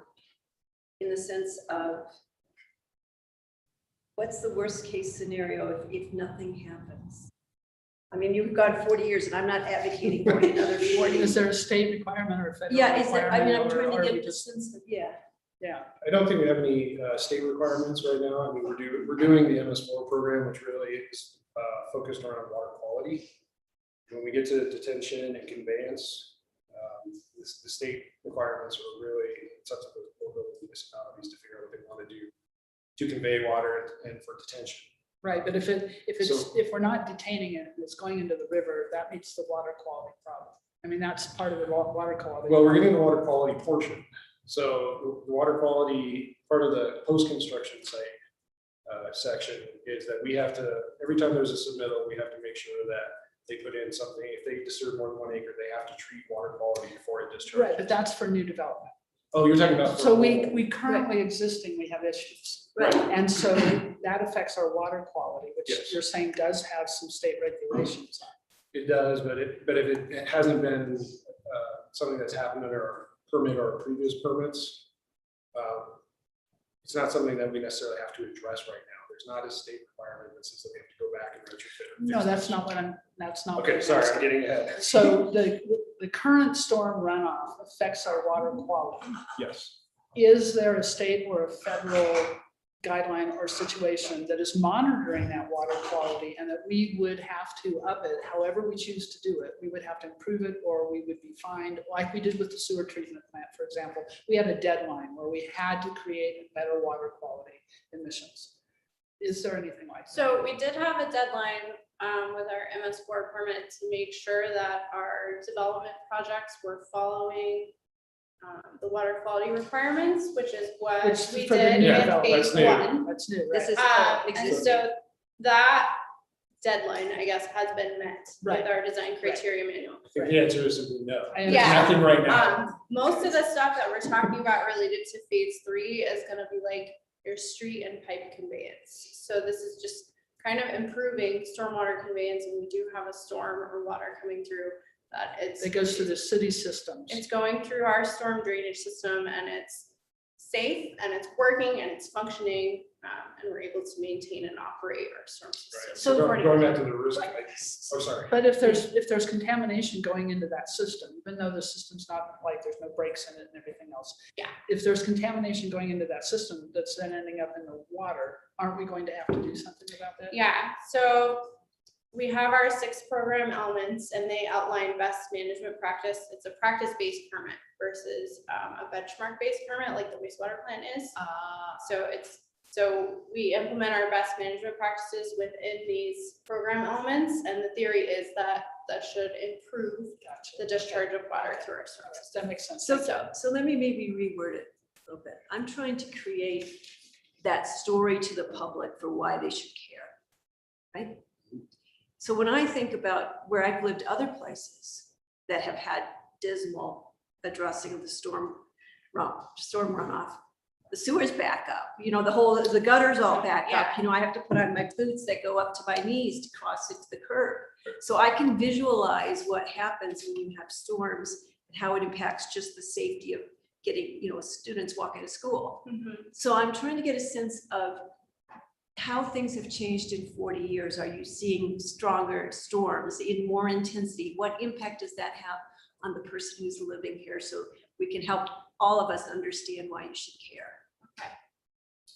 Speaker 1: in the sense of what's the worst case scenario if nothing happens? I mean, you've gone 40 years and I'm not advocating for another 40.
Speaker 3: Is there a state requirement or a federal
Speaker 1: Yeah, is there, I mean, I'm
Speaker 3: requirement,
Speaker 1: trying to
Speaker 3: or are we
Speaker 1: get the
Speaker 3: just-
Speaker 1: sense of, yeah.
Speaker 3: Yeah,
Speaker 5: I don't think we have any state requirements right now. I mean, we're doing the MS4 program, which really is focused around water quality. When we get to detention and conveyance, the state requirements are really, it's up to the local municipalities to figure out what they want to do to convey water and for detention.
Speaker 3: right. But if we're not detaining it, and it's going into the river, that meets the water quality problem. I mean, that's part of the water quality.
Speaker 5: Well, we're getting the water quality portion. So the water quality, part of the post-construction site section is that we have to, every time there's a submittal, we have to make sure that they put in something. If they disturb more than 1 acre, they have to treat water quality before it discharges.
Speaker 3: Right, but that's for new development.
Speaker 5: Oh, you're talking about.
Speaker 3: So we currently existing, we have issues.
Speaker 1: Right.
Speaker 3: And so that affects our water quality, which
Speaker 5: Yes.
Speaker 3: you're saying does have some state regulations.
Speaker 5: It does, but if it hasn't been something that's happened under our permit or previous permits, it's not something that we necessarily have to address right now. There's not a state requirement that says that we have to go back and retrofit. or
Speaker 3: No,
Speaker 5: fix
Speaker 3: that's
Speaker 5: this.
Speaker 3: not what that's not. what
Speaker 5: Okay,
Speaker 3: I'm
Speaker 5: sorry,
Speaker 3: asking.
Speaker 5: I'm getting ahead.
Speaker 3: So the current storm runoff affects our water quality.
Speaker 5: Yes.
Speaker 3: Is there a state or a federal guideline or situation that is monitoring that water quality and that we would have to up it however we choose to do it? We would have to improve it or we would be fined, like we did with the sewer treatment plant, for example. We had a deadline where we had to create better water quality emissions. Is there anything like that?
Speaker 10: So we did have a deadline with our MS4 permit to make sure that our development projects were following the water quality requirements, which is what
Speaker 3: Which
Speaker 10: we
Speaker 3: for the
Speaker 10: did
Speaker 3: new
Speaker 10: in
Speaker 3: development.
Speaker 10: phase
Speaker 5: That's new.
Speaker 10: one.
Speaker 3: That's new,
Speaker 1: This
Speaker 3: right?
Speaker 1: is
Speaker 10: And
Speaker 1: existing.
Speaker 10: so that deadline, I guess, has been met
Speaker 3: Right.
Speaker 10: with our design criteria manual.
Speaker 5: I think the answer is simply no.
Speaker 3: I
Speaker 5: There's
Speaker 10: Yeah.
Speaker 5: nothing right now.
Speaker 10: Most of the stuff that we're talking about related to phase 3 is gonna be like your street and pipe conveyance. So this is just kind of improving stormwater conveyance, and we do have a storm or water coming through that it's.
Speaker 3: It goes to the city systems.
Speaker 10: It's going through our storm drainage system, and it's safe and it's working and it's functioning, and we're able to maintain and operate our storm system.
Speaker 5: Right. So going back to the risk, oh, sorry.
Speaker 3: But if there's contamination going into that system, even though the system's not like, there's no breaks in it and everything else.
Speaker 10: Yeah.
Speaker 3: If there's contamination going into that system that's then ending up in the water, aren't we going to have to do something about that?
Speaker 10: Yeah, so we have our 6 program elements, and they outline best management practice. It's a practice-based permit versus a benchmark-based permit like the wastewater plant is. So we implement our best management practices within these program elements, and the theory is that that should improve
Speaker 3: Gotcha.
Speaker 10: the discharge of water through our storm system.
Speaker 3: That makes sense.
Speaker 1: So let me maybe reword it a little bit. I'm trying to create that story to the public for why they should care, right? So when I think about where I've lived other places that have had dismal addressing of the storm runoff, the sewers back up, the gutters all back up, I have to put on my boots that go up to my knees to cross into the curb. So I can visualize what happens when you have storms and how it impacts just the safety of getting, students walking to school. So I'm trying to get a sense of how things have changed in 40 years. Are you seeing stronger storms in more intensity? What impact does that have on the person who's living here? So we can help all of us understand why you should care.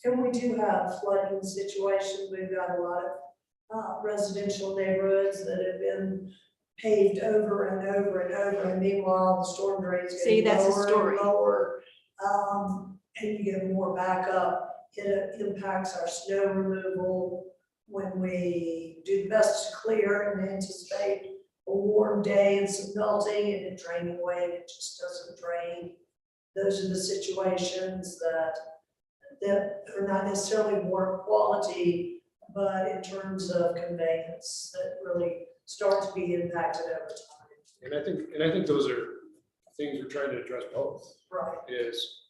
Speaker 9: And we do have flooding situations. We've got a lot of residential neighborhoods that have been paved over and over and over. And meanwhile, the storm drains
Speaker 1: See,
Speaker 9: get
Speaker 1: that's a
Speaker 9: lower
Speaker 1: story.
Speaker 9: and lower. And you get more backup. It impacts our snow removal when we do the best to clear and anticipate a warm day and some melting and it draining away and it just doesn't drain. Those are the situations that are not necessarily water quality, but in terms of conveyance that really start to be impacted over time.
Speaker 5: And I think those are things we're trying to address both.
Speaker 9: Right.
Speaker 5: Is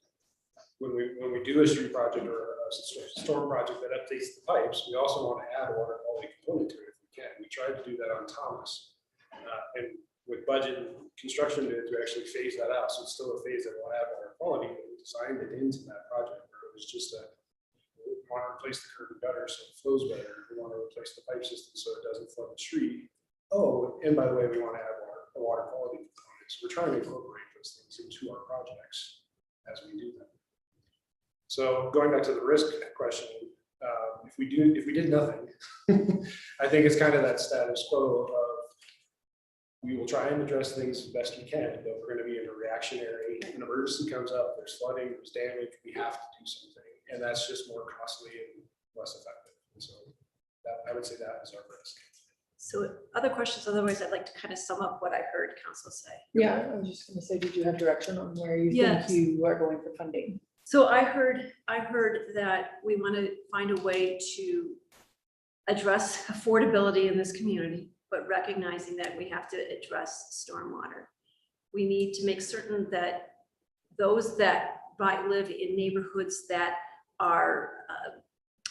Speaker 5: when we do a street project or a storm project that updates the pipes, we also want to add a water quality component to it if we can. We tried to do that on Thomas. And with budget and construction bids, we actually phased that out. So it's still a phase that will add water quality, but we designed it into that project where it was just we want to replace the curb and gutter so it flows better. We want to replace the pipe system so it doesn't flood the street. Oh, and by the way, we want to add a water quality component. So we're trying to incorporate those things into our projects as we do them. So going back to the risk question, if we did nothing, I think it's kind of that status quo of we will try and address things as best we can, but we're going to be in a reactionary. An emergency comes up, there's flooding, there's damage, we have to do something, and that's just more costly and less effective. And so I would say that is our risk.
Speaker 1: So other questions, otherwise I'd like to kind of sum up what I heard council say.
Speaker 2: Yeah, I was just gonna say, did you have direction on where you
Speaker 1: Yes.
Speaker 2: think you are going for funding?
Speaker 1: So I heard that we want to find a way to address affordability in this community, but recognizing that we have to address stormwater. We need to make certain that those that might live in neighborhoods that are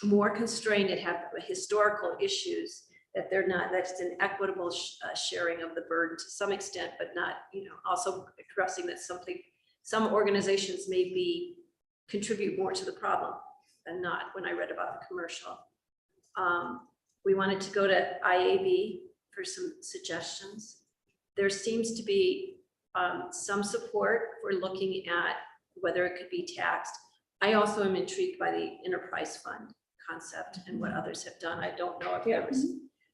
Speaker 1: more constrained and have historical issues, that that's an equitable sharing of the burden to some extent, but not, also addressing that some organizations may contribute more to the problem than not. When I read about the commercial, we wanted to go to IAB for some suggestions. There seems to be some support for looking at whether it could be taxed. I also am intrigued by the enterprise fund concept and what others have done. I don't know if there was.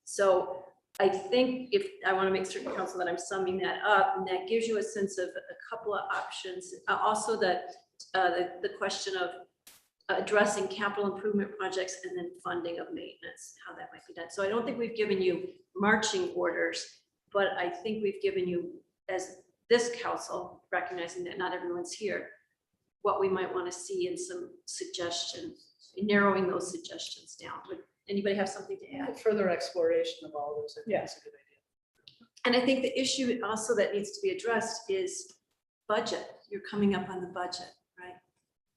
Speaker 1: So I think I want to make certain, council, that I'm summing that up, and that gives you a sense of a couple of options. Also the question of addressing capital improvement projects and then funding of maintenance, how that might be done. So I don't think we've given you marching orders, but I think we've given you as this council, recognizing that not everyone's here, what we might want to see in some suggestions, narrowing those suggestions down. Would anybody have something to add?
Speaker 3: Further exploration of all those, I think is a good idea.
Speaker 1: And I think the issue also that needs to be addressed is budget. You're coming up on the budget, right?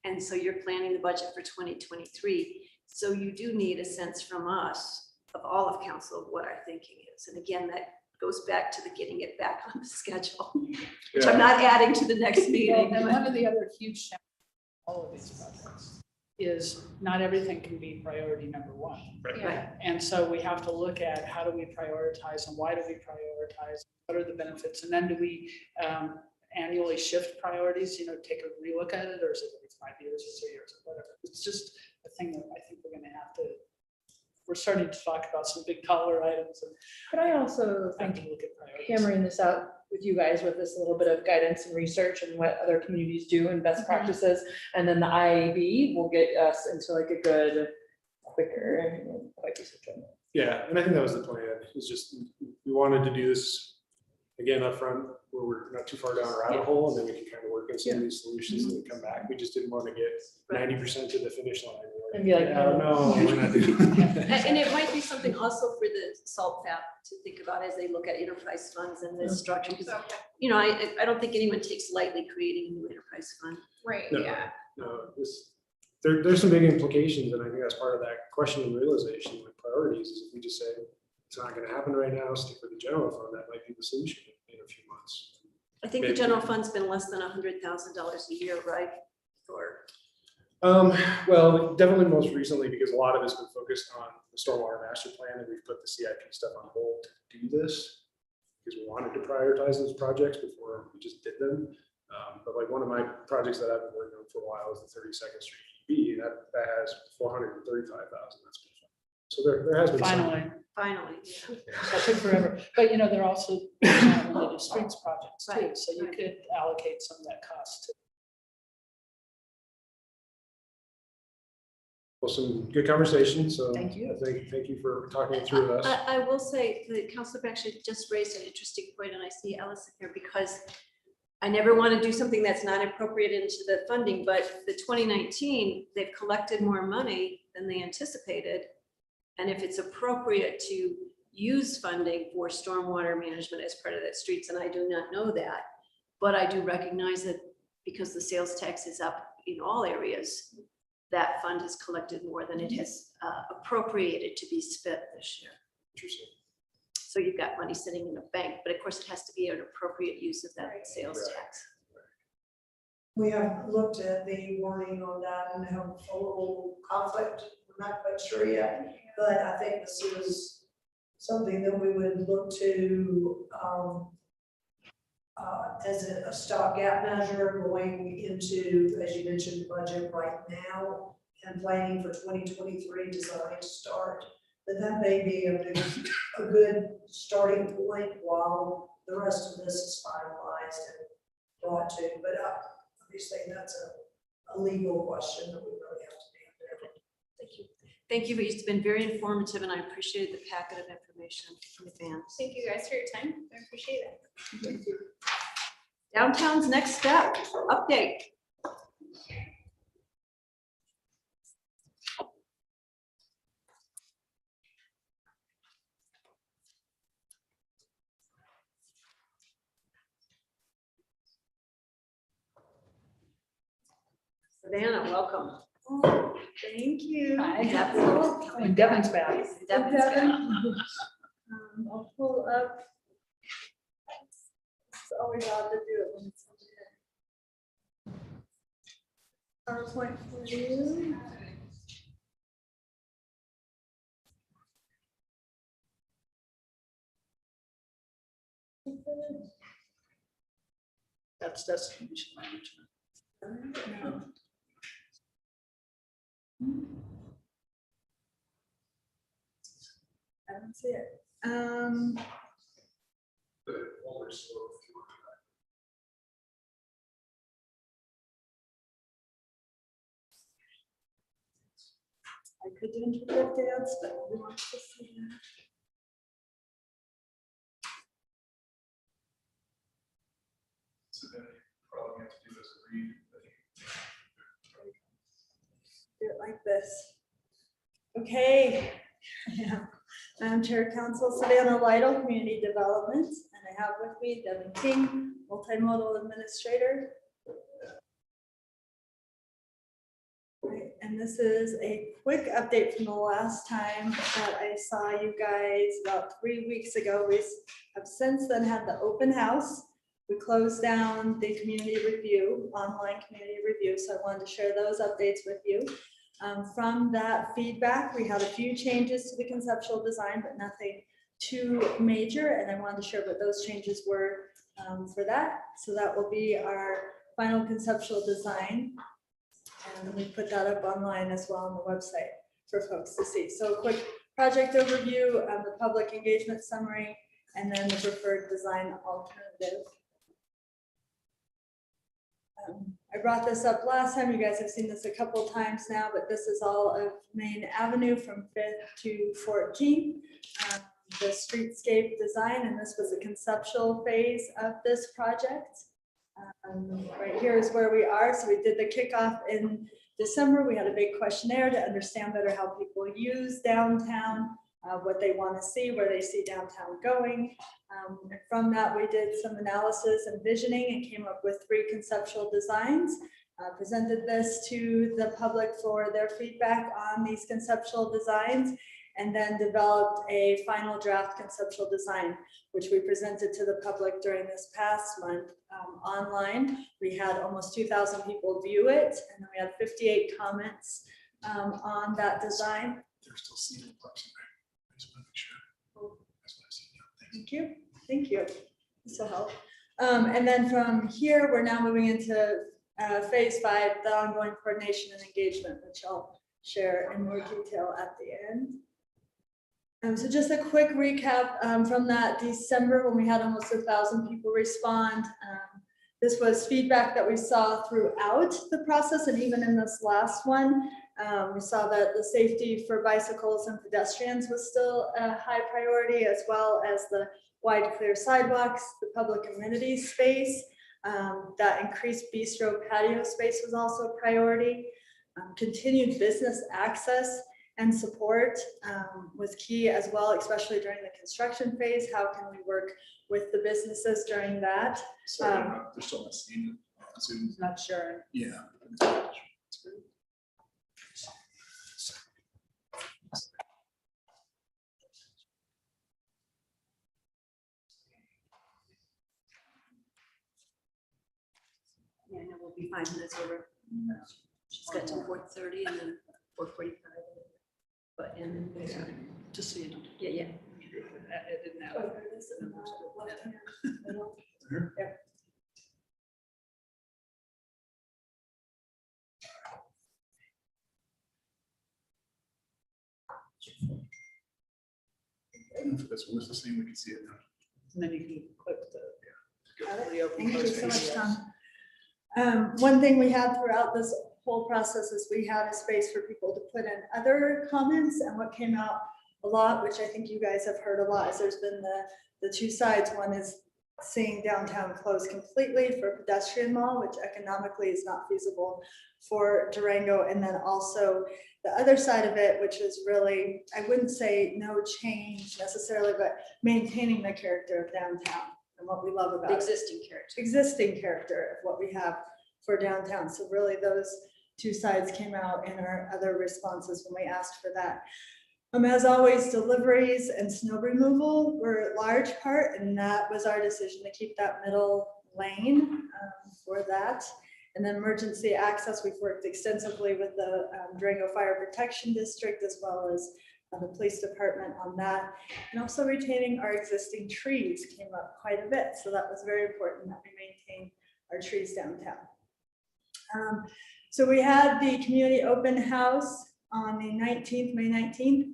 Speaker 1: And so you're planning the budget for 2023. So you do need a sense from us, of all of council, of what our thinking is. And again, that goes back to the getting it back on the schedule, which I'm not adding to the next meeting.
Speaker 3: And
Speaker 1: but-
Speaker 3: one of the other huge challenges of all of these projects is not everything can be priority number one.
Speaker 1: Right.
Speaker 3: And so we have to look at how do we prioritize and why do we prioritize? What are the benefits? And then do we annually shift priorities, take a relook at it, or is it every 5 years or 3 years or whatever? It's just a thing that I think we're gonna have to, we're starting to talk about some big dollar items and
Speaker 2: But I also
Speaker 3: have
Speaker 2: think
Speaker 3: to look at priorities.
Speaker 2: hammering this out with you guys with this little bit of guidance and research and what other communities do and best practices. And then the IAB will get us into like a good, quicker, quite a system.
Speaker 5: Yeah, and I think that was the plan. It's just, we wanted to do this again upfront where we're not too far down a rabbit hole, and then we can kind of work on some of these solutions and come back. We just didn't want to get 90% to the finish line. We're
Speaker 2: And be like,
Speaker 5: "Yeah, no, we're not doing that."
Speaker 1: And it might be something also for the salt fab to think about as they look at enterprise funds and the structure, because, I don't think anyone takes lightly creating a new enterprise fund.
Speaker 10: Right,
Speaker 5: No.
Speaker 10: yeah.
Speaker 5: No, there's some big implications, and I think that's part of that question and realization with priorities is if we just say it's not gonna happen right now, stick with the general fund, that might be the solution in a few months.
Speaker 1: I think the general fund's been less than $100,000 a year, right? For,
Speaker 5: Well, definitely most recently, because a lot of it's been focused on the stormwater master plan, and we've put the CIP stuff on hold to do this. Because we wanted to prioritize those projects before we just did them. But like one of my projects that I've been working on for a while is the 32nd Street EB, that has 435,000, that's been fun. So there has been some.
Speaker 1: finally.
Speaker 3: That took forever, but they're also related streets projects too,
Speaker 1: Right,
Speaker 3: so you
Speaker 1: right.
Speaker 3: could allocate some of that cost to.
Speaker 5: Well, some good conversation, so.
Speaker 3: Thank you.
Speaker 5: Thank you for talking it through with us.
Speaker 1: I will say the council actually just raised an interesting point, and I see Allison here because I never want to do something that's not appropriate into the funding, but the 2019, they've collected more money than they anticipated. And if it's appropriate to use funding for stormwater management as part of that streets, and I do not know that, but I do recognize that because the sales tax is up in all areas, that fund has collected more than it has appropriated to be spent this year.
Speaker 5: Interesting.
Speaker 1: So you've got money sitting in a bank, but of course it has to be an appropriate use of that sales
Speaker 5: Right.
Speaker 1: tax.
Speaker 9: We have looked at the wording on that and have a little conflict. We're not quite sure yet, but I think this is something that we would look to as a stopgap measure going into, as you mentioned, the budget right now and planning for 2023 design to start. That may be a good starting point while the rest of this is finalized and brought to. But obviously, that's a legal question that we really have to answer.
Speaker 1: Thank you. Thank you. It's been very informative and I appreciate the packet of information in advance.
Speaker 10: Thank you guys for your time. I appreciate it.
Speaker 1: Thank you. Downtown's next step, update. Savannah, welcome.
Speaker 12: Thank you.
Speaker 3: Hi.
Speaker 1: Devin.
Speaker 3: Devin's back.
Speaker 1: Devin's back.
Speaker 12: I'll pull up. It's always odd to do it when it's PowerPoint for you.
Speaker 3: That's destination management.
Speaker 12: I don't see it. I could interpret dance, but we want to see that. like this. Okay. Yeah. I'm Chair Council Savannah Lytle, Community Development, and I have with me Devin King, Multimodal Administrator. Right, and this is a quick update from the last time that I saw you guys about 3 weeks ago. We have since then had the open house. We closed down the community review, online community review, so I wanted to share those updates with you. From that feedback, we had a few changes to the conceptual design, but nothing too major, and I wanted to share what those changes were for that. So that will be our final conceptual design, and we put that up online as well on the website for folks to see. So a quick project overview, the public engagement summary, and then the preferred design alternative. I brought this up last time. You guys have seen this a couple times now, but this is all of Main Avenue from 5th to 14th. The streetscape design, and this was a conceptual phase of this project. Right here is where we are. So we did the kickoff in December. We had a big questionnaire to understand better how people use downtown, what they want to see, where they see downtown going. And from that, we did some analysis and visioning and came up with 3 conceptual designs. Presented this to the public for their feedback on these conceptual designs, and then developed a final draft conceptual design, which we presented to the public during this past month online. We had almost 2,000 people view it, and then we had 58 comments on that design.
Speaker 5: They're still seeing it. I just want to make sure. That's what I see now.
Speaker 12: Thank you. Thank you. This will help. And then from here, we're now moving into phase 5, the ongoing coordination and engagement, which I'll share in more detail at the end. So just a quick recap from that December when we had almost 1,000 people respond. This was feedback that we saw throughout the process, and even in this last one, we saw that the safety for bicycles and pedestrians was still a high priority, as well as the wide clear sidewalks, the public amenities space. That increased bistro patio space was also a priority. Continued business access and support was key as well, especially during the construction phase. How can we work with the businesses during that?
Speaker 5: Sorry, they're still not seeing it. Zoom.
Speaker 3: Not sure.
Speaker 5: Yeah.
Speaker 1: Yeah, I know we'll be 5 minutes over. She's got till 4:30 and then 4:45. But, and then,
Speaker 3: Just so you know.
Speaker 1: yeah, yeah.
Speaker 3: It didn't have.
Speaker 12: Oh, this is in the left-hand middle.
Speaker 5: Here?
Speaker 12: Yep.
Speaker 5: That's what's the same. We can see it now.
Speaker 3: And then you can click the.
Speaker 12: Got it.
Speaker 3: reopen
Speaker 12: Thank you
Speaker 3: close
Speaker 12: so much,
Speaker 3: PDF.
Speaker 12: Tom. One thing we had throughout this whole process is we had a space for people to put in other comments, and what came out a lot, which I think you guys have heard a lot, is there's been the 2 sides. One is seeing downtown closed completely for pedestrian mall, which economically is not feasible for Durango, and then also the other side of it, which is really, I wouldn't say no change necessarily, but maintaining the character of downtown and what we love about
Speaker 1: The
Speaker 12: it. Existing character of what we have for downtown. So really those 2 sides came out in our other responses when we asked for that. As always, deliveries and snow removal were a large part, and that was our decision to keep that middle lane for that. And then emergency access, we've worked extensively with the Durango Fire Protection District, as well as the police department on that. And also retaining our existing trees came up quite a bit. So that was very important that we maintain our trees downtown. So we had the community open house on the 19th, May 19th.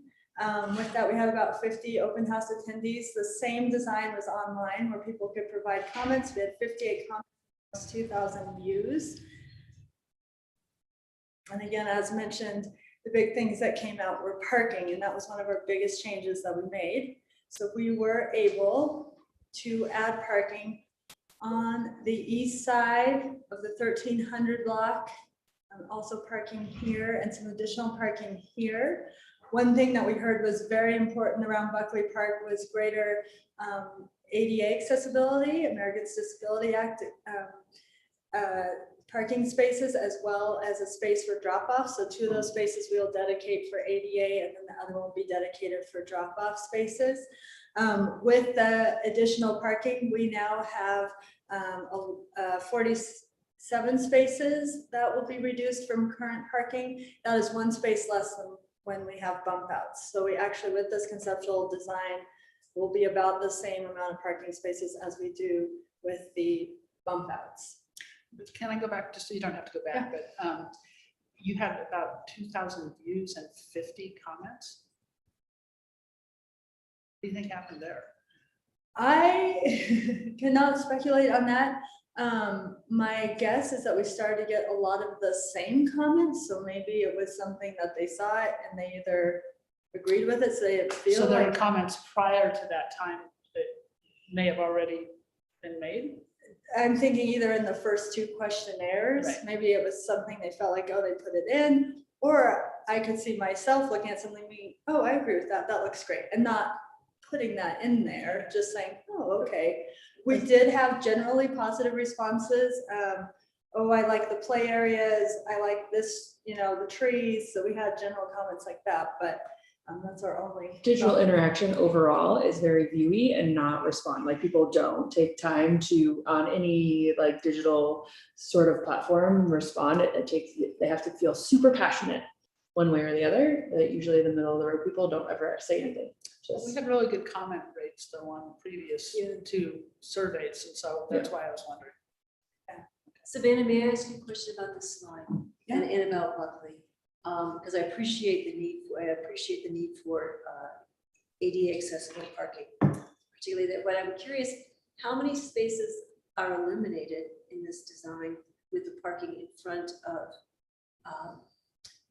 Speaker 12: With that, we had about 50 open house attendees. The same design was online where people could provide comments. We had 58 comments, 2,000 views. And again, as mentioned, the big things that came out were parking, and that was one of our biggest changes that we made. So we were able to add parking on the east side of the 1300 block Also parking here and some additional parking here. One thing that we heard was very important around Buckley Park was greater ADA accessibility, Americans Disability Act parking spaces, as well as a space for drop-off. So 2 of those spaces we'll dedicate for ADA, and then the other one will be dedicated for drop-off spaces. With the additional parking, we now have 47 spaces that will be reduced from current parking. That is 1 space less than when we have bump outs. So we actually, with this conceptual design, will be about the same amount of parking spaces as we do with the bump outs.
Speaker 3: But can I go back, just so you don't have to go back, but you had about 2,000 views and 50 comments. What do you think happened there?
Speaker 12: I cannot speculate on that. My guess is that we started to get a lot of the same comments, so maybe it was something that they saw it and they either agreed with it, so they didn't feel
Speaker 3: So there were
Speaker 12: like.
Speaker 3: comments prior to that time that may have already been made?
Speaker 12: I'm thinking either in the first 2 questionnaires,
Speaker 3: Right.
Speaker 12: maybe it was something they felt like, oh, they put it in, or I could see myself looking at something, oh, I agree with that, that looks great, and not putting that in there, just saying, oh, okay. We did have generally positive responses. Oh, I like the play areas, I like this, the trees, so we had general comments like that, but that's our only.
Speaker 2: Digital interaction overall is very viewy and not respond. Like people don't take time to, on any like digital sort of platform, respond. They have to feel super passionate one way or the other. Usually the middle of the road people don't ever say anything.
Speaker 3: We had really good comment rates though on previous 2 surveys, and so that's why I was wondering.
Speaker 1: Savannah, may I ask you a question about this slide and about Buckley? Because I appreciate the need for ADA accessible parking, particularly that. But I'm curious, how many spaces are eliminated in this design with the parking in front of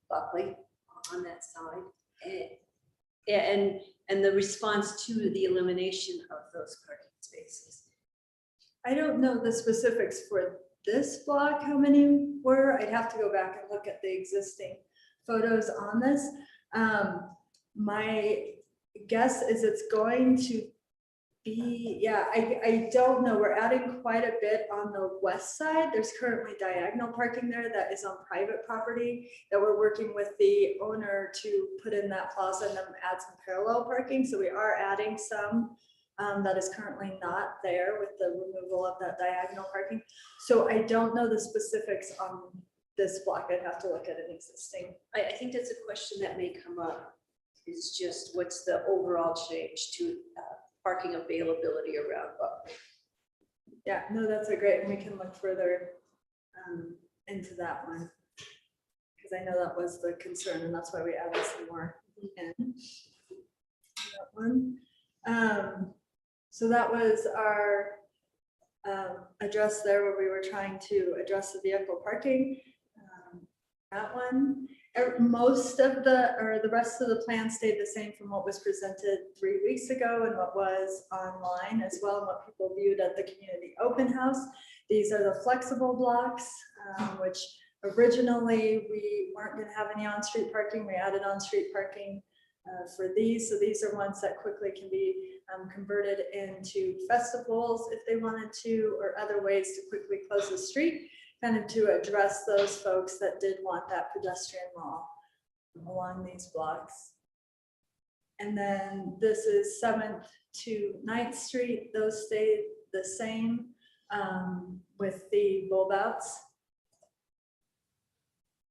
Speaker 1: Buckley on that side, and the response to the elimination of those parking spaces?
Speaker 12: I don't know the specifics for this block, how many were. I'd have to go back and look at the existing photos on this. My guess is it's going to be, I don't know. We're adding quite a bit on the west side. There's currently diagonal parking there that is on private property that we're working with the owner to put in that plaza and then add some parallel parking. So we are adding some that is currently not there with the removal of that diagonal parking. So I don't know the specifics on this block. I'd have to look at an existing.
Speaker 1: I think that's a question that may come up, is just what's the overall change to parking availability around Buckley?
Speaker 12: Yeah, no, that's a great, and we can look further into that one. Because I know that was the concern, and that's why we added some more in that one. So that was our address there, where we were trying to address the vehicle parking. That one, most of the rest of the plan stayed the same from what was presented 3 weeks ago and what was online as well, and what people viewed at the community open house. These are the flexible blocks, which originally we weren't going to have any on-street parking. We added on-street parking for these. So these are ones that quickly can be converted into festivals if they wanted to, or other ways to quickly close the street, kind of to address those folks that did want that pedestrian wall along these blocks. And then this is 7th to 9th Street. Those stayed the same with the bulb outs.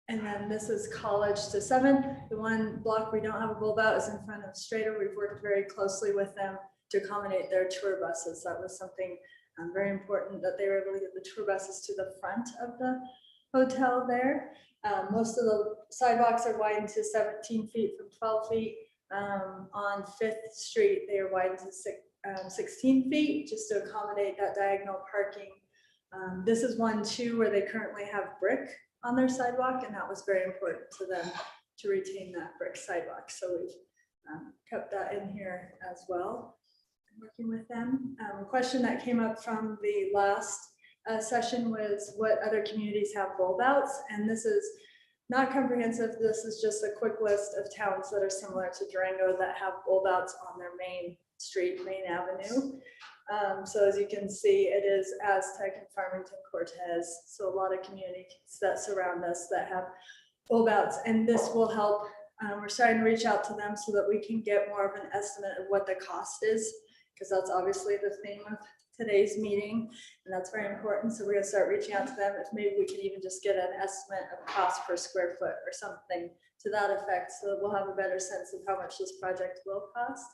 Speaker 12: And then this is College to 7th. The one block we don't have a bulb out is in front of Strader. We've worked very closely with them to accommodate their tour buses. That was something very important, that they were able to get the tour buses to the front of the hotel there. Most of the sidewalks are widened to 17 feet from 12 feet. On 5th Street, they are widened to 16 feet just to accommodate that diagonal parking. This is one too where they currently have brick on their sidewalk, and that was very important to them to retain that brick sidewalk. So we've kept that in here as well, working with them. A question that came up from the last session was what other communities have bulb outs, and this is not comprehensive. This is just a quick list of towns that are similar to Durango that have bulb outs on their main street, main avenue. So as you can see, it is Aztec and Farmington Cortez. So a lot of communities that surround us that have bulb outs, and this will help. We're starting to reach out to them so that we can get more of an estimate of what the cost is, because that's obviously the theme of today's meeting, and that's very important. So we're gonna start reaching out to them if maybe we can even just get an estimate of cost per square foot or something to that effect, so that we'll have a better sense of how much this project will cost.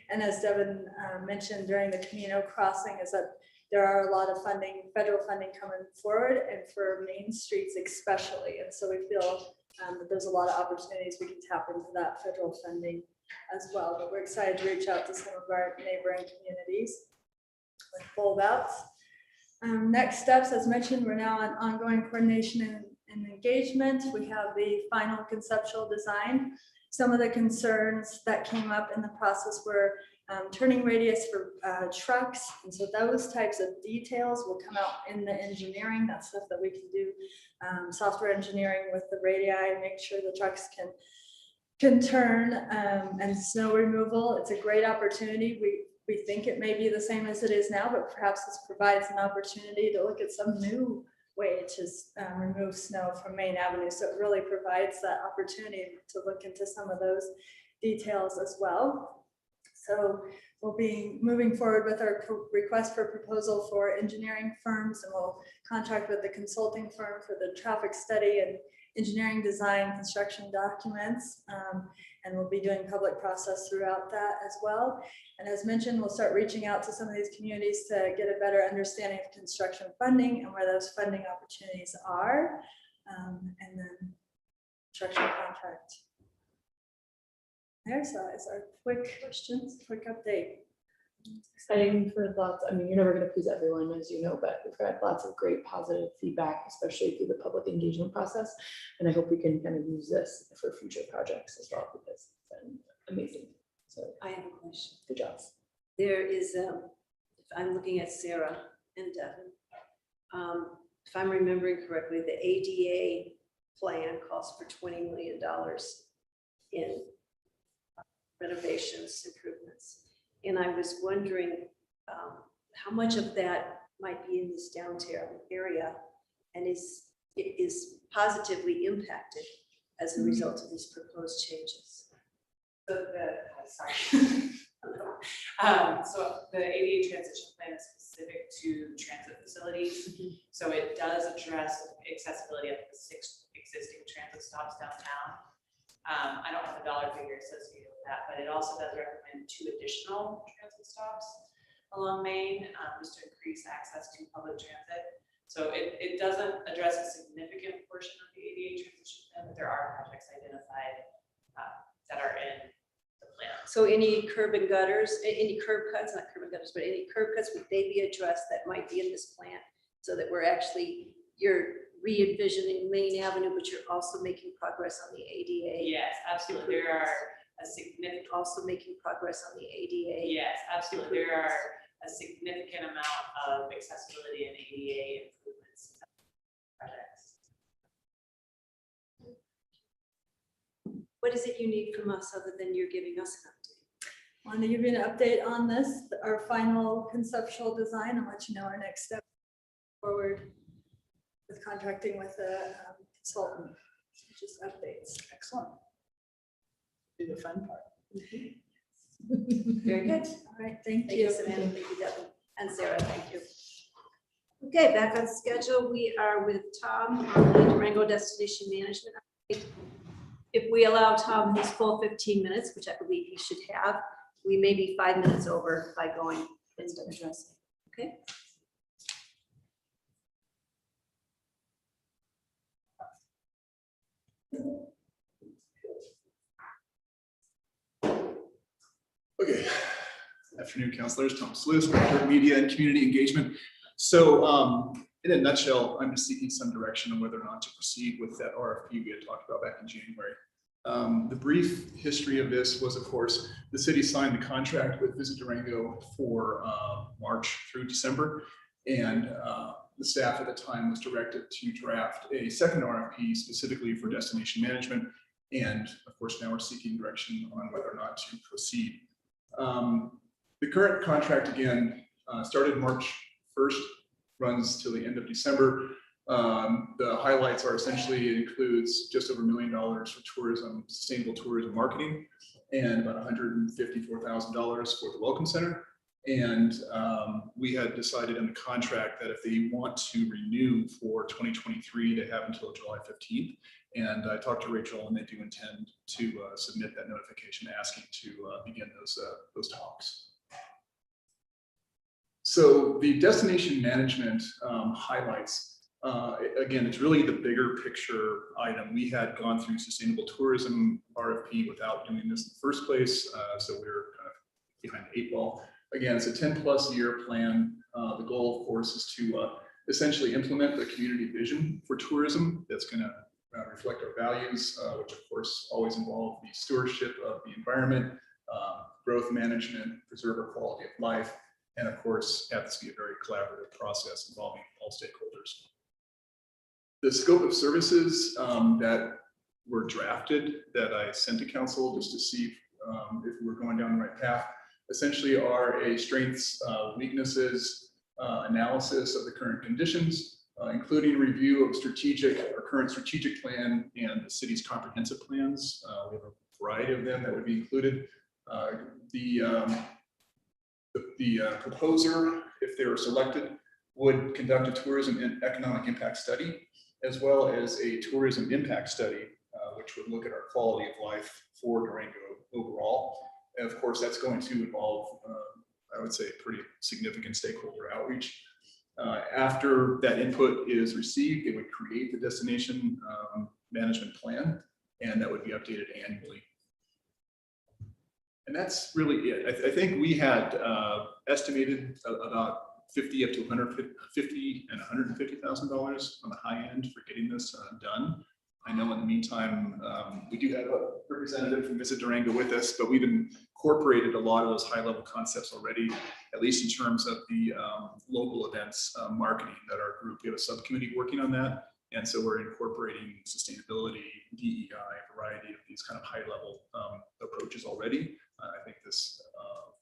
Speaker 12: And as Devin mentioned during the Camino crossing, is that there are a lot of funding, federal funding coming forward, and for main streets especially. And so we feel that there's a lot of opportunities we can tap into that federal funding as well. But we're excited to reach out to some of our neighboring communities with bulb outs. Next steps, as mentioned, we're now on ongoing coordination and engagement. We have the final conceptual design. Some of the concerns that came up in the process were turning radius for trucks. And so those types of details will come out in the engineering. That's stuff that we can do, software engineering with the radii, make sure the trucks can turn, and snow removal. It's a great opportunity. We think it may be the same as it is now, but perhaps this provides an opportunity to look at some new way to remove snow from Main Avenue. So it really provides that opportunity to look into some of those details as well. So we'll be moving forward with our request for proposal for engineering firms, and we'll contract with the consulting firm for the traffic study and engineering design, construction documents, and we'll be doing public process throughout that as well. And as mentioned, we'll start reaching out to some of these communities to get a better understanding of construction funding and where those funding opportunities are, and then construction contract. There's our quick questions, quick update.
Speaker 2: Exciting for lots. I mean, you're never going to please everyone, as you know, but we've had lots of great positive feedback, especially through the public engagement process. And I hope we can kind of use this for future projects as well, because it's been amazing. So
Speaker 1: I have a question.
Speaker 2: good job.
Speaker 1: There is, if I'm looking at Sarah and Devin, if I'm remembering correctly, the ADA plan calls for $20 million in renovations, improvements. And I was wondering how much of that might be in this downtown area and is positively impacted as a result of these proposed changes.
Speaker 7: So the ADA transition plan is specific to transit facilities. So it does address accessibility at the 6 existing transit stops downtown. I don't have a dollar figure associated with that, but it also does recommend 2 additional transit stops along Main, just to increase access to public transit. So it doesn't address a significant portion of the ADA transition plan, but there are projects identified that are in the plan.
Speaker 1: So any curb and gutters, any curb cuts, not curb and gutters, but any curb cuts, would they be addressed that might be in this plan, so that we're actually, you're re-envisioning Main Avenue, but you're also making progress on the ADA?
Speaker 7: Yes, absolutely. There are a significant,
Speaker 1: Also making progress on the ADA?
Speaker 7: yes, absolutely. There are a significant amount of accessibility and ADA improvements projects.
Speaker 1: What is it you need from us other than you're giving us an update?
Speaker 12: Want to give you an update on this, our final conceptual design, and let you know our next step forward with contracting with a consultant. Just updates.
Speaker 3: Excellent. Do the fun part.
Speaker 1: Very good.
Speaker 12: All right, thank
Speaker 1: Thank
Speaker 12: you.
Speaker 1: you, Savannah. Thank you, Devin. And Sarah, thank you. Okay, back on schedule. We are with Tom on the Durango Destination Management update. If we allow Tom his full 15 minutes, which I believe he should have, we may be 5 minutes over by going into addressing. Okay.
Speaker 13: Okay, afternoon, councilors. Tom Sluice, Director of Media and Community Engagement. So in a nutshell, I'm just seeking some direction on whether or not to proceed with that RFP we had talked about back in January. The brief history of this was, of course, the city signed the contract with Visit Durango for March through December. And the staff at the time was directed to draft a second RFP specifically for destination management. And of course, now we're seeking direction on whether or not to proceed. The current contract, again, started March 1st, runs till the end of December. The highlights are essentially, it includes just over $1 million for tourism, sustainable tourism marketing, and about $154,000 for the Welcome Center. And we had decided in the contract that if they want to renew for 2023, they have until July 15th. And I talked to Rachel, and they do intend to submit that notification asking to begin those talks. So the destination management highlights, again, it's really the bigger picture item. We had gone through sustainable tourism RFP without doing this in the first place, so we were kind of behind the 8 ball. Again, it's a 10+ year plan. The goal, of course, is to essentially implement the community vision for tourism that's going to reflect our values, which of course always involve the stewardship of the environment, growth management, preserve our quality of life, and of course, have this be a very collaborative process involving all stakeholders. The scope of services that were drafted that I sent to council just to see if we're going down the right path, essentially are a strengths, weaknesses analysis of the current conditions, including review of our current strategic plan and the city's comprehensive plans. We have a variety of them that would be included. The proposer, if they were selected, would conduct a tourism and economic impact study, as well as a tourism impact study, which would look at our quality of life for Durango overall. And of course, that's going to involve, I would say, pretty significant stakeholder outreach. After that input is received, they would create the destination management plan, and that would be updated annually. And that's really it. I think we had estimated about $50,000 up to $150,000 and $150,000 on the high end for getting this done. I know in the meantime, we do have a representative from Visit Durango with us, but we've incorporated a lot of those high-level concepts already, at least in terms of the local events marketing that our group, we have a subcommittee working on that. And so we're incorporating sustainability, DEI, a variety of these kind of high-level approaches already. I think this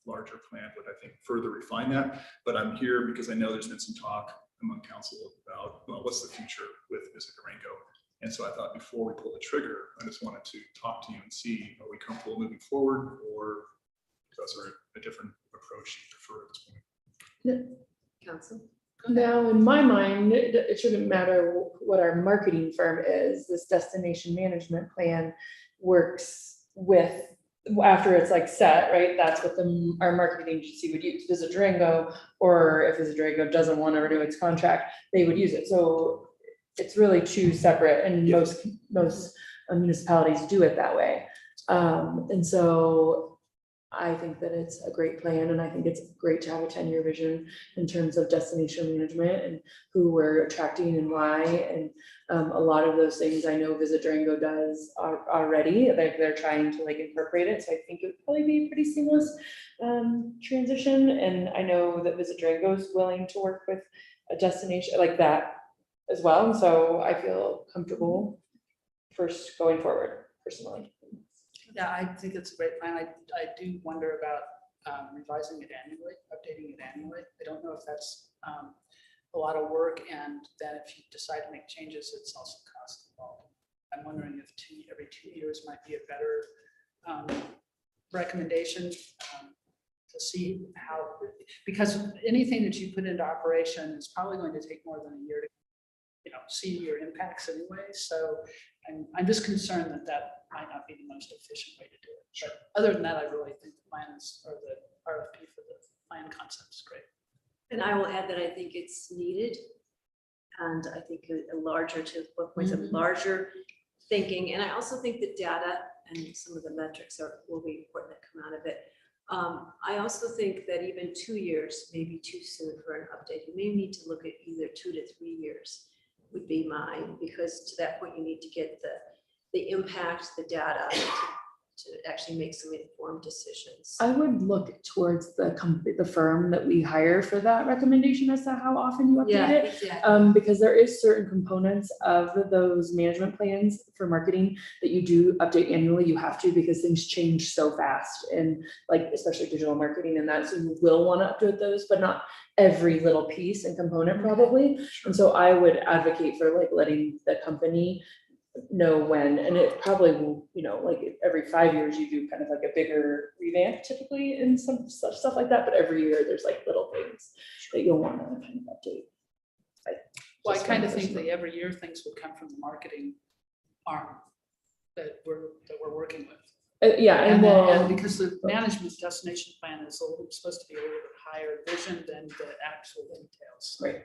Speaker 13: larger plan would, I think, further refine that. But I'm here because I know there's been some talk among council about, well, what's the future with Visit Durango? And so I thought before we pull the trigger, I just wanted to talk to you and see, are we comfortable moving forward, or is there a different approach you prefer at this point?
Speaker 1: Council?
Speaker 2: Now, in my mind, it shouldn't matter what our marketing firm is. This destination management plan works with, after it's like set, right? That's what our marketing agency would use. Visit Durango, or if Visit Durango doesn't want to renew its contract, they would use it. So it's really two separate, and most municipalities do it that way. And so I think that it's a great plan, and I think it's great to have a 10-year vision in terms of destination management and who we're attracting and why. And a lot of those things I know Visit Durango does already. They're trying to like incorporate it. So I think it would probably be a pretty seamless transition. And I know that Visit Durango is willing to work with a destination like that as well. And so I feel comfortable first going forward personally.
Speaker 3: Yeah, I think it's a great plan. I do wonder about revising it annually, updating it annually. I don't know if that's a lot of work, and then if you decide to make changes, it's also cost involved. I'm wondering if every 2 years might be a better recommendation to see how, because anything that you put into operation is probably going to take more than a year to see your impacts anyway. So I'm just concerned that might not be the most efficient way to do it. But other than that, I really think the plans, or the RFP for the plan concept is great.
Speaker 1: And I will add that I think it's needed. And I think a larger, to what points of larger thinking. And I also think the data and some of the metrics will be important that come out of it. I also think that even 2 years may be too soon for an update. You may need to look at either 2 to 3 years would be mine, because to that point you need to get the impact, the data to actually make some informed decisions.
Speaker 2: I would look towards the firm that we hire for that recommendation as to how often you
Speaker 1: Yeah,
Speaker 2: update it.
Speaker 1: exactly.
Speaker 2: Because there is certain components of those management plans for marketing that you do update annually. You have to, because things change so fast, and like especially digital marketing and that, so you will want to update those, but not every little piece and component probably. And so I would advocate for like letting the company know when, and it probably will, like every 5 years you do kind of like a bigger revamp typically and some stuff like that, but every year there's like little things that you'll want to kind of update.
Speaker 3: Well, I
Speaker 2: Just
Speaker 3: kind of
Speaker 2: one
Speaker 3: think
Speaker 2: person.
Speaker 3: that every year things would come from the marketing arm that we're working with.
Speaker 2: Yeah, and
Speaker 3: And because the management destination plan is supposed to be a little bit higher vision than the actual details.
Speaker 2: Right.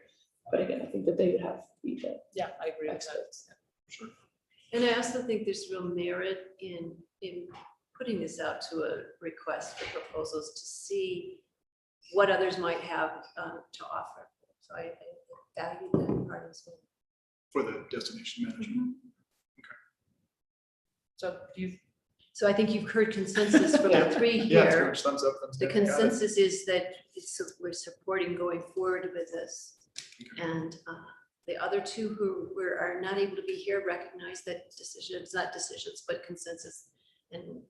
Speaker 2: But again, I think that they would have to be the
Speaker 3: Yeah, I agree with that.
Speaker 2: experts.
Speaker 13: Sure.
Speaker 1: And I also think there's real merit in putting this out to a request for proposals to see what others might have to offer. So I value that part as well.
Speaker 13: For the destination management.
Speaker 1: So I think you've heard consensus from the three
Speaker 13: Yeah, it's
Speaker 1: here.
Speaker 13: very much thumbs up, thumbs
Speaker 1: The
Speaker 13: down. Got it.
Speaker 1: consensus is that we're supporting going forward with this. And the other two who are not able to be here recognize that not decisions, but consensus and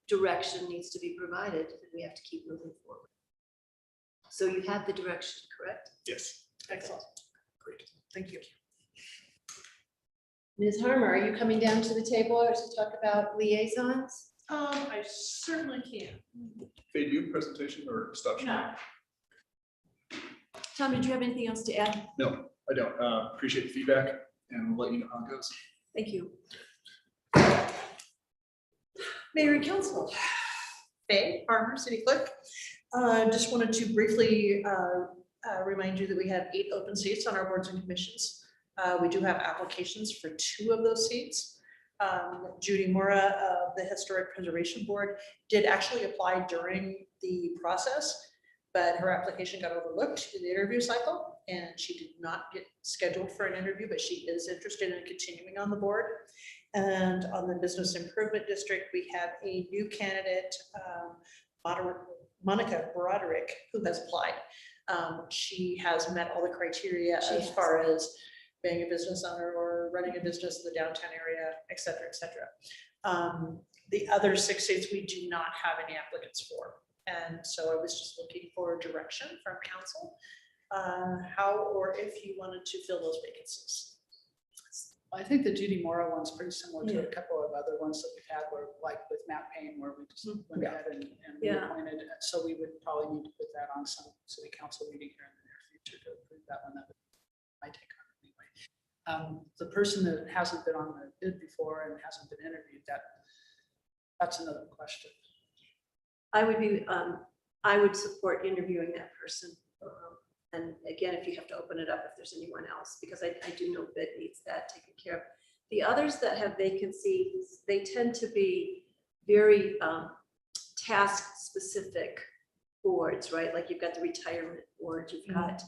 Speaker 1: direction needs to be provided, and we have to keep moving forward. So you have the direction, correct?
Speaker 13: Yes.
Speaker 3: Excellent.
Speaker 13: Great.
Speaker 3: Thank you.
Speaker 1: Ms. Harmer, are you coming down to the table or to talk about liaisons?
Speaker 10: I certainly can.
Speaker 13: Faye, do you have a presentation or stop sharing?
Speaker 10: No.
Speaker 1: Tom, did you have anything else to add?
Speaker 13: No, I don't. Appreciate the feedback and we'll let you know how it goes.
Speaker 1: Thank you.
Speaker 14: Mayor and Council, Faye Farmer, City Clerk. Just wanted to briefly remind you that we have 8 open seats on our boards and commissions. We do have applications for 2 of those seats. Judy Mora of the Historic Preservation Board did actually apply during the process, but her application got overlooked in the interview cycle and she did not get scheduled for an interview, but she is interested in continuing on the board. And on the Business Improvement District, we have a new candidate, Monica Broderick, who has applied. She has met all the criteria as far as being a business owner or running a business in the downtown area, et cetera, et cetera. The other 6 seats, we do not have any applicants for. And so I was just looking for direction from council, how or if you wanted to fill those vacancies.
Speaker 3: I think the Judy Mora one's pretty similar to a couple of other ones that we've had, where like with Matt Payne, where we just went ahead and reappointed. So we would probably need to put that on some city council meeting here in the near future to approve that one. That would be my take on it anyway. The person that hasn't been on the bid before and hasn't been interviewed, that's another question.
Speaker 1: I would support interviewing that person. And again, if you have to open it up, if there's anyone else, because I do know that needs that taken care of. The others that have vacancies, they tend to be very task specific boards, right? Like you've got the retirement board, you've got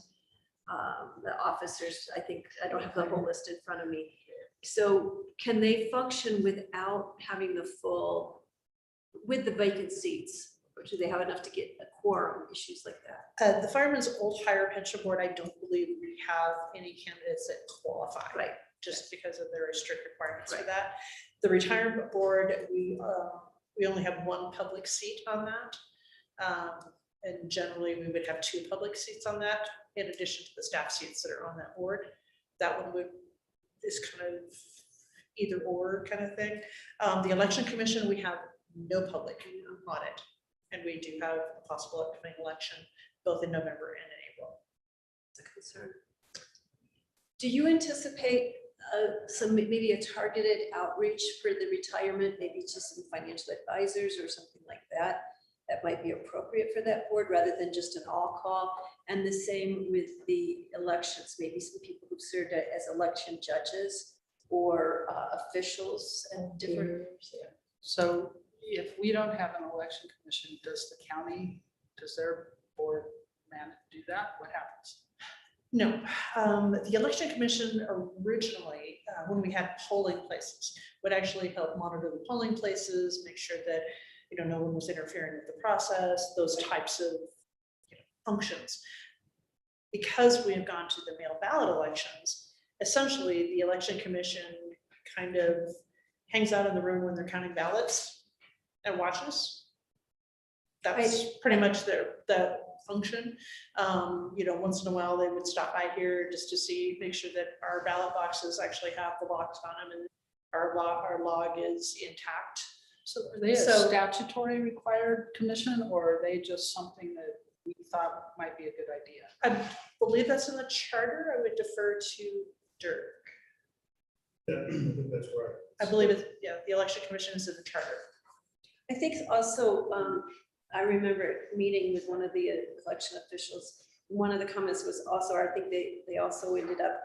Speaker 1: the officers. I don't have the whole list in front of me. So can they function without having with the vacant seats? Or do they have enough to get a quorum, issues like that?
Speaker 14: The Fireman's Old Hire Pension Board, I don't believe we have any candidates that qualify.
Speaker 1: Right.
Speaker 14: Just because of their strict requirements for that. The Retirement Board, we only have 1 public seat on that. And generally we would have 2 public seats on that, in addition to the staff seats that are on that board. That one is kind of either or kind of thing. The Election Commission, we have no public on it. And we do have a possible upcoming election, both in November and in April.
Speaker 1: It's a concern. Do you anticipate maybe a targeted outreach for the retirement, maybe to some financial advisors or something like that, that might be appropriate for that board rather than just an all call? And the same with the elections, maybe some people who've served as election judges or officials and different.
Speaker 3: So if we don't have an election commission, does their board man do that? What happens?
Speaker 14: No, the election commission originally, when we had polling places, would actually help monitor the polling places, make sure that, no one was interfering with the process, those types of functions. Because we have gone to the mail ballot elections, essentially the election commission kind of hangs out in the room when they're counting ballots and watches. That's pretty much the function. Once in a while, they would stop by here just to make sure that our ballot boxes actually have the locks on them and our log is intact.
Speaker 3: So are they a
Speaker 14: So-
Speaker 3: statutory required commission, or are they just something that we thought might be a good idea?
Speaker 14: I believe that's in the charter. I would defer to Dirk.
Speaker 11: Yeah, I think that's right.
Speaker 14: I believe the election commission is in the charter.
Speaker 1: I think also, I remember meeting with one of the election officials. One of the comments was also, I think they also ended up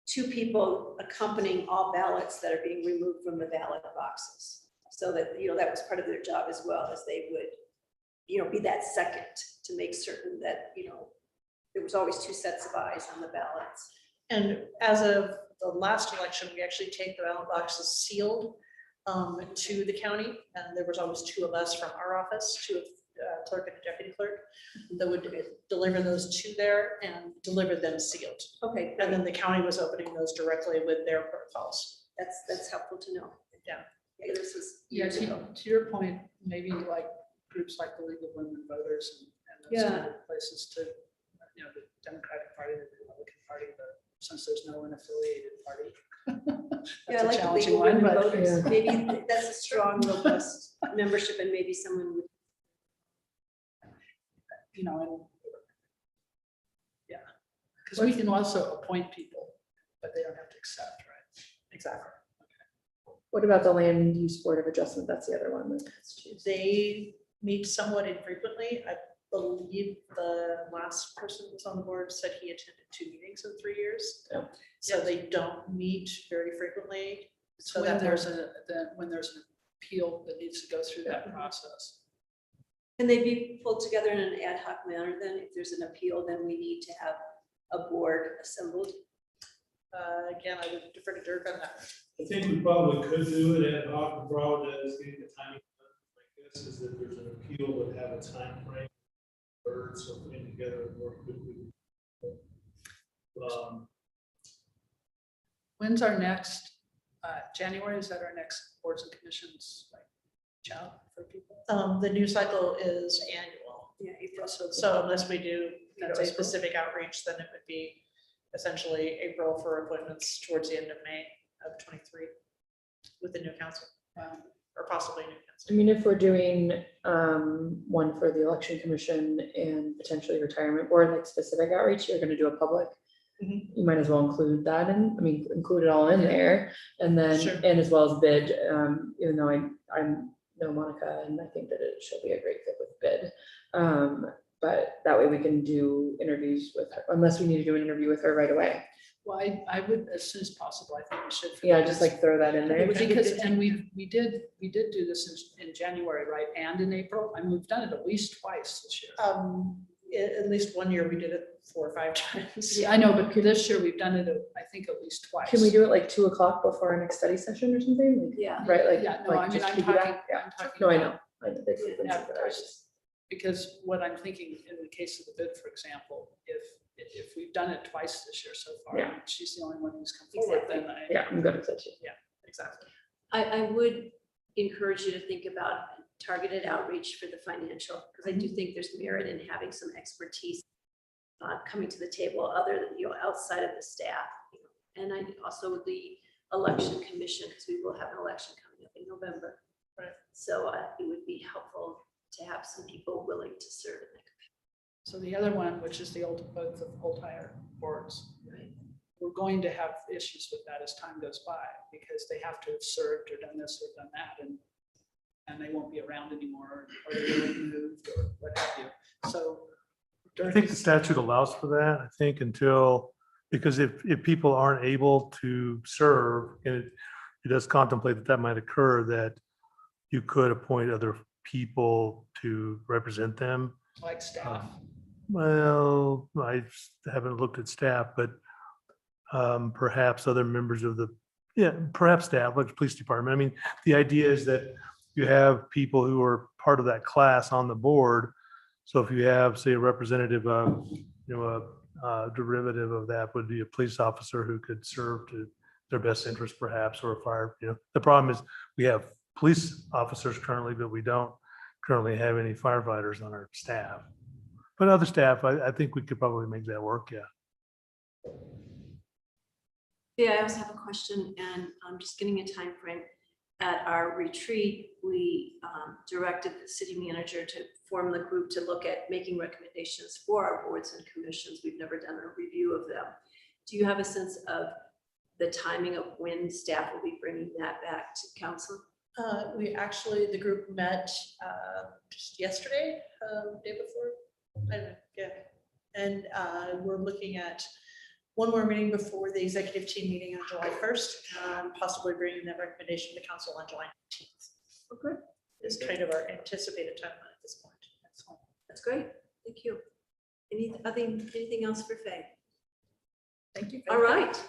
Speaker 1: 2 people accompanying all ballots that are being removed from the ballot boxes. So that, that was part of their job as well, as they would, be that second to make certain that, there was always 2 sets of eyes on the ballots.
Speaker 14: And as of the last election, we actually take the ballot boxes sealed to the county. And there was always 2 of us from our office, 2 of clerk and deputy clerk, that would deliver those to there and deliver them sealed.
Speaker 1: Okay,
Speaker 14: And then the county was opening those directly with their protocols.
Speaker 1: that's helpful to know.
Speaker 14: Yeah.
Speaker 1: Yeah, this was
Speaker 3: Yeah,
Speaker 1: years ago.
Speaker 3: to your point, maybe like groups like the League of Women Voters and those kind of places to, the Democratic Party, the Republican Party, but since there's no unaffiliated party.
Speaker 1: Yeah, I
Speaker 3: That's a
Speaker 1: like the
Speaker 3: challenging
Speaker 1: legal
Speaker 3: one,
Speaker 1: women
Speaker 3: but
Speaker 1: voters. Maybe that's a strong, robust membership, and maybe someone would.
Speaker 3: and because we can also appoint people, but they don't have to accept, right?
Speaker 14: Exactly.
Speaker 2: What about the land use board of adjustment? That's the other one.
Speaker 14: They meet somewhat infrequently. I believe the last person that was on the board said he attended 2 meetings in 3 years.
Speaker 2: Yeah.
Speaker 14: So they don't meet very frequently.
Speaker 3: So when there's when there's an appeal that needs to go through that process.
Speaker 1: Can they be pulled together in an ad hoc manner then? If there's an appeal, then we need to have a board assembled.
Speaker 14: Again, I would defer to Dirk on that.
Speaker 11: I think we probably could do it ad hoc, the problem is getting the timing. My guess is that there's an appeal would have a time frame. Or something together more quickly.
Speaker 3: When's our next, January, is that our next boards and commissions, like, chat for people?
Speaker 14: The news cycle is annual.
Speaker 1: Yeah, April.
Speaker 14: So unless we do
Speaker 3: That's
Speaker 14: a
Speaker 3: April.
Speaker 14: specific outreach, then it would be essentially April for appointments towards the end of May of 23 with the new council, or possibly new council.
Speaker 2: I mean, if we're doing one for the election commission and potentially retirement board, like specific outreach, you're gonna do a public.
Speaker 14: Mhm.
Speaker 2: You might as well include that include it all in there. And then,
Speaker 14: Sure.
Speaker 2: and as well as bid, even though I know Monica and I think that she'll be a great fit with bid. But that way we can do interviews with her, unless we need to do an interview with her right away.
Speaker 3: Well, I would, as soon as possible, I think we should. for
Speaker 2: Yeah,
Speaker 3: the
Speaker 2: just
Speaker 3: next-
Speaker 2: like throw that in there.
Speaker 3: Because, and we did do this in January, right, and in April, I mean, we've done it at least twice this year.
Speaker 14: At least one year we did it 4 or 5 times.
Speaker 3: Yeah, I know, but this year we've done it, I think, at least twice.
Speaker 2: Can we do it like 2:00 before our next study session or something? Like,
Speaker 1: Yeah.
Speaker 2: right, like.
Speaker 3: Yeah, no,
Speaker 2: like
Speaker 3: I mean,
Speaker 2: just
Speaker 3: I'm
Speaker 2: piggyback?
Speaker 3: talking,
Speaker 2: Yeah.
Speaker 3: I'm talking.
Speaker 2: No, I
Speaker 3: about
Speaker 2: know. I know. Big frequency, but I just-
Speaker 3: Because what I'm thinking in the case of the bid, for example, if we've done it twice this year so far,
Speaker 2: Yeah.
Speaker 3: and she's the only one who's come forward, then
Speaker 2: Yeah, I'm good with that too.
Speaker 14: Exactly.
Speaker 1: I would encourage you to think about targeted outreach for the financial, because I do think there's merit in having some expertise coming to the table other than, outside of the staff. And I also the election commission, because we will have an election coming up in November.
Speaker 14: Right.
Speaker 1: So it would be helpful to have some people willing to serve in that.
Speaker 3: So the other one, which is both of old hire boards,
Speaker 1: Right.
Speaker 3: we're going to have issues with that as time goes by, because they have to have served or done this or done that, and they won't be around anymore, or they will be moved, or what have you. So.
Speaker 11: I think the statute allows for that, I think because if people aren't able to serve, and it does contemplate that might occur, that you could appoint other people to represent them.
Speaker 3: Like staff.
Speaker 11: Well, I haven't looked at staff, but perhaps other members of the, yeah, perhaps staff, like the police department. I mean, the idea is that you have people who are part of that class on the board. So if you have, say, a representative of, a derivative of that would be a police officer who could serve to their best interest perhaps, or a fire, the problem is we have police officers currently, but we don't currently have any firefighters on our staff. But other staff, I think we could probably make that work, yeah.
Speaker 1: Yeah, I also have a question, and I'm just getting a time frame. At our retreat, we directed the city manager to form the group to look at making recommendations for our boards and commissions. We've never done a review of them. Do you have a sense of the timing of when staff will be bringing that back to council?
Speaker 14: The group met just yesterday, day before, I don't know, yeah. And we're looking at one more meeting before the executive team meeting on July 1st, and possibly bringing that recommendation to council on July 19th.
Speaker 1: Okay.
Speaker 14: Is kind of our anticipated timeline at this point.
Speaker 1: That's great. Thank you. Anything else for Faye?
Speaker 14: Thank you.
Speaker 1: All right.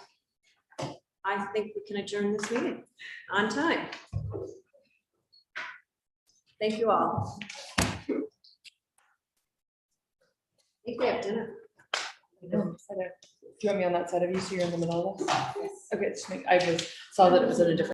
Speaker 1: I think we can adjourn this meeting on time. Thank you all. I think we have dinner.
Speaker 2: Do you want me on that side of you so you're in the middle of this? Okay, just make, I just saw that it was in a different